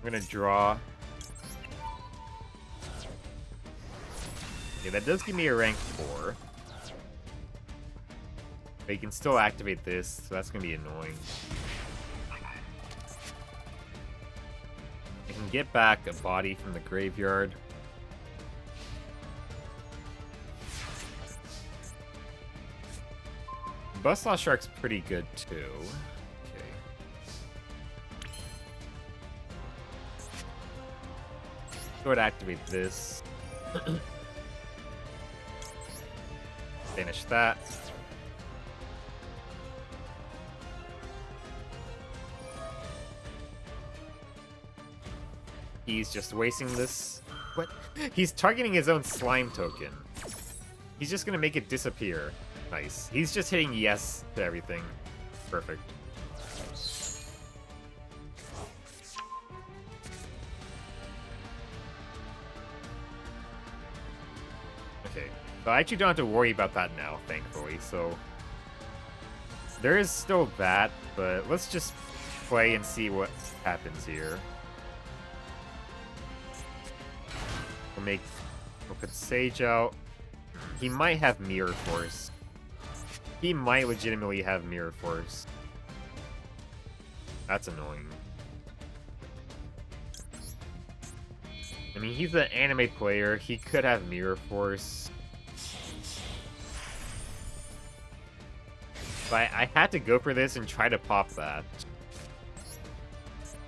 I'm gonna draw. Okay, that does give me a rank 4. But you can still activate this, so that's gonna be annoying. I can get back a body from the graveyard. Buzzsaw Shark's pretty good too. Go ahead and activate this. Finish that. He's just wasting this. What? He's targeting his own slime token. He's just gonna make it disappear. Nice. He's just hitting yes to everything. Perfect. Okay, so I actually don't have to worry about that now, thankfully, so... There is still that, but let's just play and see what happens here. We'll put Sage out. He might have Mirror Force. He might legitimately have Mirror Force. That's annoying. I mean, he's an anime player. He could have Mirror Force. But I had to go for this and try to pop that.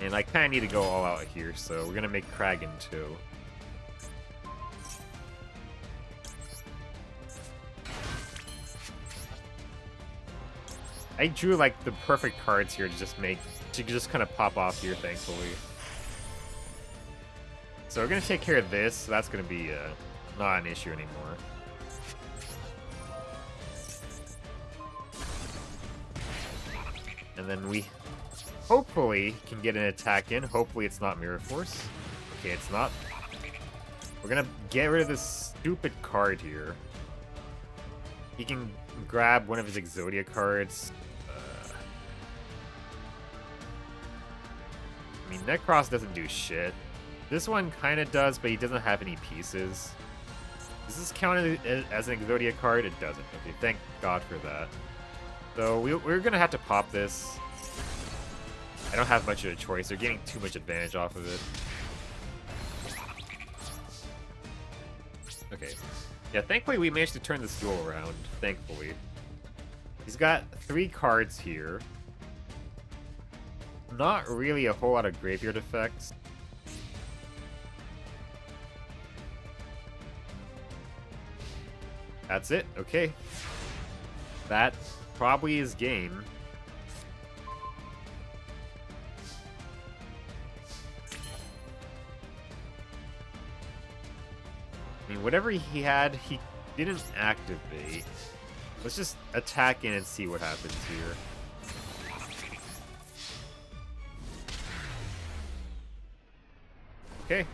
And I kind of need to go all out here, so we're going to make Kragan too. I drew like the perfect cards here to just kind of pop off here, thankfully. So we're gonna take care of this. So that's gonna be not an issue anymore. And then we hopefully can get an attack in. Hopefully it's not Mirror Force. Okay, it's not. We're gonna get rid of this stupid card here. He can grab one of his Exodia cards. I mean, Necros doesn't do shit. This one kind of does, but he doesn't have any pieces. Does this count as an Exodia card? It doesn't. Okay, thank God for that. So we're gonna have to pop this. I don't have much of a choice. They're getting too much advantage off of it. Okay. Yeah, thankfully we managed to turn this duel around. Thankfully. He's got 3 cards here. Not really a whole lot of graveyard effects. That's it. Okay. That probably is game. I mean, whatever he had, he didn't activate. Let's just attack in and see what happens here. Okay.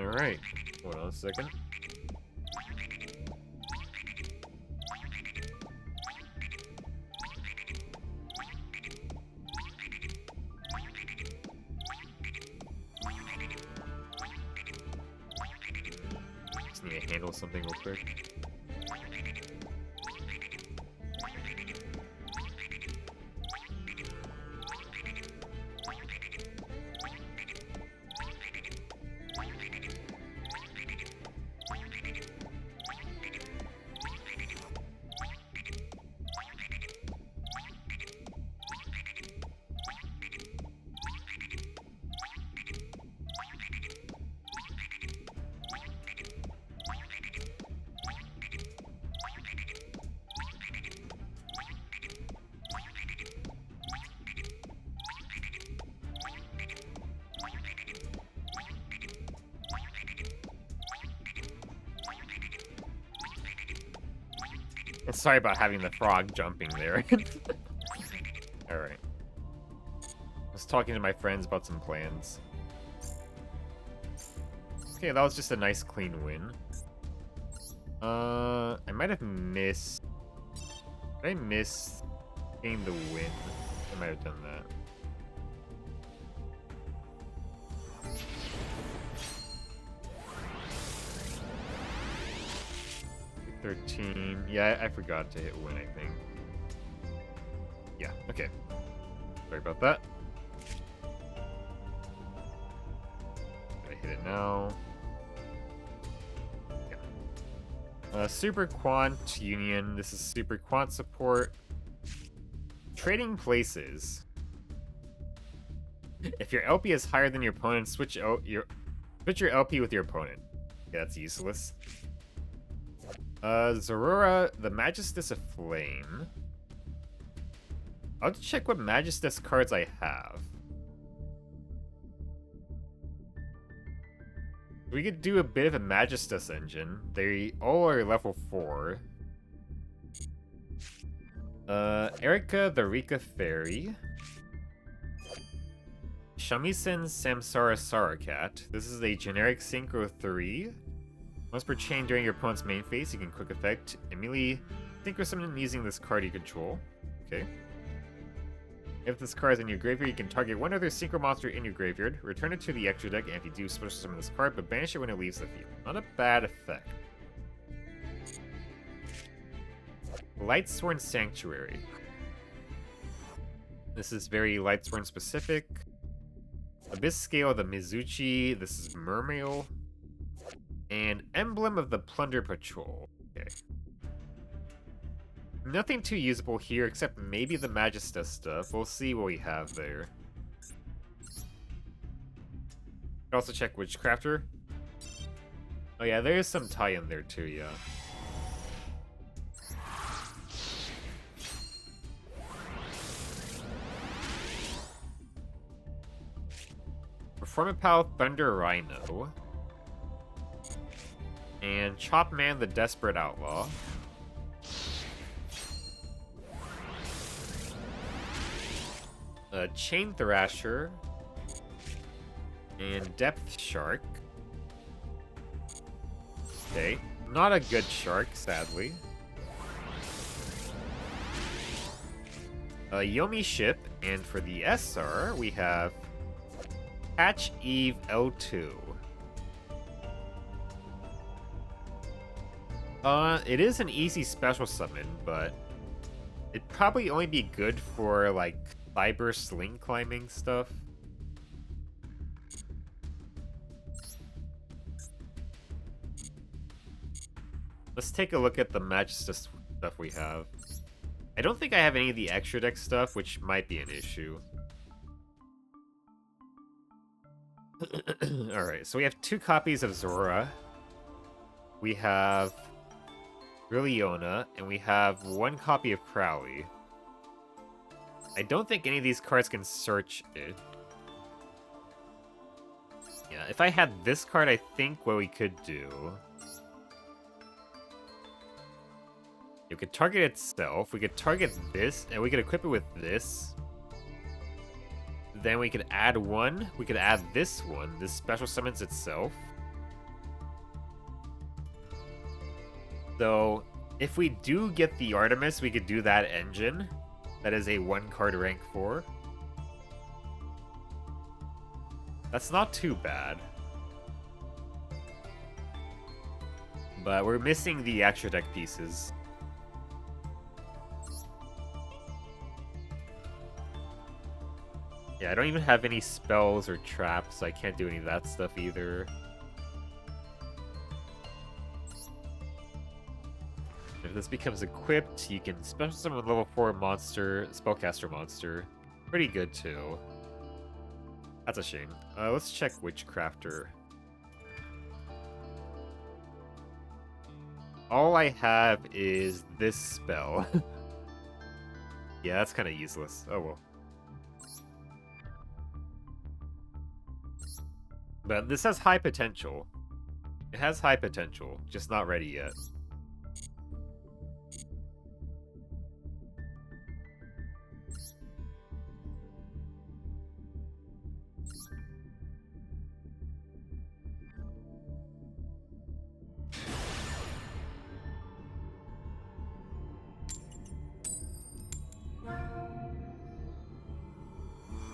Alright. Hold on a second. Just need to handle something real quick. Sorry about having the frog jumping there. Alright. I was talking to my friends about some plans. Okay, that was just a nice clean win. I might have missed... Did I miss getting the win? I might have done that. 13. Yeah, I forgot to hit win, I think. Yeah, okay. Sorry about that. Gotta hit it now. Yeah. Super Quant Union. This is Super Quant support. Trading places. If your LP is higher than your opponent, switch your LP with your opponent. Yeah, that's useless. Zorora, the Masochist of Flame. I'll have to check what Masochist cards I have. We could do a bit of a Masochist engine. They all are level 4. Erika, the Rika Fairy. Shamisen Samsara Sarakat. This is a generic Synchro 3. Once per chain during your opponent's main phase, you can quick effect immediately synchro summon using this card you control. Okay. If this card is in your graveyard, you can target one other synchro monster in your graveyard, return it to the extra deck, and if you do, special summon this card, but banish it when it leaves the field. Not a bad effect. Lightsworn Sanctuary. This is very Lightsworn specific. Abyss Scale of the Mizuchi. This is Mermail. And Emblem of the Plunder Patrol. Okay. Nothing too usable here except maybe the Magista stuff. We'll see what we have there. Also check Witchcrafter. Oh yeah, there's some tie-in there too, yeah. Performapal Thunder Rhino. And Chopman the Desperate Outlaw. Chain Thrasher. And Depth Shark. Okay. Not a good shark, sadly. A Yomi ship, and for the SR, we have Hatch Eve L2. It is an easy special summon, but it'd probably only be good for, like, cyber sling climbing stuff. Let's take a look at the match stuff we have. I don't think I have any of the extra deck stuff, which might be an issue. Alright, so we have 2 copies of Zora. We have Brilliona, and we have 1 copy of Crowley. I don't think any of these cards can search it. Yeah, if I had this card, I think what we could do... You could target itself, we could target this, and we could equip it with this. Then we could add 1, we could add this one, this special summons itself. So, if we do get the Artemis, we could do that engine. That is a 1-card rank 4. That's not too bad. But we're missing the extra deck pieces. Yeah, I don't even have any spells or traps, so I can't do any of that stuff either. If this becomes equipped, you can special summon a level 4 monster, spellcaster monster. Pretty good too. That's a shame. Let's check Witchcrafter. All I have is this spell. Yeah, that's kind of useless. Oh well. But this has high potential. It has high potential, just not ready yet.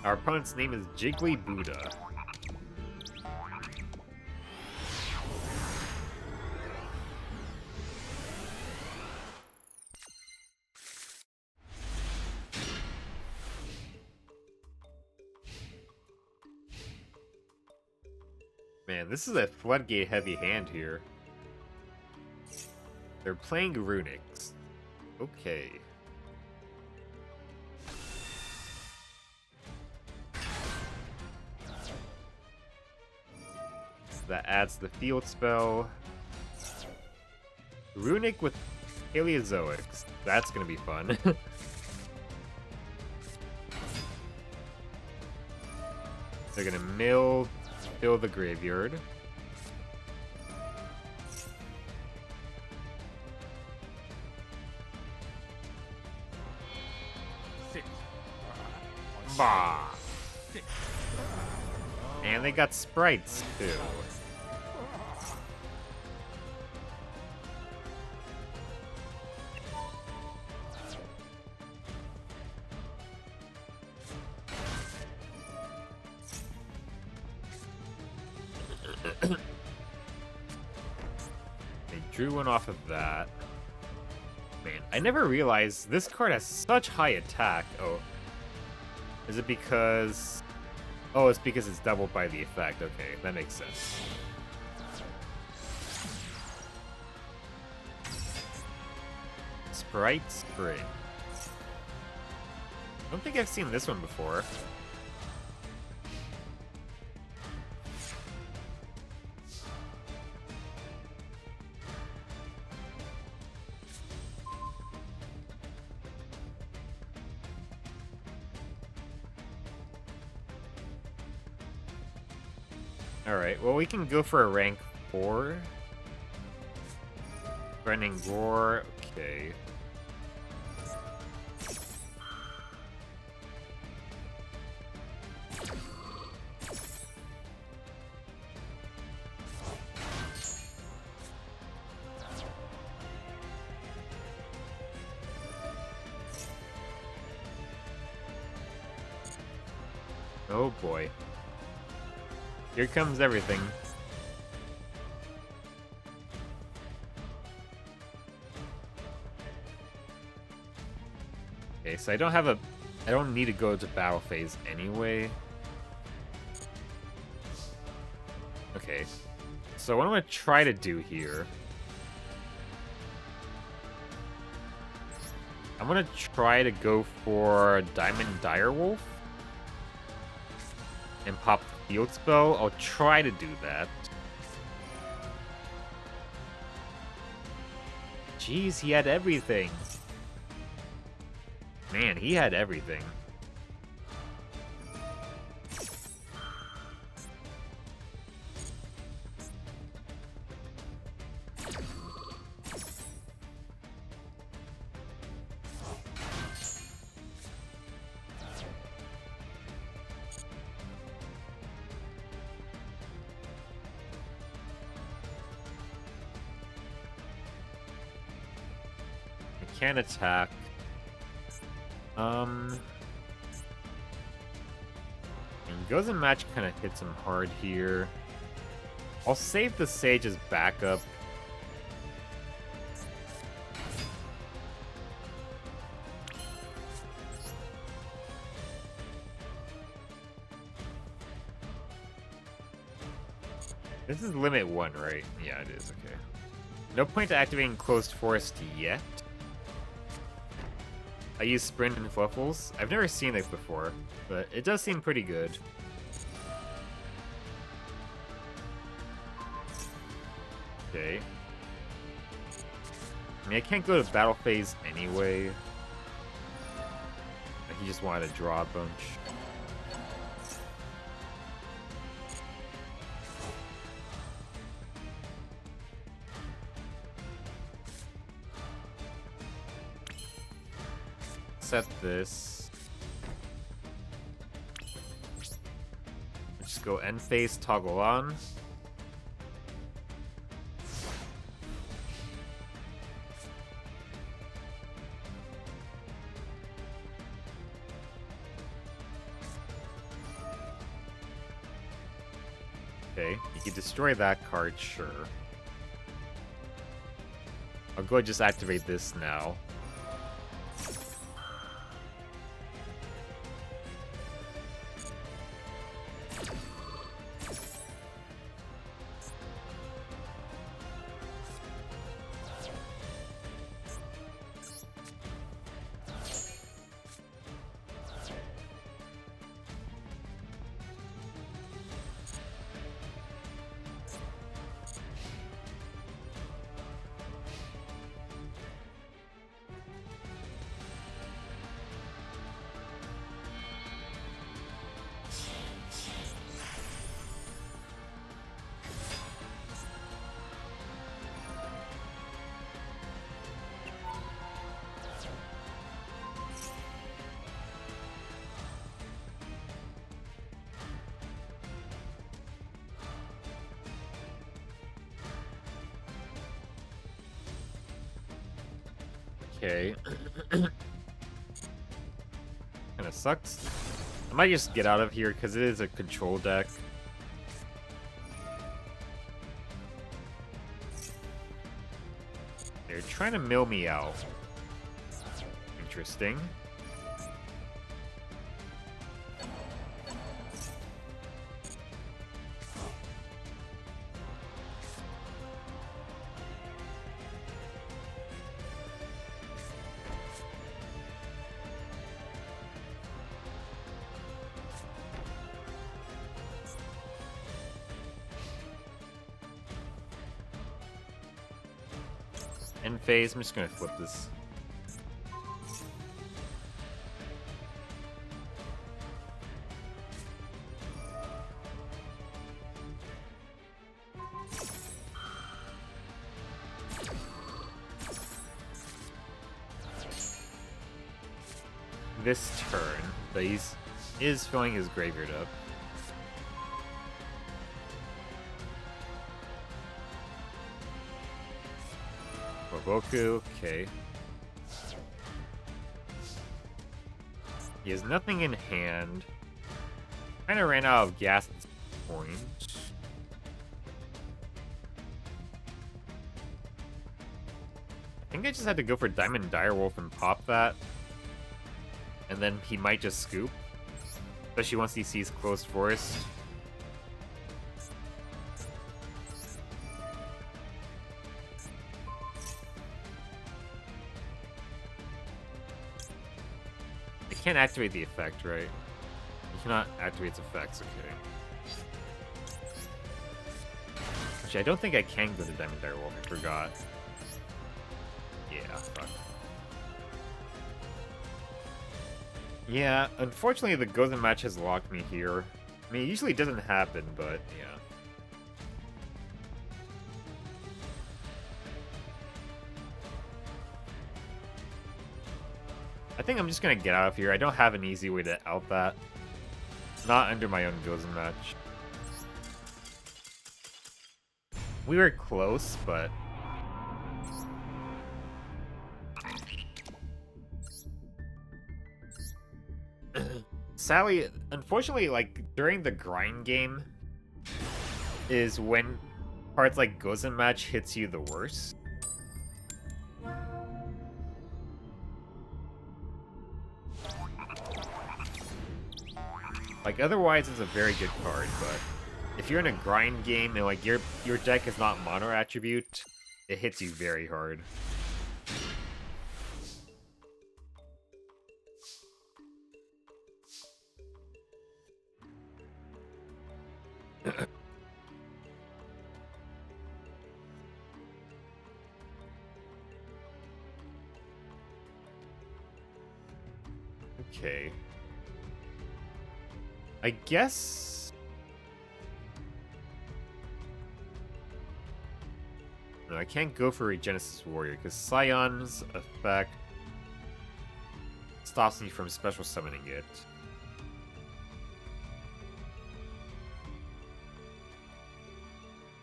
Our opponent's name is Jiggly Buddha. Man, this is a floodgate heavy hand here. They're playing Runics. Okay. So that adds the field spell. Runic with Paleozoics. That's gonna be fun. They're gonna fill the graveyard. Bah! And they got sprites too. They drew one off of that. Man, I never realized this card has such high attack. Oh. Is it because... Oh, it's because it's doubled by the effect. Okay, that makes sense. Sprite Spring. I don't think I've seen this one before. Alright, well we can go for a rank 4. Running Roar, okay. Oh boy. Here comes everything. Okay, so I don't need to go to battle phase anyway. Okay. So what I'm gonna try to do here, I'm gonna try to go for Diamond Direwolf and pop the Field Spell. I'll try to do that. Jeez, he had everything. Man, he had everything. I can't attack. And Goes and Match kind of hits him hard here. I'll save the Sage as backup. This is limit 1, right? Yeah, it is, okay. No point to activating Closed Forest yet. I use Sprint and Fluffles. I've never seen this before, but it does seem pretty good. Okay. I mean, I can't go to battle phase anyway. He just wanted to draw a bunch. Set this. Just go end phase, toggle on. Okay, you can destroy that card, sure. I'll go and just activate this now. Okay. Kinda sucks. I might just get out of here because it is a control deck. They're trying to mill me out. Interesting. End phase, I'm just gonna flip this. This turn, but he is filling his graveyard up. Boku, okay. He has nothing in hand. Kind of ran out of gas at this point. I think I just had to go for Diamond Direwolf and pop that. And then he might just scoop. Especially once he sees Closed Forest. I can't activate the effect, right? You cannot activate its effects, okay. Actually, I don't think I can go to Diamond Direwolf, I forgot. Yeah, fuck. Yeah, unfortunately the Gozen match has locked me here. I mean, it usually doesn't happen, but yeah. I think I'm just gonna get out of here. I don't have an easy way to out that. Not under my own Gozen match. We were close, but... Sally, unfortunately, like, during the grind game is when parts like Gozen match hits you the worst. Like, otherwise it's a very good card, but if you're in a grind game and like your deck is not mono attribute, it hits you very hard. Okay. I guess... No, I can't go for Regenesis Warrior, because Scion's effect stops me from special summoning it.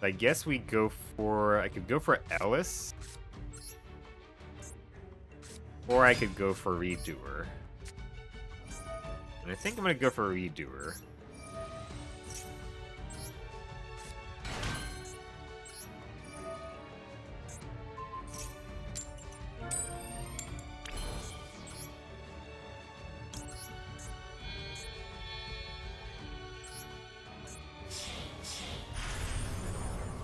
I guess we go for... I could go for Ellis. Or I could go for Redoer. And I think I'm gonna go for Redoer.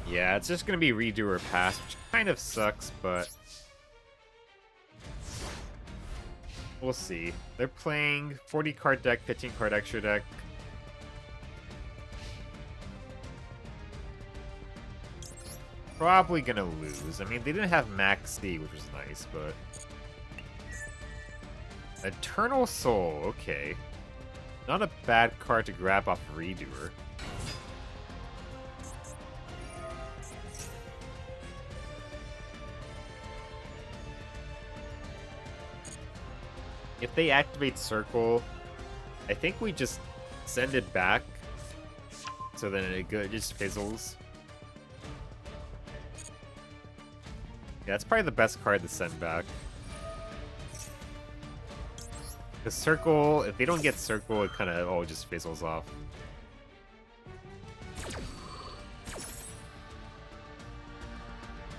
Yeah, it's just gonna be Redoer pass, which kind of sucks, but... We'll see. They're playing 40 card deck, 15 card extra deck. Probably gonna lose. I mean, they didn't have Max C, which was nice, but... Eternal Soul, okay. Not a bad card to grab off Redoer. If they activate Circle, I think we just send it back, so then it just fizzles. Yeah, that's probably the best card to send back. The Circle, if they don't get Circle, it kind of all just fizzles off.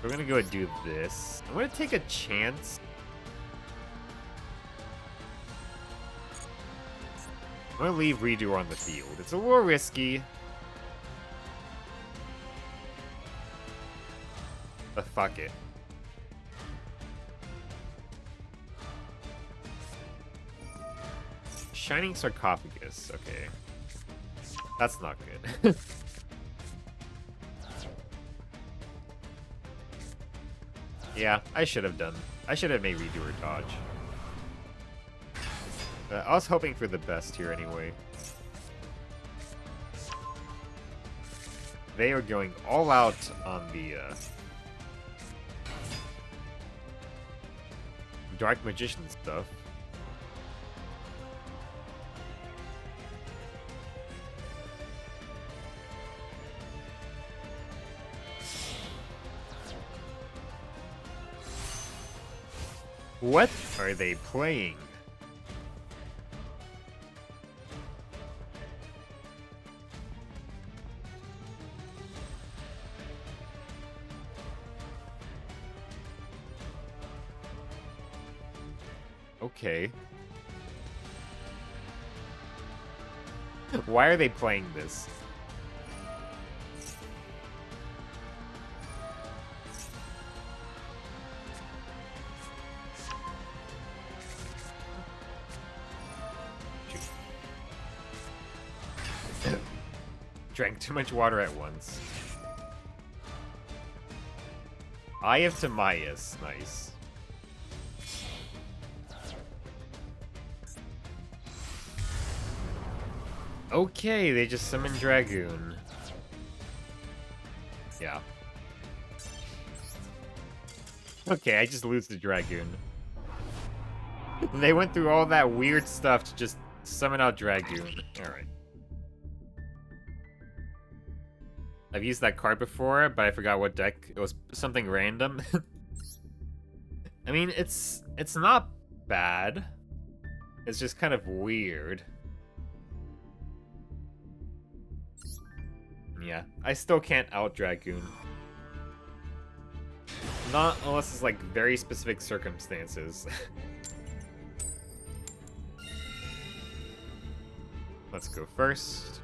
We're gonna go and do this. I'm gonna take a chance. I'm gonna leave Redoer on the field. It's a little risky. But fuck it. Shining Sarcophagus, okay. That's not good. Yeah, I should have made Redoer dodge. I was hoping for the best here anyway. They are going all out on the Dark Magician stuff. What are they playing? Okay. Why are they playing this? Drank too much water at once. Eye of Timaeus. Nice. Okay, they just summoned Dragoon. Yeah. Okay, I just lose the Dragoon. They went through all that weird stuff to just summon out Dragoon. Alright. I've used that card before, but I forgot what deck. It was something random. I mean, it's not bad. It's just kind of weird. Yeah, I still can't out Dragoon. Not unless it's like very specific circumstances. Let's go first.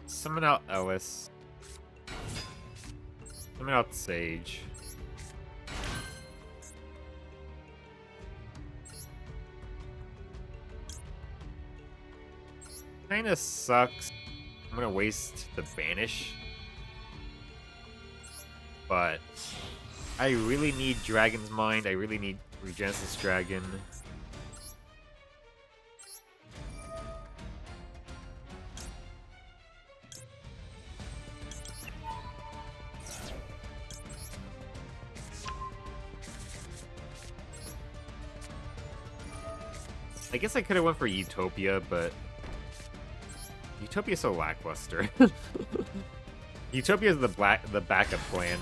Summon out Ellis. Summon out Sage. Kinda sucks. I'm gonna waste the Banish. But I really need Dragon's Mind. I really need Regenesis Dragon. I guess I could have went for Utopia, but Utopia's so lackluster. Utopia is the backup plan.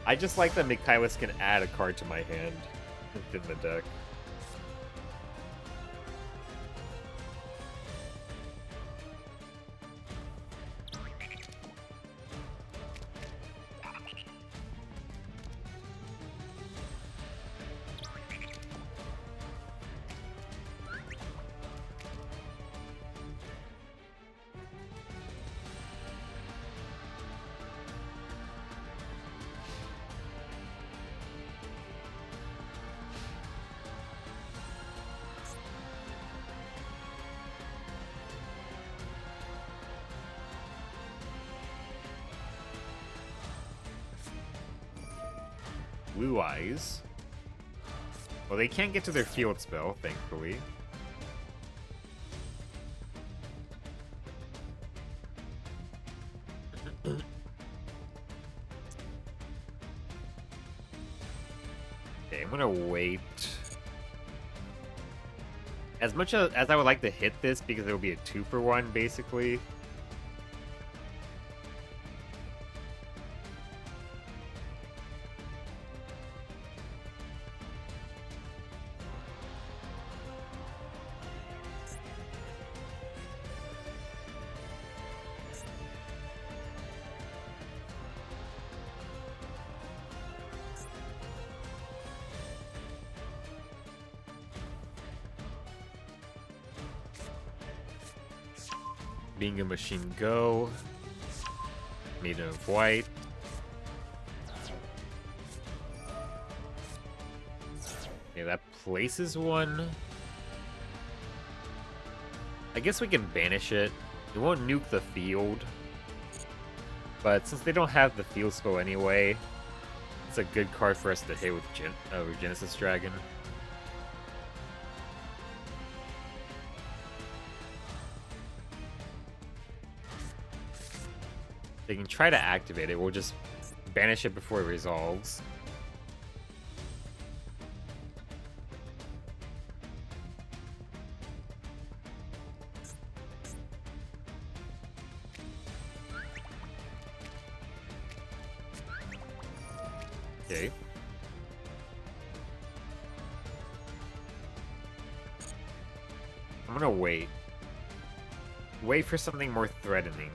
I just like that Michaelis can add a card to my hand within the deck. Blue Eyes. Well, they can't get to their field spell, thankfully. Okay, I'm gonna wait. As much as I would like to hit this, because it will be a 2-for-1, basically. Being a Machine Go. Maiden of White. Okay, that places one. I guess we can banish it. It won't nuke the field. But since they don't have the field spell anyway, it's a good card for us to hit with Regenesis Dragon. They can try to activate it. We'll just banish it before it resolves. Okay. I'm gonna wait. Wait for something more threatening.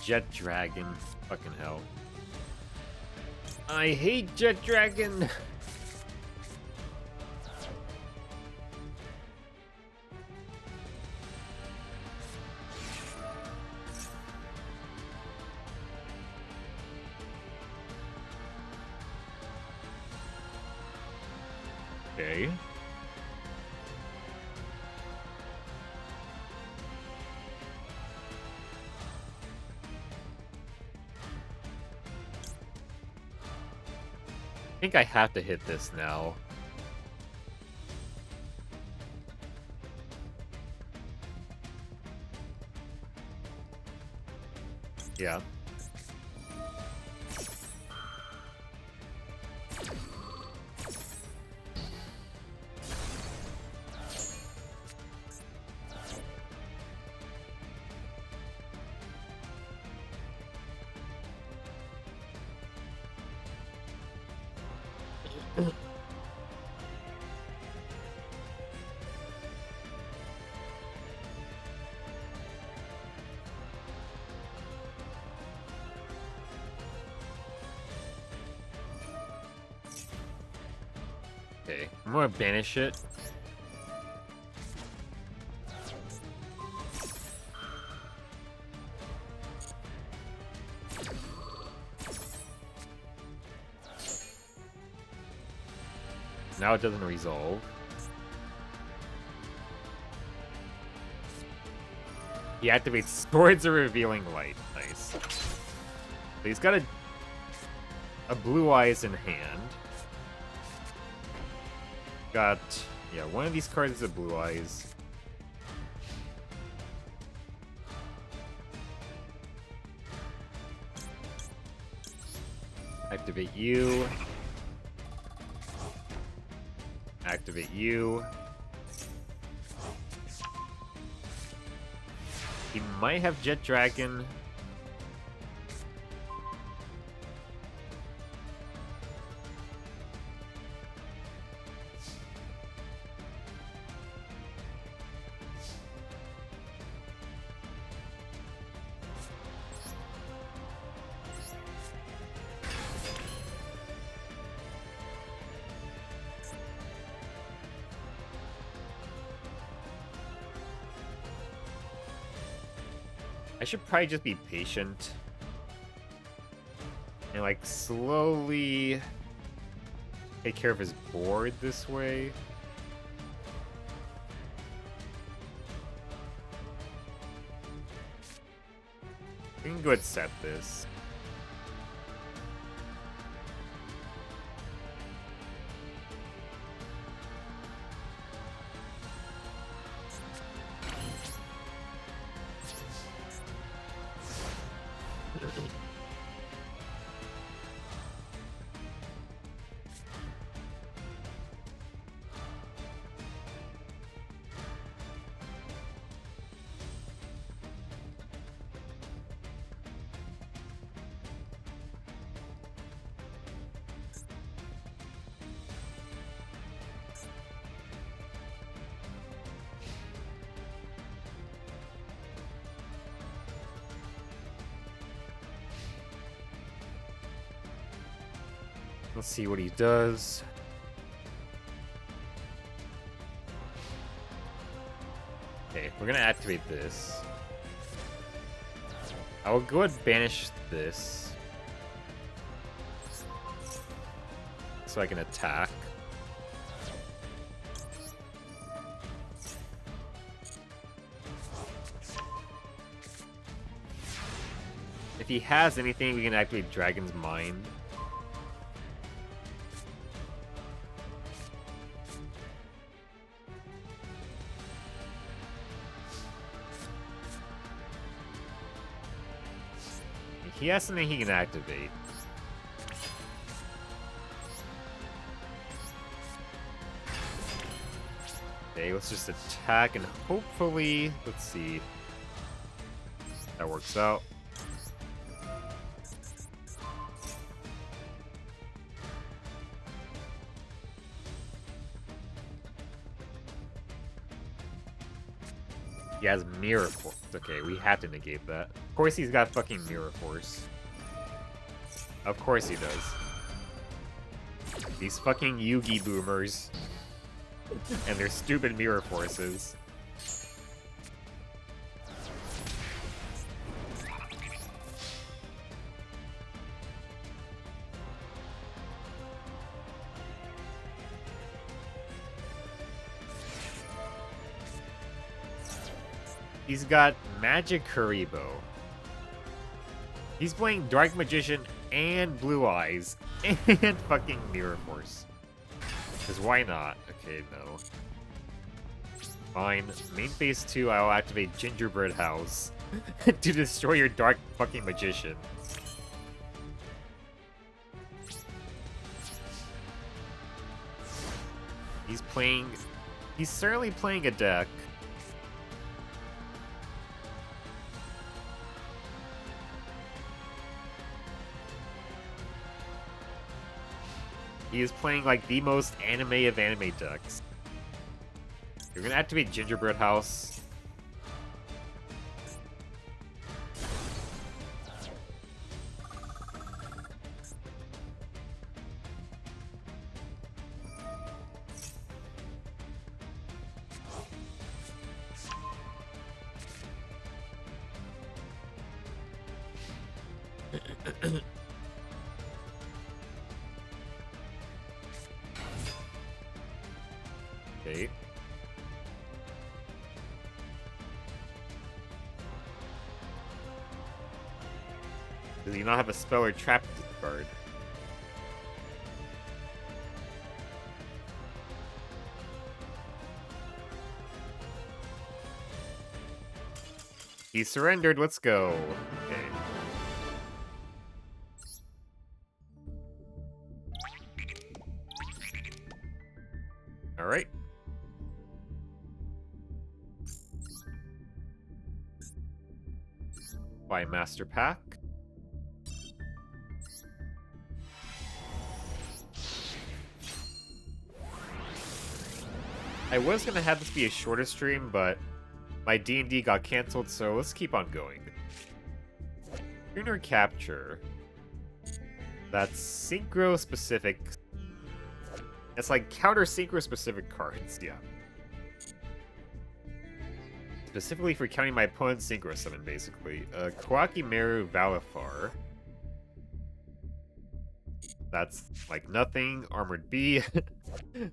Jet Dragon. Fucking hell. I hate Jet Dragon! Okay. I think I have to hit this now. Yeah. Okay, I'm gonna banish it. Now it doesn't resolve. He activates Swords of Revealing Light. Nice. So he's got a Blue Eyes in hand. Got, yeah, one of these cards is a Blue Eyes. Activate you. Activate you. He might have Jet Dragon. I should probably just be patient. And like slowly take care of his board this way. We can go ahead and set this. Let's see what he does. Okay, we're gonna activate this. I will go ahead and banish this. So I can attack. If he has anything, we can activate Dragon's Mind. he has something he can activate. Okay, let's just attack and hopefully, let's see. That works out. He has Mirror Force. Okay, we have to negate that. Of course he's got fucking Mirror Force. Of course he does. These fucking Yugi boomers. And their stupid Mirror Forces. He's got Magic Kuribo. He's playing Dark Magician and Blue Eyes and fucking Mirror Force. Because why not? Okay, no. Fine. Main phase 2, I'll activate Gingerbread House to destroy your Dark fucking Magician. He's certainly playing a deck. He is playing like the most anime of anime decks. You're gonna activate Gingerbread House. Okay. Does he not have a spell or trap to discard? He surrendered, let's go. Okay. Alright. Buy Master Pack. I was gonna have this be a shorter stream, but my D&D got canceled, so let's keep on going. Tuner Capture. That's synchro-specific. It's like counter-synchro-specific cards, yeah. Specifically for counting my opponent's synchro summon, basically. Kawakimeru Valifar. That's like nothing. Armored B.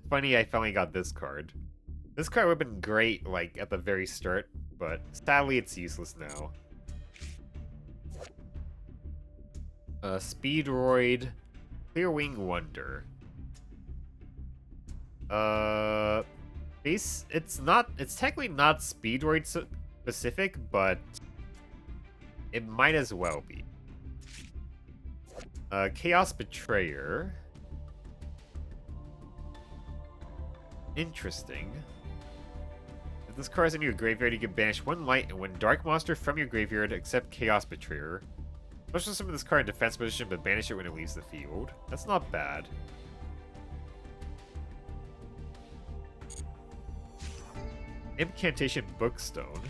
Funny, I finally got this card. This card would have been great, like, at the very start, but sadly it's useless now. Speedroid. Clearwing Wonder. It's technically not Speedroid specific, but it might as well be. Chaos Betrayer. Interesting. If this card is in your graveyard, you can banish one light and one dark monster from your graveyard except Chaos Betrayer. Special summon this card in defense position, but banish it when it leaves the field. That's not bad. Incantation Bookstone.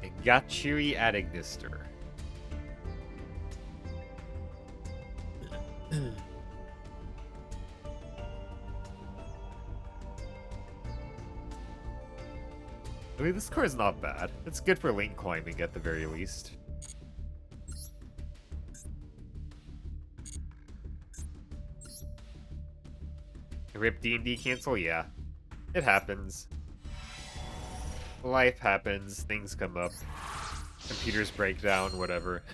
And Gachiri Adagnister. I mean, this card is not bad. It's good for lane climbing at the very least. Rip D&D cancel? Yeah. It happens. Life happens, things come up. Computers break down, whatever.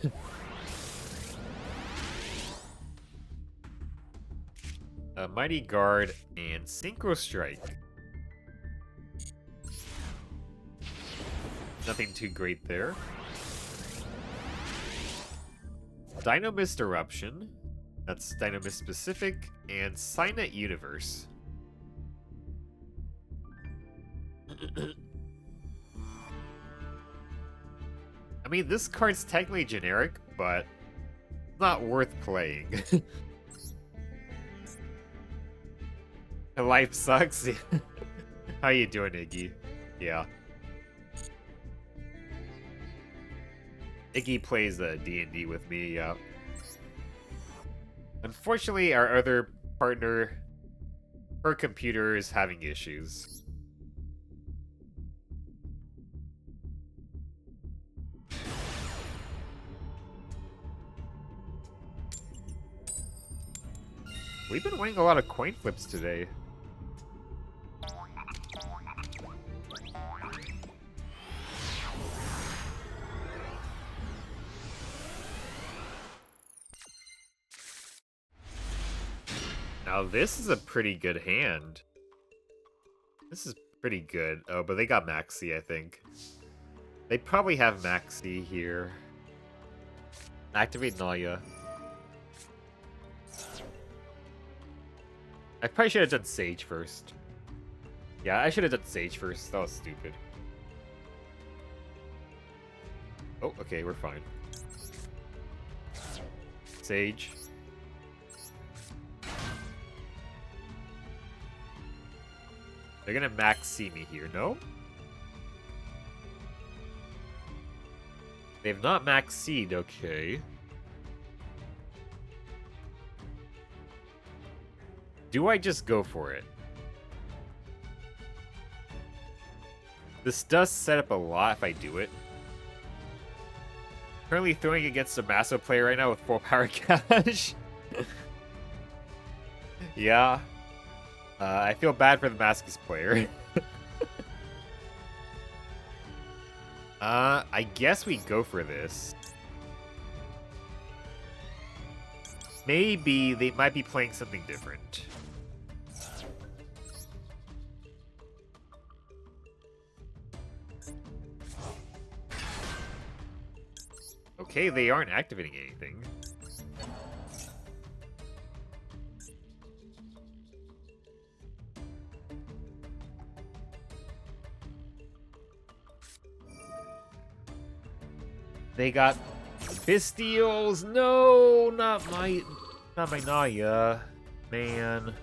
Mighty Guard and Synchro Strike. Nothing too great there. Dynamist Eruption. That's Dynamist specific. And Signet Universe. I mean, this card's technically generic, but not worth playing. Life sucks. How you doing, Iggy? Yeah. Iggy plays D&D with me, yeah. Unfortunately, our other partner, her computer is having issues. We've been winning a lot of coin flips today. Now this is a pretty good hand. This is pretty good. Oh, but they got Maxi, I think. They probably have Maxi here. Activate Nalia. I probably should have done Sage first. Yeah, I should have done Sage first. That was stupid. Oh, okay, we're fine. Sage. They're gonna max see me here, no? They've not max seed, okay. Do I just go for it? This does set up a lot if I do it. Currently throwing against a Maso player right now with full power cash. Yeah. I feel bad for the Masochist player. I guess we go for this. Maybe they might be playing something different. Okay, they aren't activating anything. They got Bestials. No, not my Naya. Man.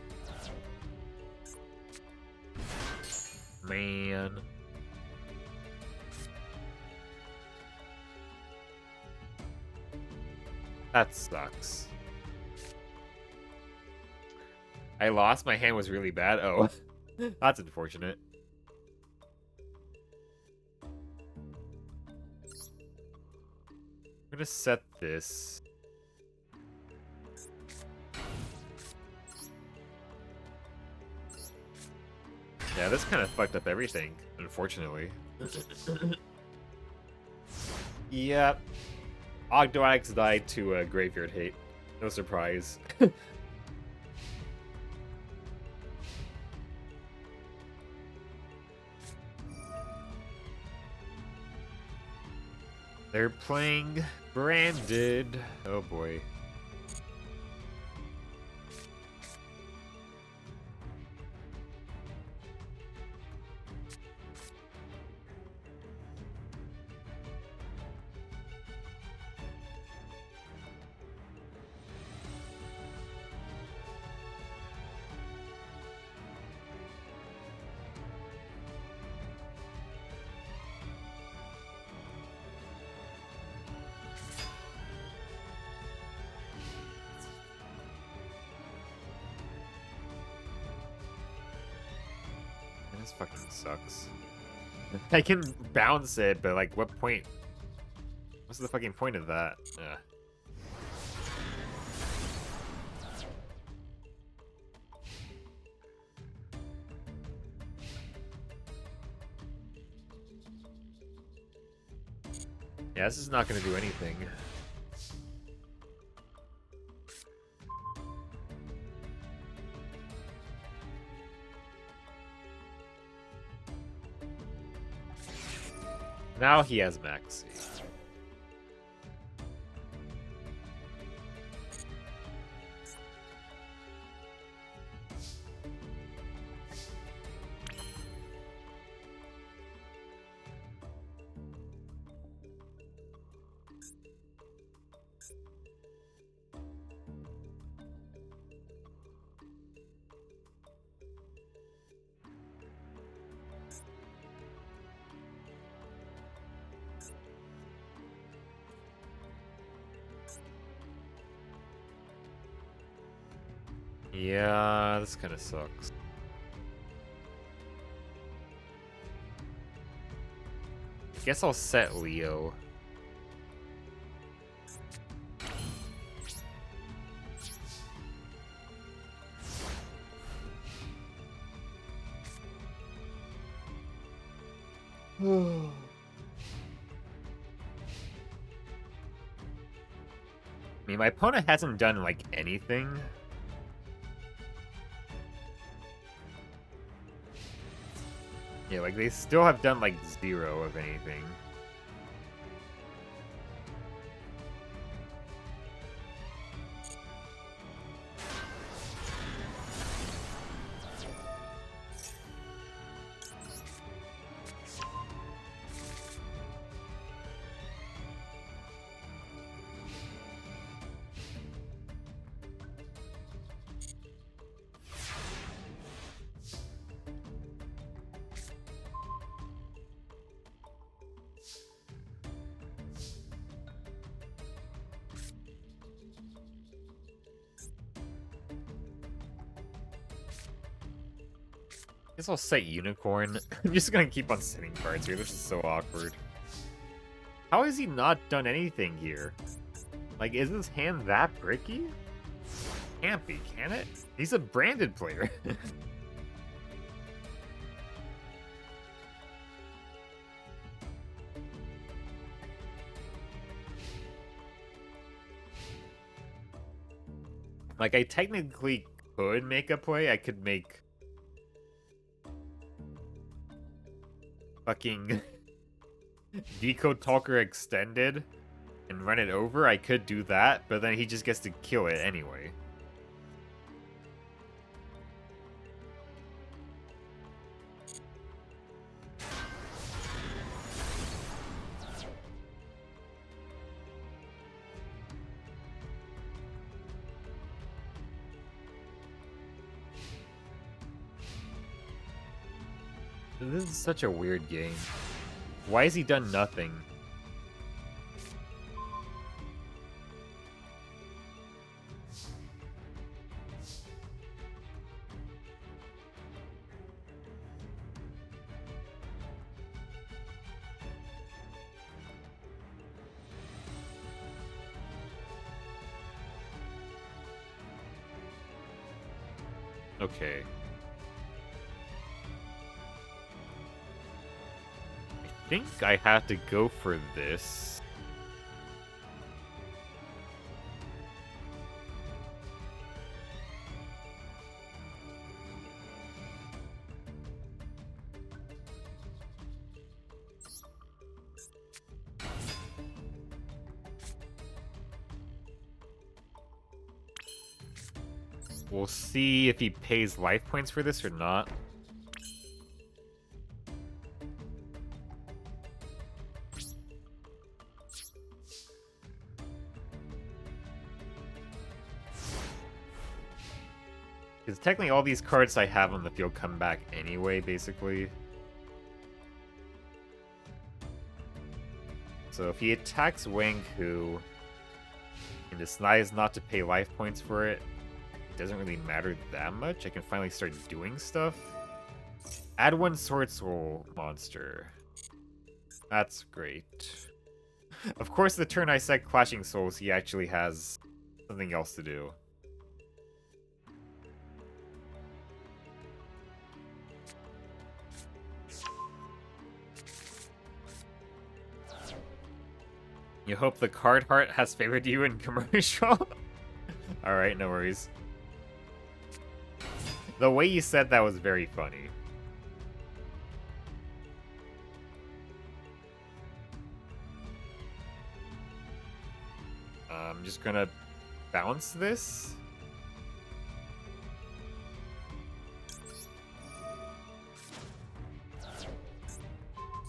That sucks. I lost. My hand was really bad. Oh, that's unfortunate. I'm gonna set this. Yeah, this kind of fucked up everything, unfortunately. Yep. Ogdoax died to Graveyard Hate. No surprise. They're playing Branded. Oh boy. This fucking sucks. I can bounce it, but like, what point? What's the fucking point of that? Ugh. Yeah, this is not gonna do anything. Now he has Maxi. Yeah, this kind of sucks. I guess I'll set Leo. I mean, my opponent hasn't done, like, anything. Yeah, like, they still have done, like, 0 of anything. Guess I'll set Unicorn. I'm just gonna keep on setting cards here. This is so awkward. How has he not done anything here? Like, is this hand that bricky? Can't be, can it? He's a branded player. Like, I technically could make a play. I could make fucking Decode Talker extended and run it over. I could do that, but then he just gets to kill it anyway. This is such a weird game. Why has he done nothing? Okay. I think I have to go for this. We'll see if he pays life points for this or not. Because technically all these cards I have on the field come back anyway, basically. So if he attacks Wang Hu and decides not to pay life points for it, it doesn't really matter that much. I can finally start doing stuff. Add 1 Sword Soul monster. That's great. Of course, the turn I set Clashing Souls, he actually has something else to do. You hope the card heart has favored you in commercial? Alright, no worries. The way you said that was very funny. I'm just gonna bounce this.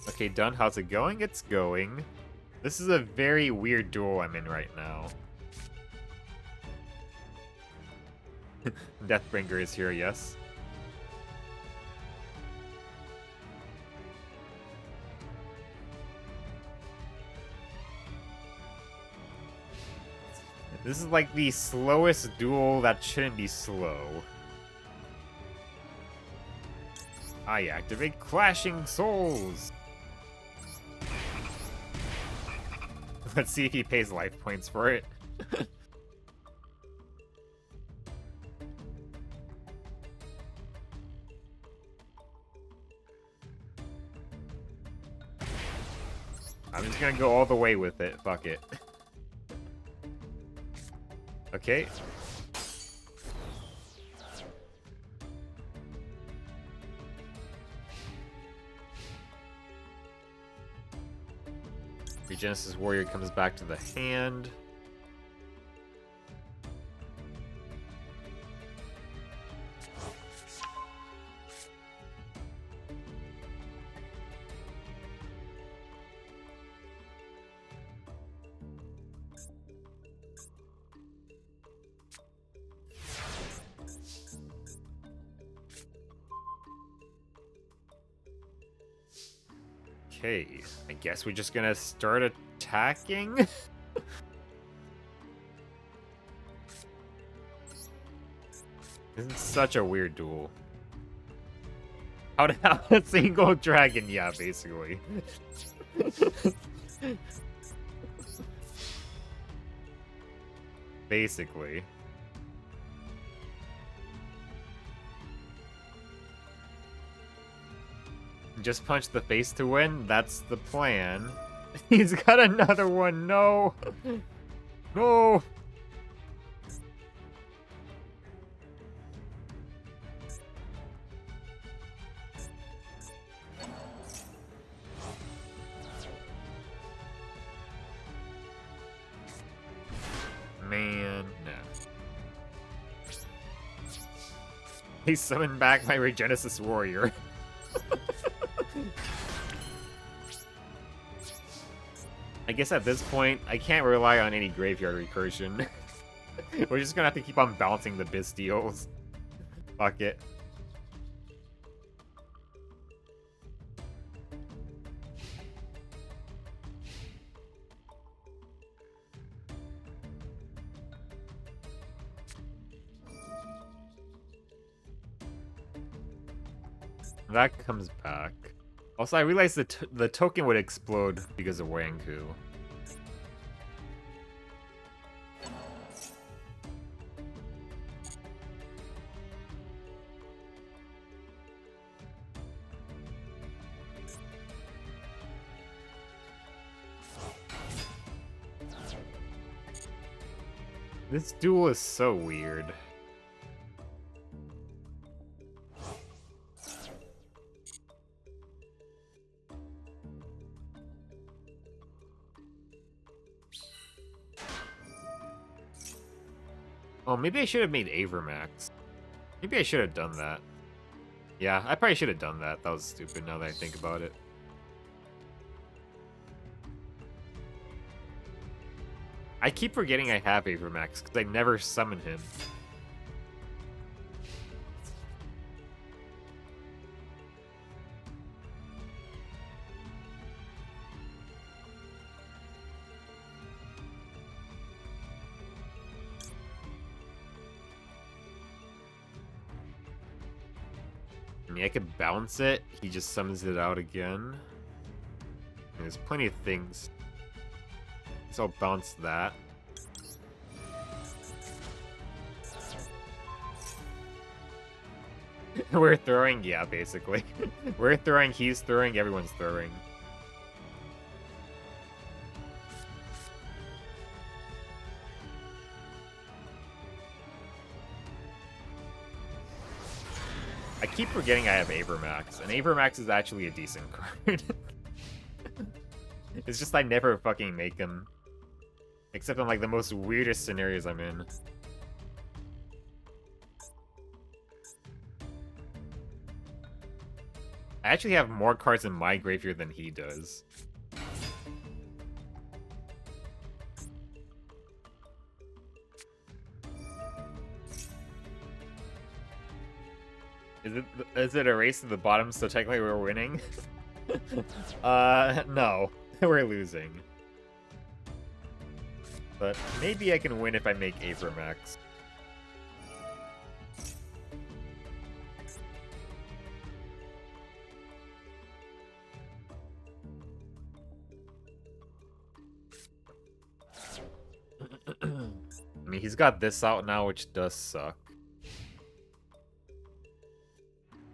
Okay, done. How's it going? It's going. This is a very weird duel I'm in right now. Deathbringer is here, yes. This is like the slowest duel that shouldn't be slow. I activate Clashing Souls! Let's see if he pays life points for it. I'm just gonna go all the way with it. Fuck it. Okay. Regenesis Warrior comes back to the hand. Okay, I guess we're just gonna start attacking? This is such a weird duel. How to have a single dragon, yeah, basically. Basically. Just punch the face to win? That's the plan. He's got another one, no! No! Man, no. He summoned back my Regenesis Warrior. I guess at this point, I can't rely on any graveyard recursion. We're just gonna have to keep on bouncing the Bistials. Fuck it. That comes back. Also, I realized the token would explode because of Wanku. This duel is so weird. Oh, maybe I should have made Avermax. Maybe I should have done that. Yeah, I probably should have done that. That was stupid now that I think about it. I keep forgetting I have Avermax because I never summon him. I mean, I could bounce it. He just summons it out again. There's plenty of things. So I'll bounce that. We're throwing, yeah, basically. We're throwing, he's throwing, everyone's throwing. I keep forgetting I have Avermax, and Avermax is actually a decent card. It's just I never fucking make him. Except in like the most weirdest scenarios I'm in. I actually have more cards in my graveyard than he does. Is it a race to the bottom, so technically we're winning? No. We're losing. But maybe I can win if I make Avermax. I mean, he's got this out now, which does suck.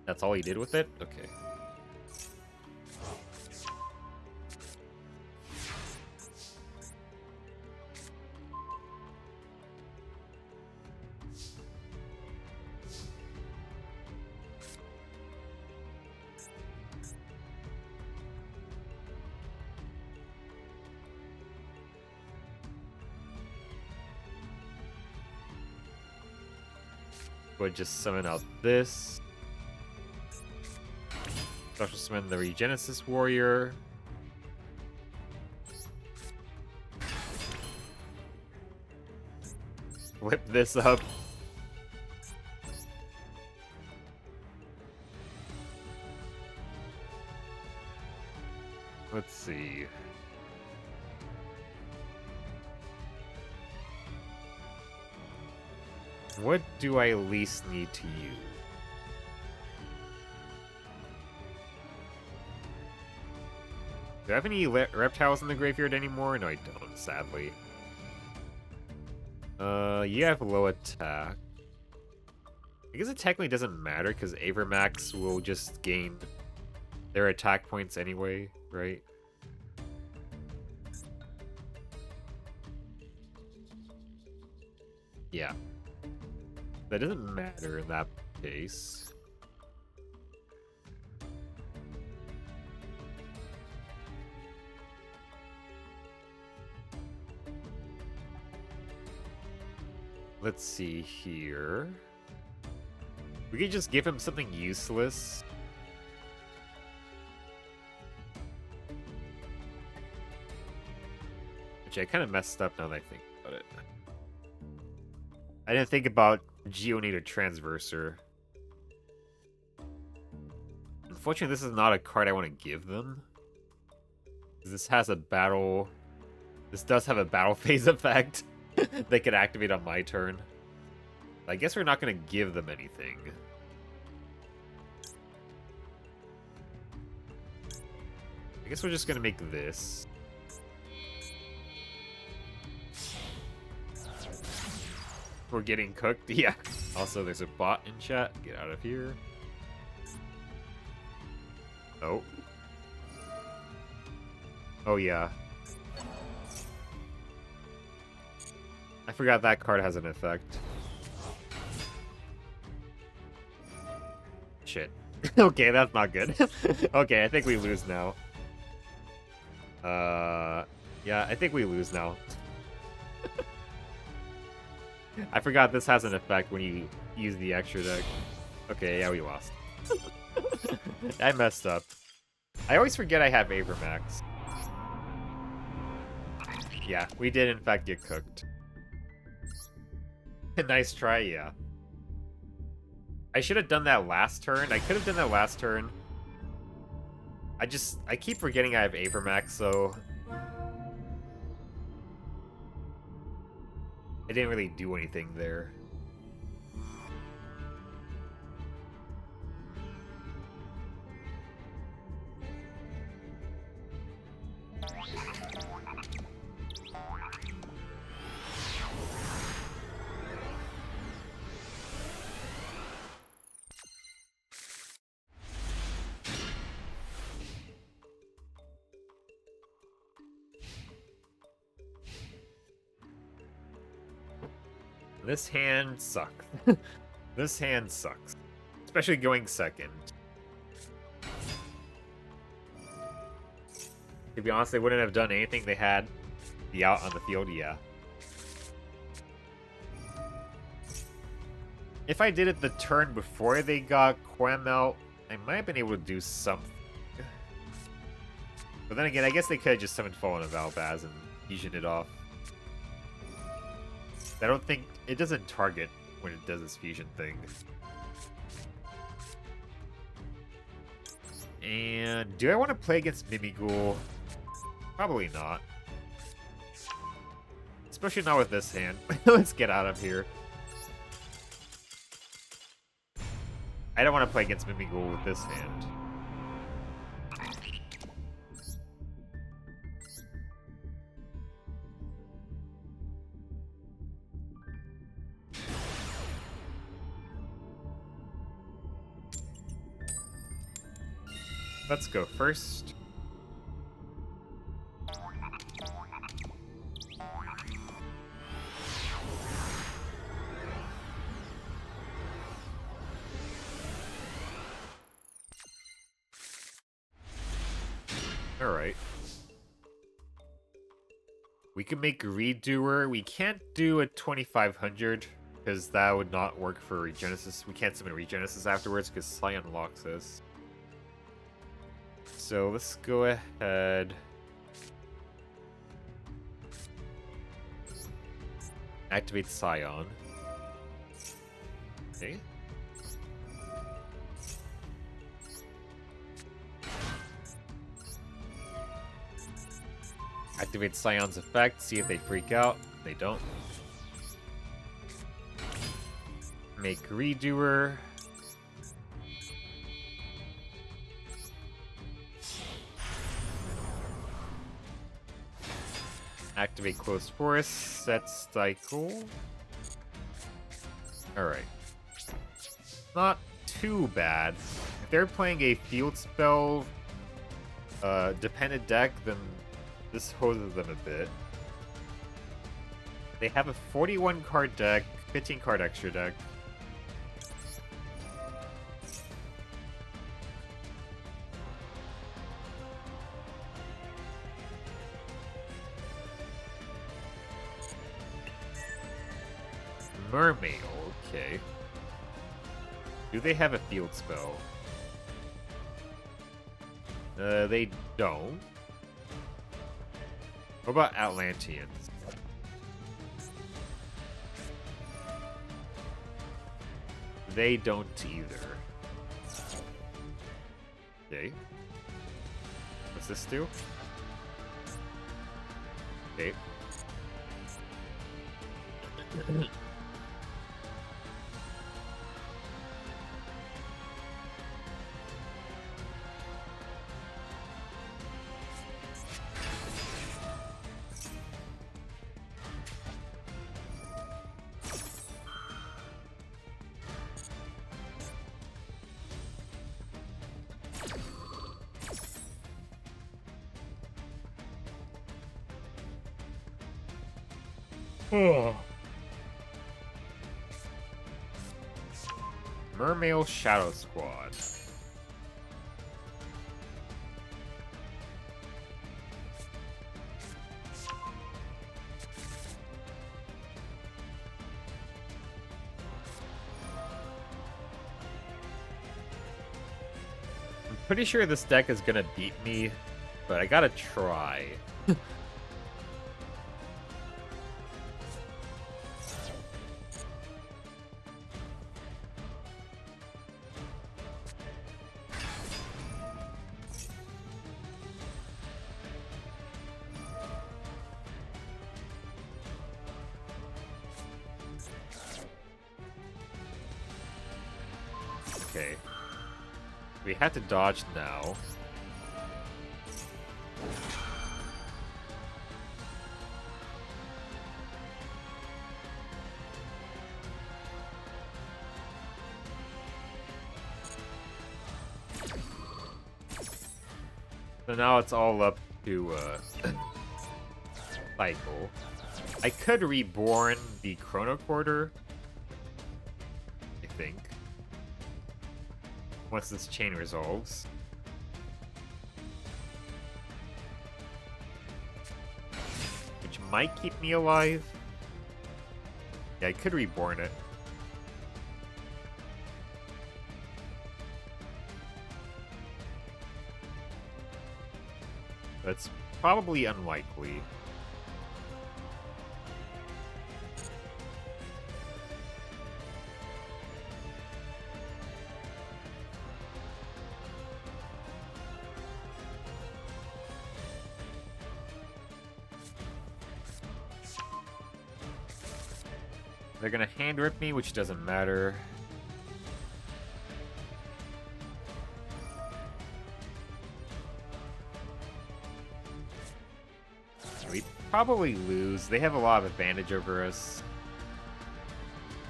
That's all he did with it? Okay. Would just summon out this. Special summon the Regenesis Warrior. Whip this up. Let's see. What do I least need to use? Do I have any reptiles in the graveyard anymore? No, I don't, sadly. You have low attack. I guess it technically doesn't matter because Avermax will just gain their attack points anyway, right? Yeah. That doesn't matter in that case. Let's see here. We could just give him something useless. Which I kind of messed up now that I think about it. I didn't think about Geonator Transverser. Unfortunately, this is not a card I want to give them. This has a battle... This does have a battle phase effect. They could activate on my turn. I guess we're not going to give them anything. I guess we're just going to make this. We're getting cooked. Yeah. Also, there's a bot in chat. Get out of here. Oh. Oh, yeah. I forgot that card has an effect. Shit. Okay, that's not good. Okay, I think we lose now. Yeah, I think we lose now. I forgot this has an effect when you use the extra deck. Okay, yeah, we lost. I messed up. I always forget I have Avermax. Yeah, we did in fact get cooked. Nice try, yeah. I should have done that last turn. I could have done that last turn. I keep forgetting I have Avermax, so... I didn't really do anything there. This hand sucks. This hand sucks. Especially going second. To be honest, they wouldn't have done anything they had the out on the field, yeah. If I did it the turn before they got Quam out, I might have been able to do something. But then again, I guess they could have just summoned Fallen of Albaz and fusioned it off. I don't think... It doesn't target when it does this fusion thing. And do I want to play against Mimighoul? Probably not. Especially not with this hand. Let's get out of here. I don't want to play against Mimighoul with this hand. Let's go first. Alright. We can make a redoer. We can't do a 2500 because that would not work for Regenesis. We can't summon Regenesis afterwards because Scion locks us. So let's go ahead. Activate Scion. Okay. Activate Scion's effect, see if they freak out. They don't. Make Redoer. Activate Closed Forest, set Cycle. Alright. Not too bad. If they're playing a field spell dependent deck, then this hoses them a bit. They have a 41 card deck, 15 card extra deck. Mermaid, okay. Do they have a field spell? They don't. What about Atlanteans? They don't either. Okay. What's this do? Okay. Mermail Shadow Squad. I'm pretty sure this deck is gonna beat me, but I gotta try. Okay. We had to dodge now. So now it's all up to cycle. I could reborn the Chrono Quarter, I think. Once this chain resolves. Which might keep me alive. Yeah, I could reborn it. That's probably unlikely. They're gonna hand rip me, which doesn't matter. We probably lose. They have a lot of advantage over us.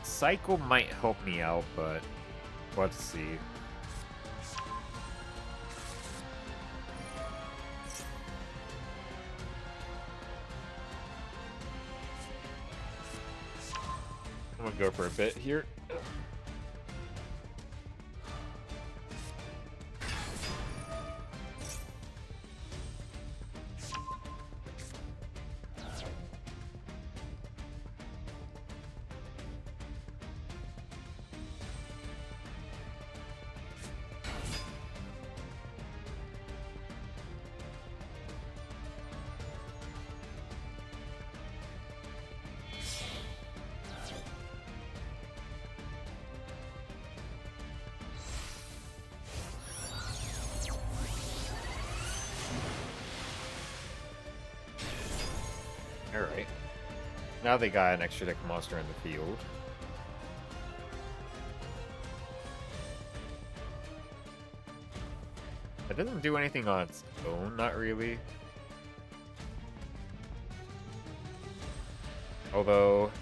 Cycle might help me out, but let's see. I'm gonna go for a bit here. Alright. Now they got an extra deck monster in the field. That doesn't do anything on its own, not really. Although,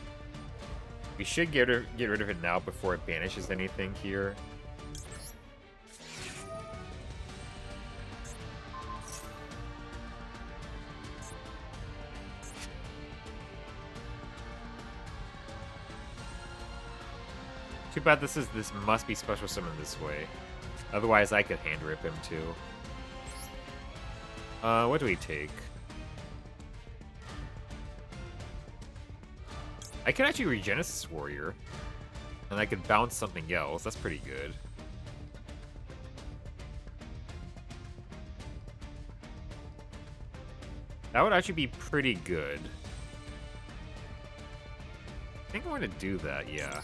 we should get rid of it now before it banishes anything here. Too bad this must be special summoned this way. Otherwise I could hand rip him too. What do we take? I can actually Regenesis Warrior. And I could bounce something else. That's pretty good. That would actually be pretty good. I think I'm going to do that, yeah.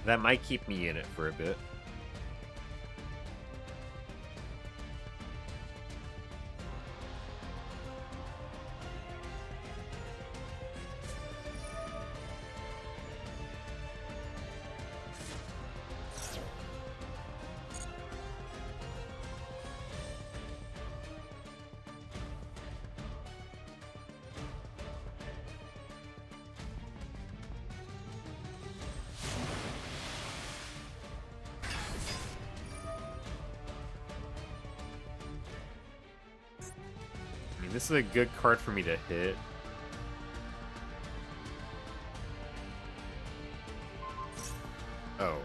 That might keep me in it for a bit. This is a good card for me to hit. Oh.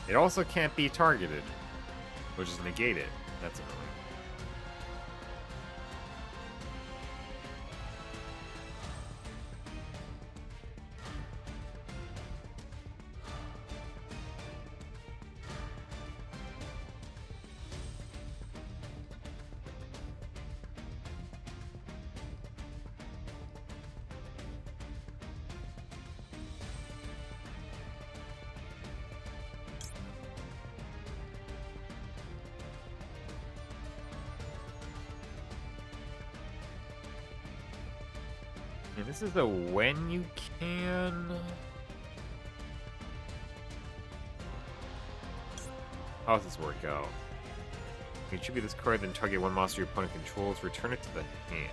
It also can't be targeted, which is negated. That's annoying. And this is the when you can. How does this work out? You contribute this card, then target one monster your opponent controls, return it to the hand.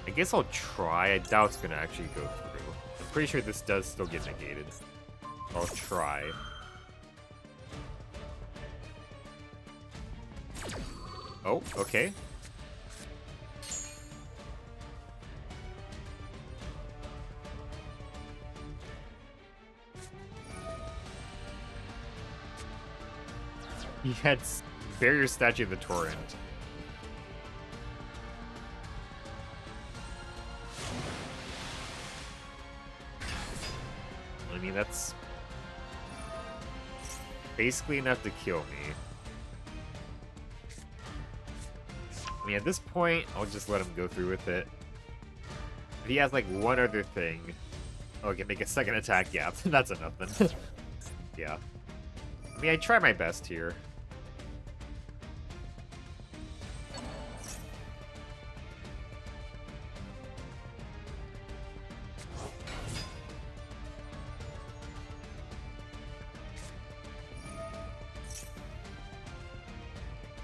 I guess I'll try. I doubt it's gonna actually go through. I'm pretty sure this does still get negated. I'll try. Oh, okay. He had Barrier Statue of the Torrent. I mean, that's basically enough to kill me. I mean, at this point, I'll just let him go through with it. If he has, like, one other thing... Oh, I can make a second attack, yeah. That's enough, then. Yeah. I mean, I try my best here.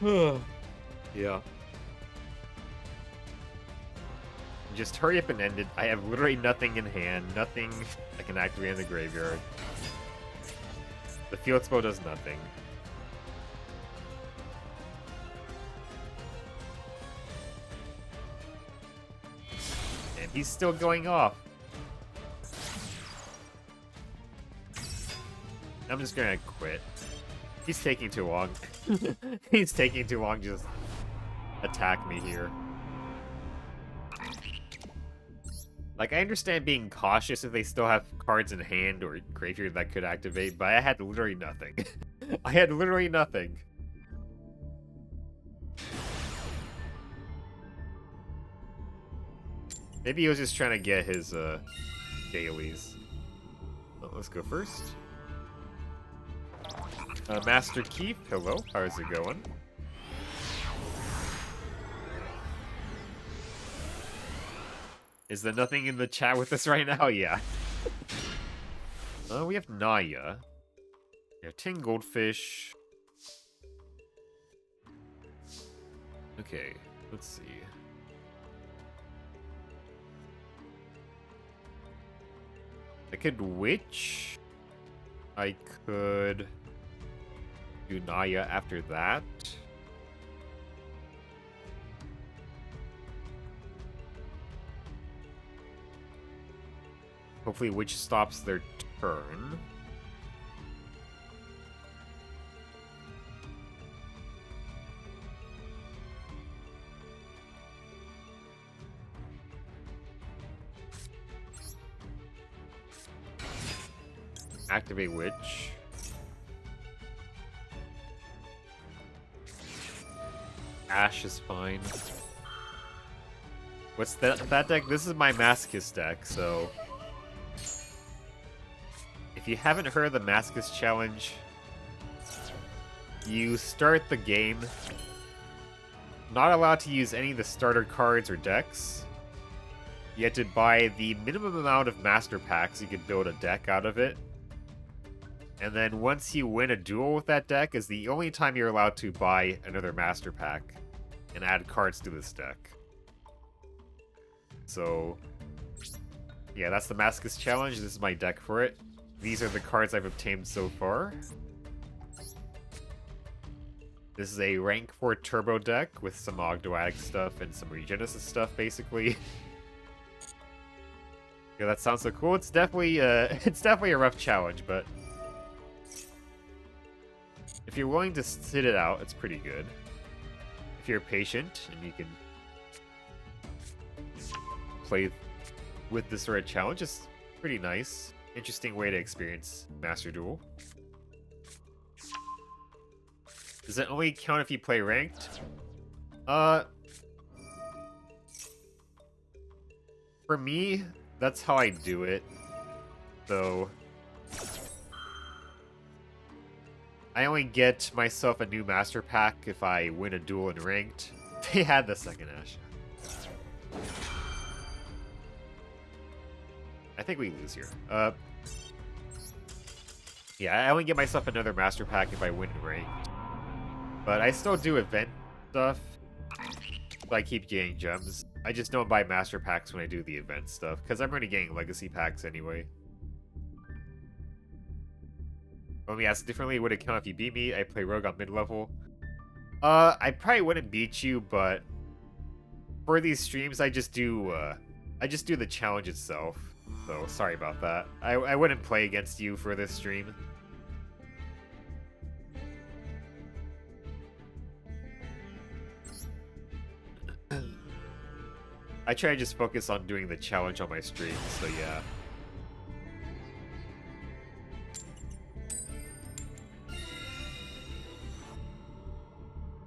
Yeah. Just hurry up and end it. I have literally nothing in hand, nothing I can activate in the graveyard. The field spell does nothing. And he's still going off. I'm just gonna quit. He's taking too long. He's taking too long to just attack me here. Like, I understand being cautious if they still have cards in hand or graveyard that could activate, but I had literally nothing. I had literally nothing. Maybe he was just trying to get his, dailies. Well, let's go first. Master Keith, hello, how's it going? Is there nothing in the chat with us right now? Yeah. We have Naya. We have 10 goldfish. Okay, let's see. I could witch. I could do Naya after that. Hopefully witch stops their turn. Activate witch. Ash is fine. What's that deck? This is my Masochist deck, so if you haven't heard the Masochist challenge, you start the game not allowed to use any of the starter cards or decks. You have to buy the minimum amount of master packs, you could build a deck out of it. And then once you win a duel with that deck is the only time you're allowed to buy another master pack and add cards to this deck. So, yeah, that's the Masochist challenge. This is my deck for it. These are the cards I've obtained so far. This is a rank 4 turbo deck with some Ogdoadic stuff and some Regenesis stuff, basically. Yeah, that sounds so cool. It's definitely a rough challenge, but if you're willing to sit it out, it's pretty good. If you're patient and you can play with this sort of challenge, it's pretty nice. Interesting way to experience Master Duel. Does it only count if you play ranked? For me, that's how I do it. So I only get myself a new master pack if I win a duel in ranked. They had the second Ash. I think we lose here. Yeah, I only get myself another master pack if I win in ranked. But I still do event stuff, so I keep getting gems. I just don't buy master packs when I do the event stuff, because I'm already getting legacy packs anyway. Let me ask differently, would it count if you beat me? I play rogue on mid-level. I probably wouldn't beat you, but for these streams, I just do the challenge itself. So sorry about that. I wouldn't play against you for this stream. I try to just focus on doing the challenge on my stream, so yeah.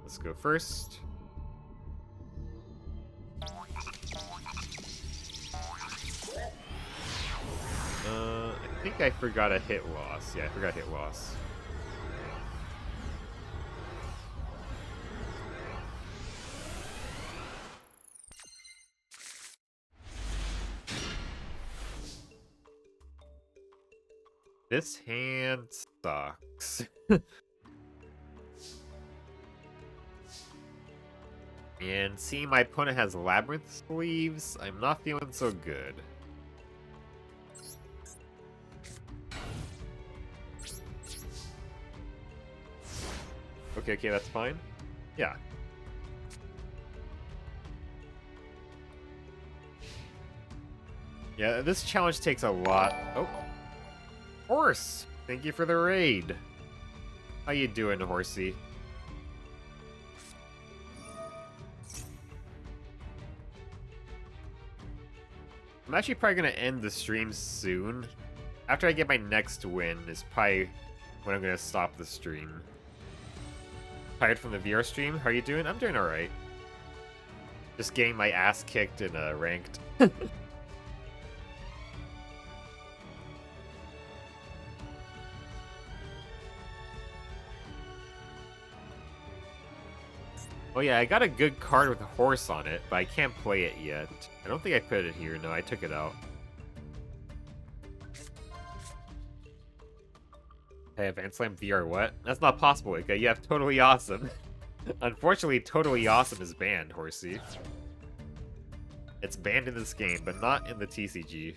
Let's go first. I think I forgot a hit loss. Yeah, I forgot hit loss. This hand sucks. And seeing my opponent has Labyrinth sleeves, I'm not feeling so good. Okay, that's fine. Yeah. Yeah, this challenge takes a lot. Oh. Horse! Thank you for the raid. How you doing, horsey? I'm actually probably gonna end the stream soon. After I get my next win is probably when I'm gonna stop the stream. Tired from the VR stream? How are you doing? I'm doing alright. Just getting my ass kicked in ranked. Oh yeah, I got a good card with a horse on it, but I can't play it yet. I don't think I put it here. No, I took it out. Hey, Advanced Slam VR what? That's not possible, Ika. You have Totally Awesome. Unfortunately, Totally Awesome is banned, horsey. It's banned in this game, but not in the TCG.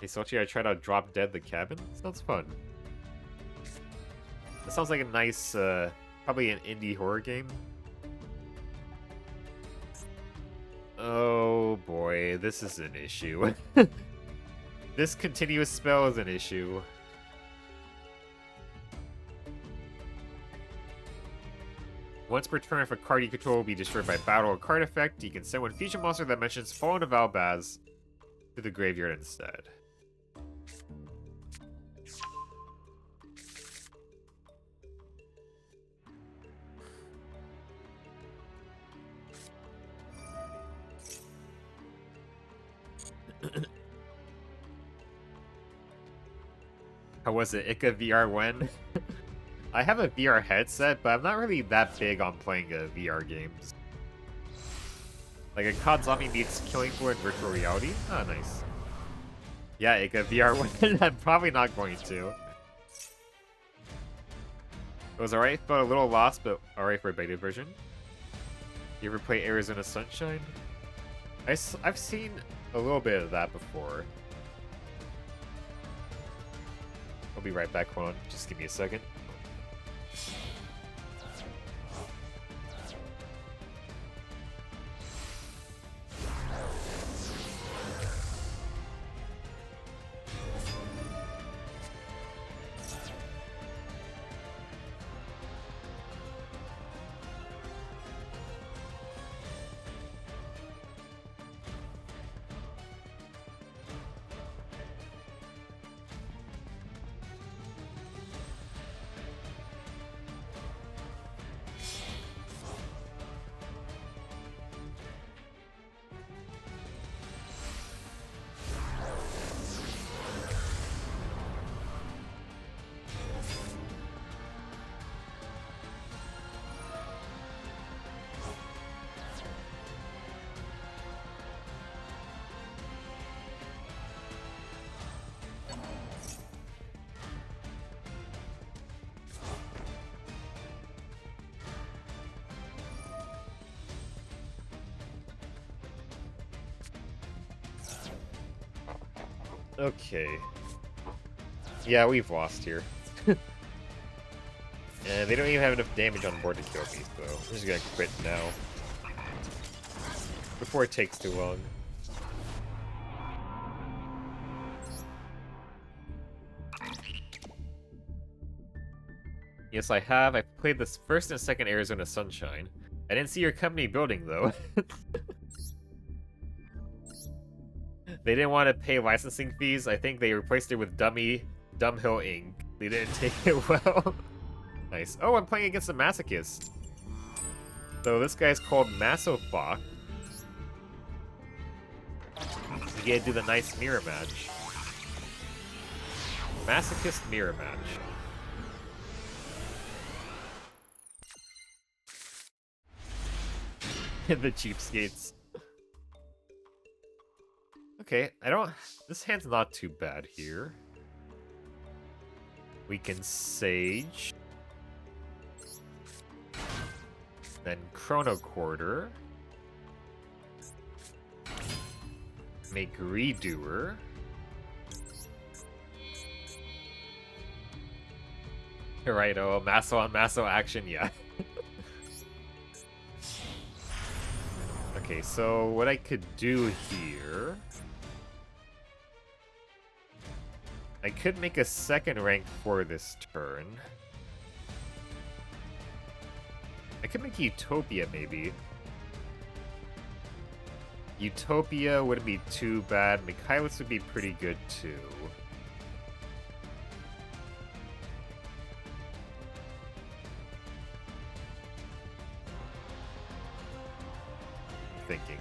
Hey, Sochi, I tried out Drop Dead the Cabin. Sounds fun. That sounds like a nice, probably an indie horror game. Oh boy, this is an issue. This continuous spell is an issue. Once per turn, if a card you control will be destroyed by battle or card effect, you can send one fusion monster that mentions Fallen of Albaz to the graveyard instead. How was it? Ika VR when? I have a VR headset, but I'm not really that big on playing VR games. Like a COD Zombie meets Killing Floor in virtual reality? Oh, nice. Yeah, Ika VR when? I'm probably not going to. It was alright, felt a little lost, but alright for a beta version. You ever play Arizona Sunshine? I've seen a little bit of that before. I'll be right back, hold on. Just give me a second. Okay. Yeah, we've lost here. And they don't even have enough damage on board to kill me, so I'm just gonna quit now. Before it takes too long. Yes, I have. I played the first and second Arizona Sunshine. I didn't see your company building, though. They didn't want to pay licensing fees. I think they replaced it with Dumbhill Inc. They didn't take it well. Nice. Oh, I'm playing against a Masochist. So this guy's called Masochist. You get to do the nice mirror match. Masochist mirror match. The cheapskates. Okay, this hand's not too bad here. We can Sage. Then Chrono Quarter. Make Redoer. Right, oh, Maso on Maso action, yeah. Okay, so what I could do here... I could make a second rank for this turn. I could make Utopia, maybe. Utopia wouldn't be too bad. Michaelis would be pretty good, too. Thinking.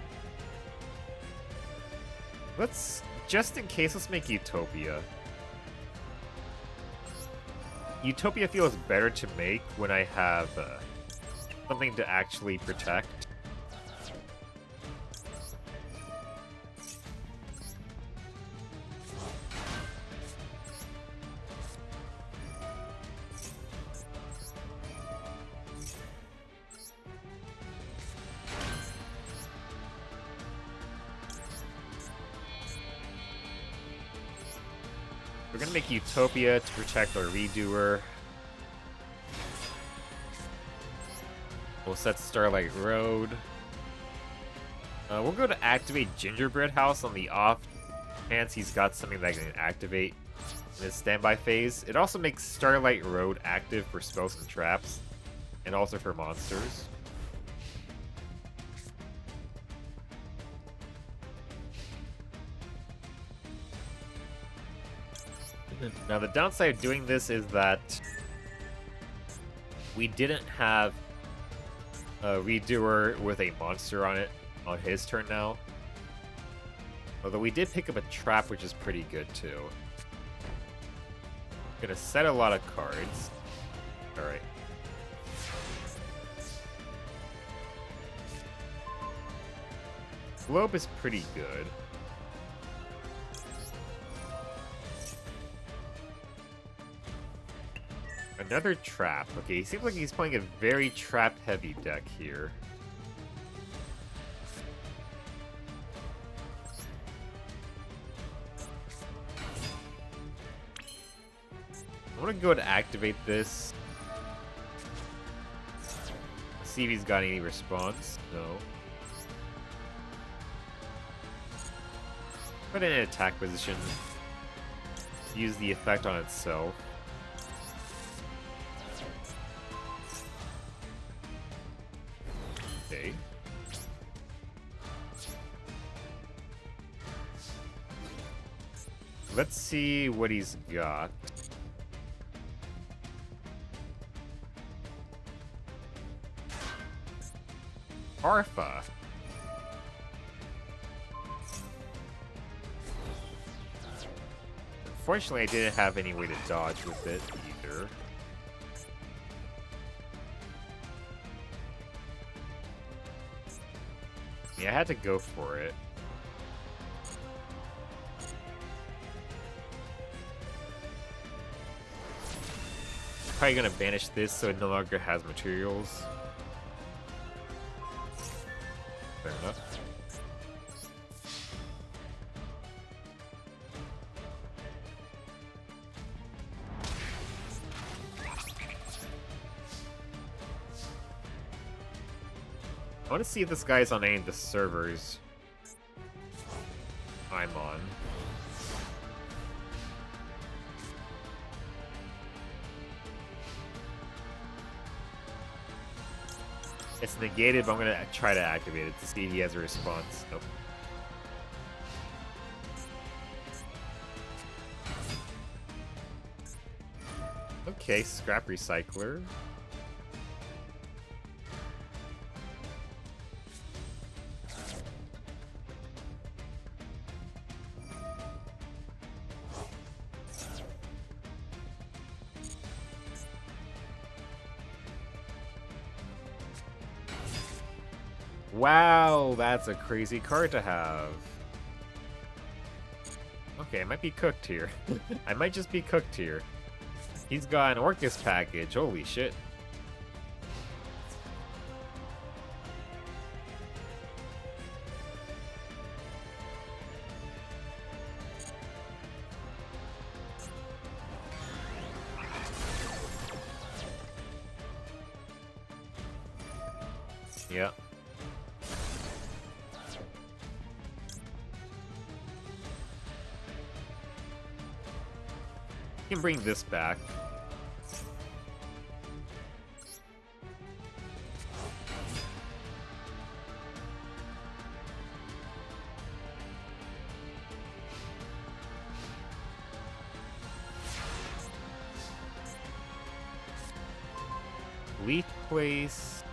Let's, just in case, let's make Utopia. Utopia feels better to make when I have something to actually protect. We're gonna make Utopia to protect our Redoer. We'll set Starlight Road. We'll go to activate Gingerbread House on the off chance he's got something that can activate in his standby phase. It also makes Starlight Road active for spells and traps, and also for monsters. Now the downside of doing this is that we didn't have a Redoer with a monster on it on his turn now. Although we did pick up a trap, which is pretty good too. Gonna set a lot of cards. Alright. Globe is pretty good. Another trap. Okay, he seems like he's playing a very trap-heavy deck here. I want to go to activate this. See if he's got any response. No. Put it in attack position. Use the effect on itself. Okay. Let's see what he's got. Arfa. Unfortunately, I didn't have any way to dodge with it either. Yeah, I had to go for it. Probably gonna banish this so it no longer has materials. Fair enough. I want to see if this guy's on any of the servers I'm on. It's negated, but I'm gonna try to activate it to see if he has a response. Nope. Okay, scrap recycler. Wow, that's a crazy card to have. Okay, I might be cooked here. I might just be cooked here. He's got an Orcus package, holy shit. Yeah. You can bring this back. Leaf place.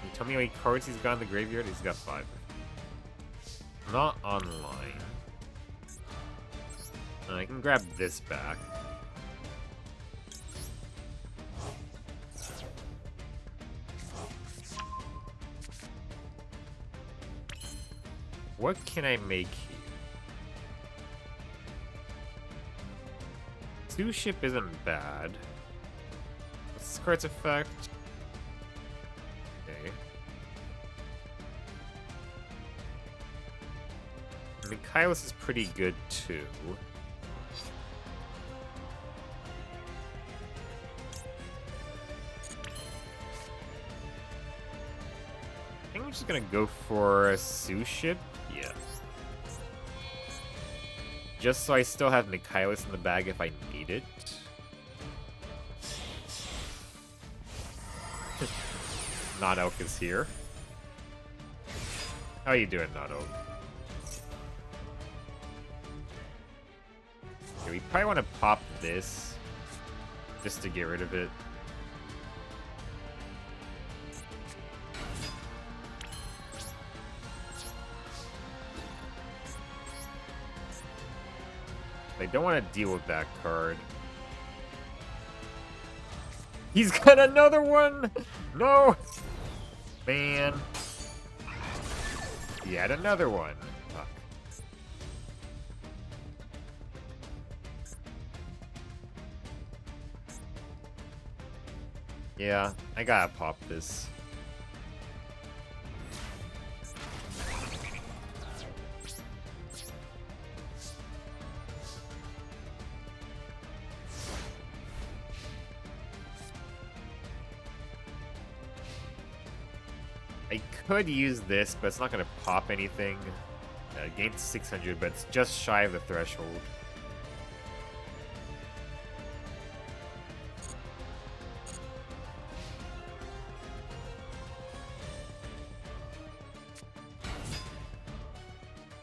Can you tell me how many cards he's got in the graveyard? He's got 5. Not online. I can grab this back. What can I make here? Two ship isn't bad. What's this card's effect? Okay. I mean, Kylus is pretty good too. I think I'm just gonna go for a Sue ship. Yeah. Just so I still have Michaelis in the bag if I need it. Not Elk is here. How you doing, Not Elk? Okay, we probably want to pop this just to get rid of it. I don't want to deal with that card. He's got another one! No! Man. He had another one. Fuck. Yeah, I gotta pop this. I could use this, but it's not going to pop anything. Gains 600, but it's just shy of the threshold.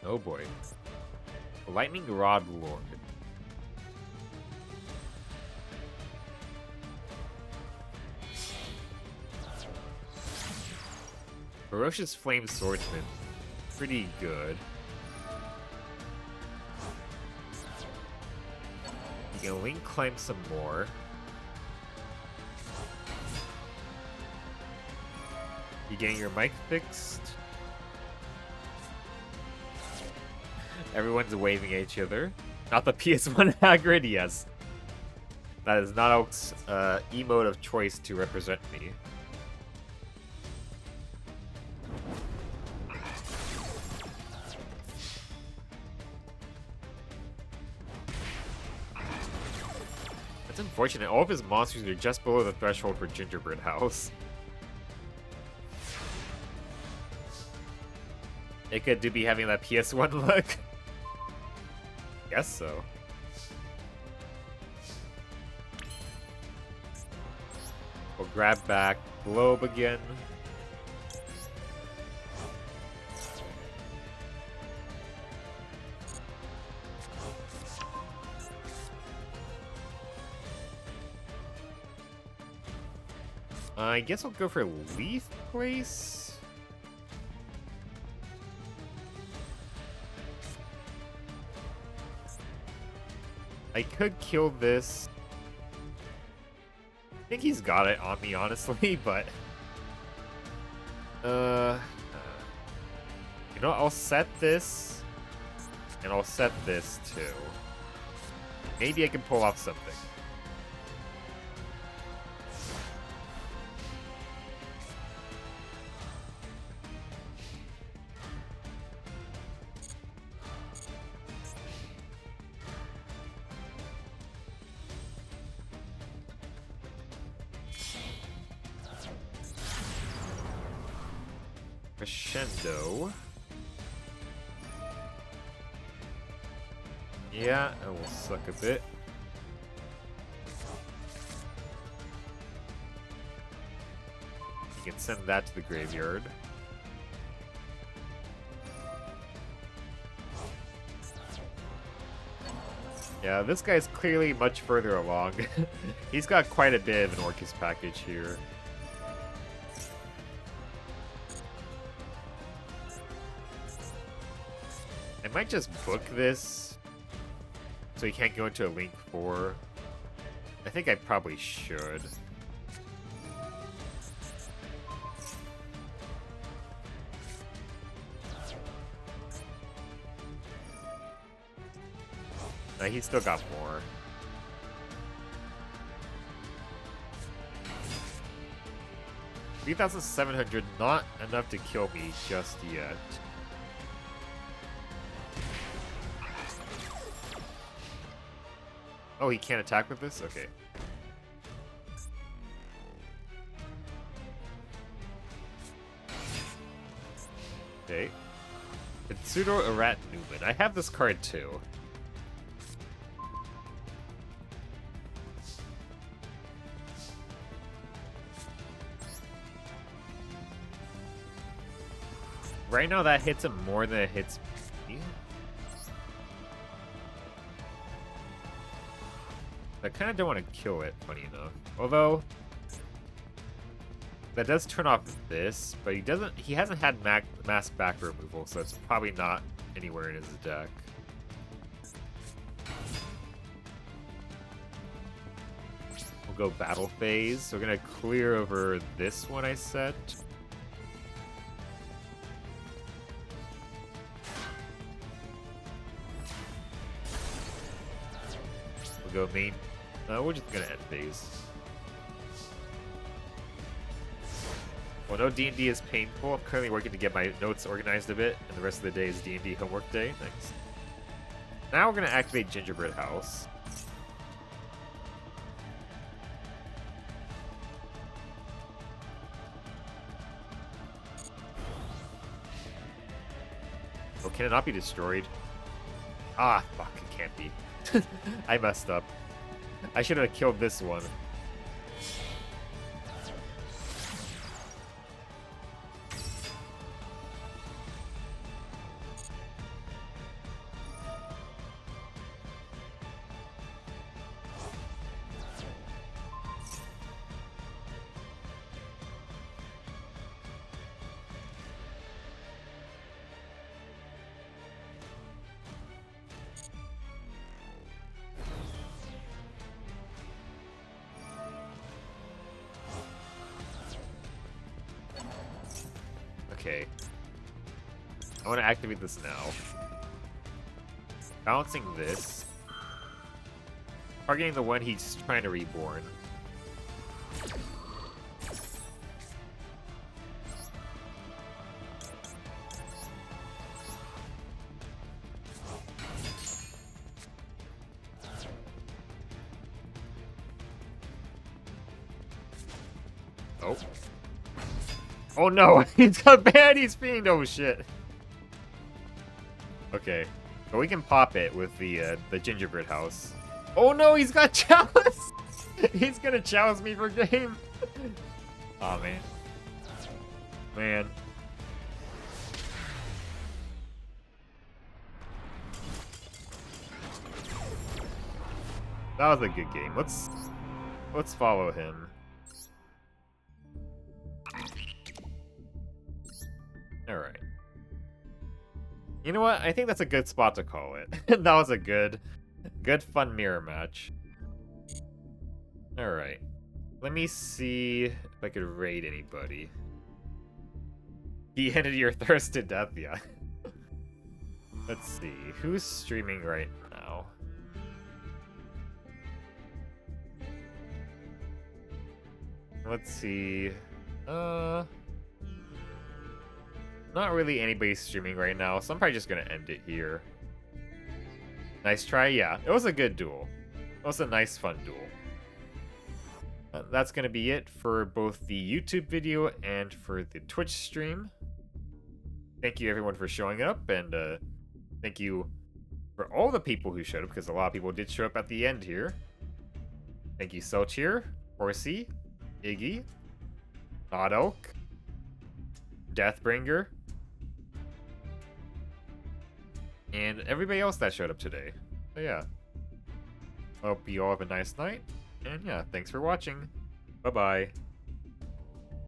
Oh boy. Lightning Rod Lord. Ferocious Flame Swordsman. Pretty good. You can link climb some more. You getting your mic fixed? Everyone's waving at each other. Not the PS1 Hagrid, yes. That is not Oak's emote of choice to represent me. That's unfortunate. All of his monsters are just below the threshold for Gingerbread House. It could be having that PS1 look. Guess so. We'll grab back Globe again. I guess I'll go for Leaf Place. I could kill this. I think he's got it on me, honestly, but... you know, I'll set this, and I'll set this, too. Maybe I can pull off something. Crescendo. Yeah, it will suck a bit. You can send that to the graveyard. Yeah, this guy's clearly much further along. He's got quite a bit of an Orcus package here. I might just book this so he can't go into a Link 4. I think I probably should. He's still got more. $3,700, not enough to kill me just yet. Oh, he can't attack with this? Okay. Okay. Pseudo Erat Newman. I have this card too. Right now that hits him more than it hits me. I kind of don't want to kill it, funny enough. Although that does turn off this, but he hasn't had mass back removal, so it's probably not anywhere in his deck. We'll go battle phase. So we're gonna clear over this one I set. Go main. We're just gonna end phase. Well, no D&D is painful. I'm currently working to get my notes organized a bit, and the rest of the day is D&D homework day. Thanks. Now we're gonna activate Gingerbread House. Oh, can it not be destroyed? Ah, fuck, it can't be. I messed up. I should have killed this one. Okay. I want to activate this now. Balancing this. Targeting the one he's trying to reborn. Oh. Oh no, he's got Baddie's Fiend, oh shit. Okay, but we can pop it with the Gingerbread House. Oh no, he's got Chalice! He's gonna chalice me for game. Oh man. Man. That was a good game. Let's follow him. Alright. You know what? I think that's a good spot to call it. That was a good fun mirror match. Alright. Let me see if I could raid anybody. The end of your thirst to death, yeah. Let's see. Who's streaming right now? Let's see. Not really anybody streaming right now, so I'm probably just gonna end it here. Nice try, yeah. It was a good duel. It was a nice, fun duel. That's gonna be it for both the YouTube video and for the Twitch stream. thank you everyone for showing up, and thank you for all the people who showed up, because a lot of people did show up at the end here. Thank you, Selchier, Horsey, Iggy, Odd Elk, Deathbringer, and everybody else that showed up today. So yeah. Hope you all have a nice night, and yeah, thanks for watching. Bye-bye.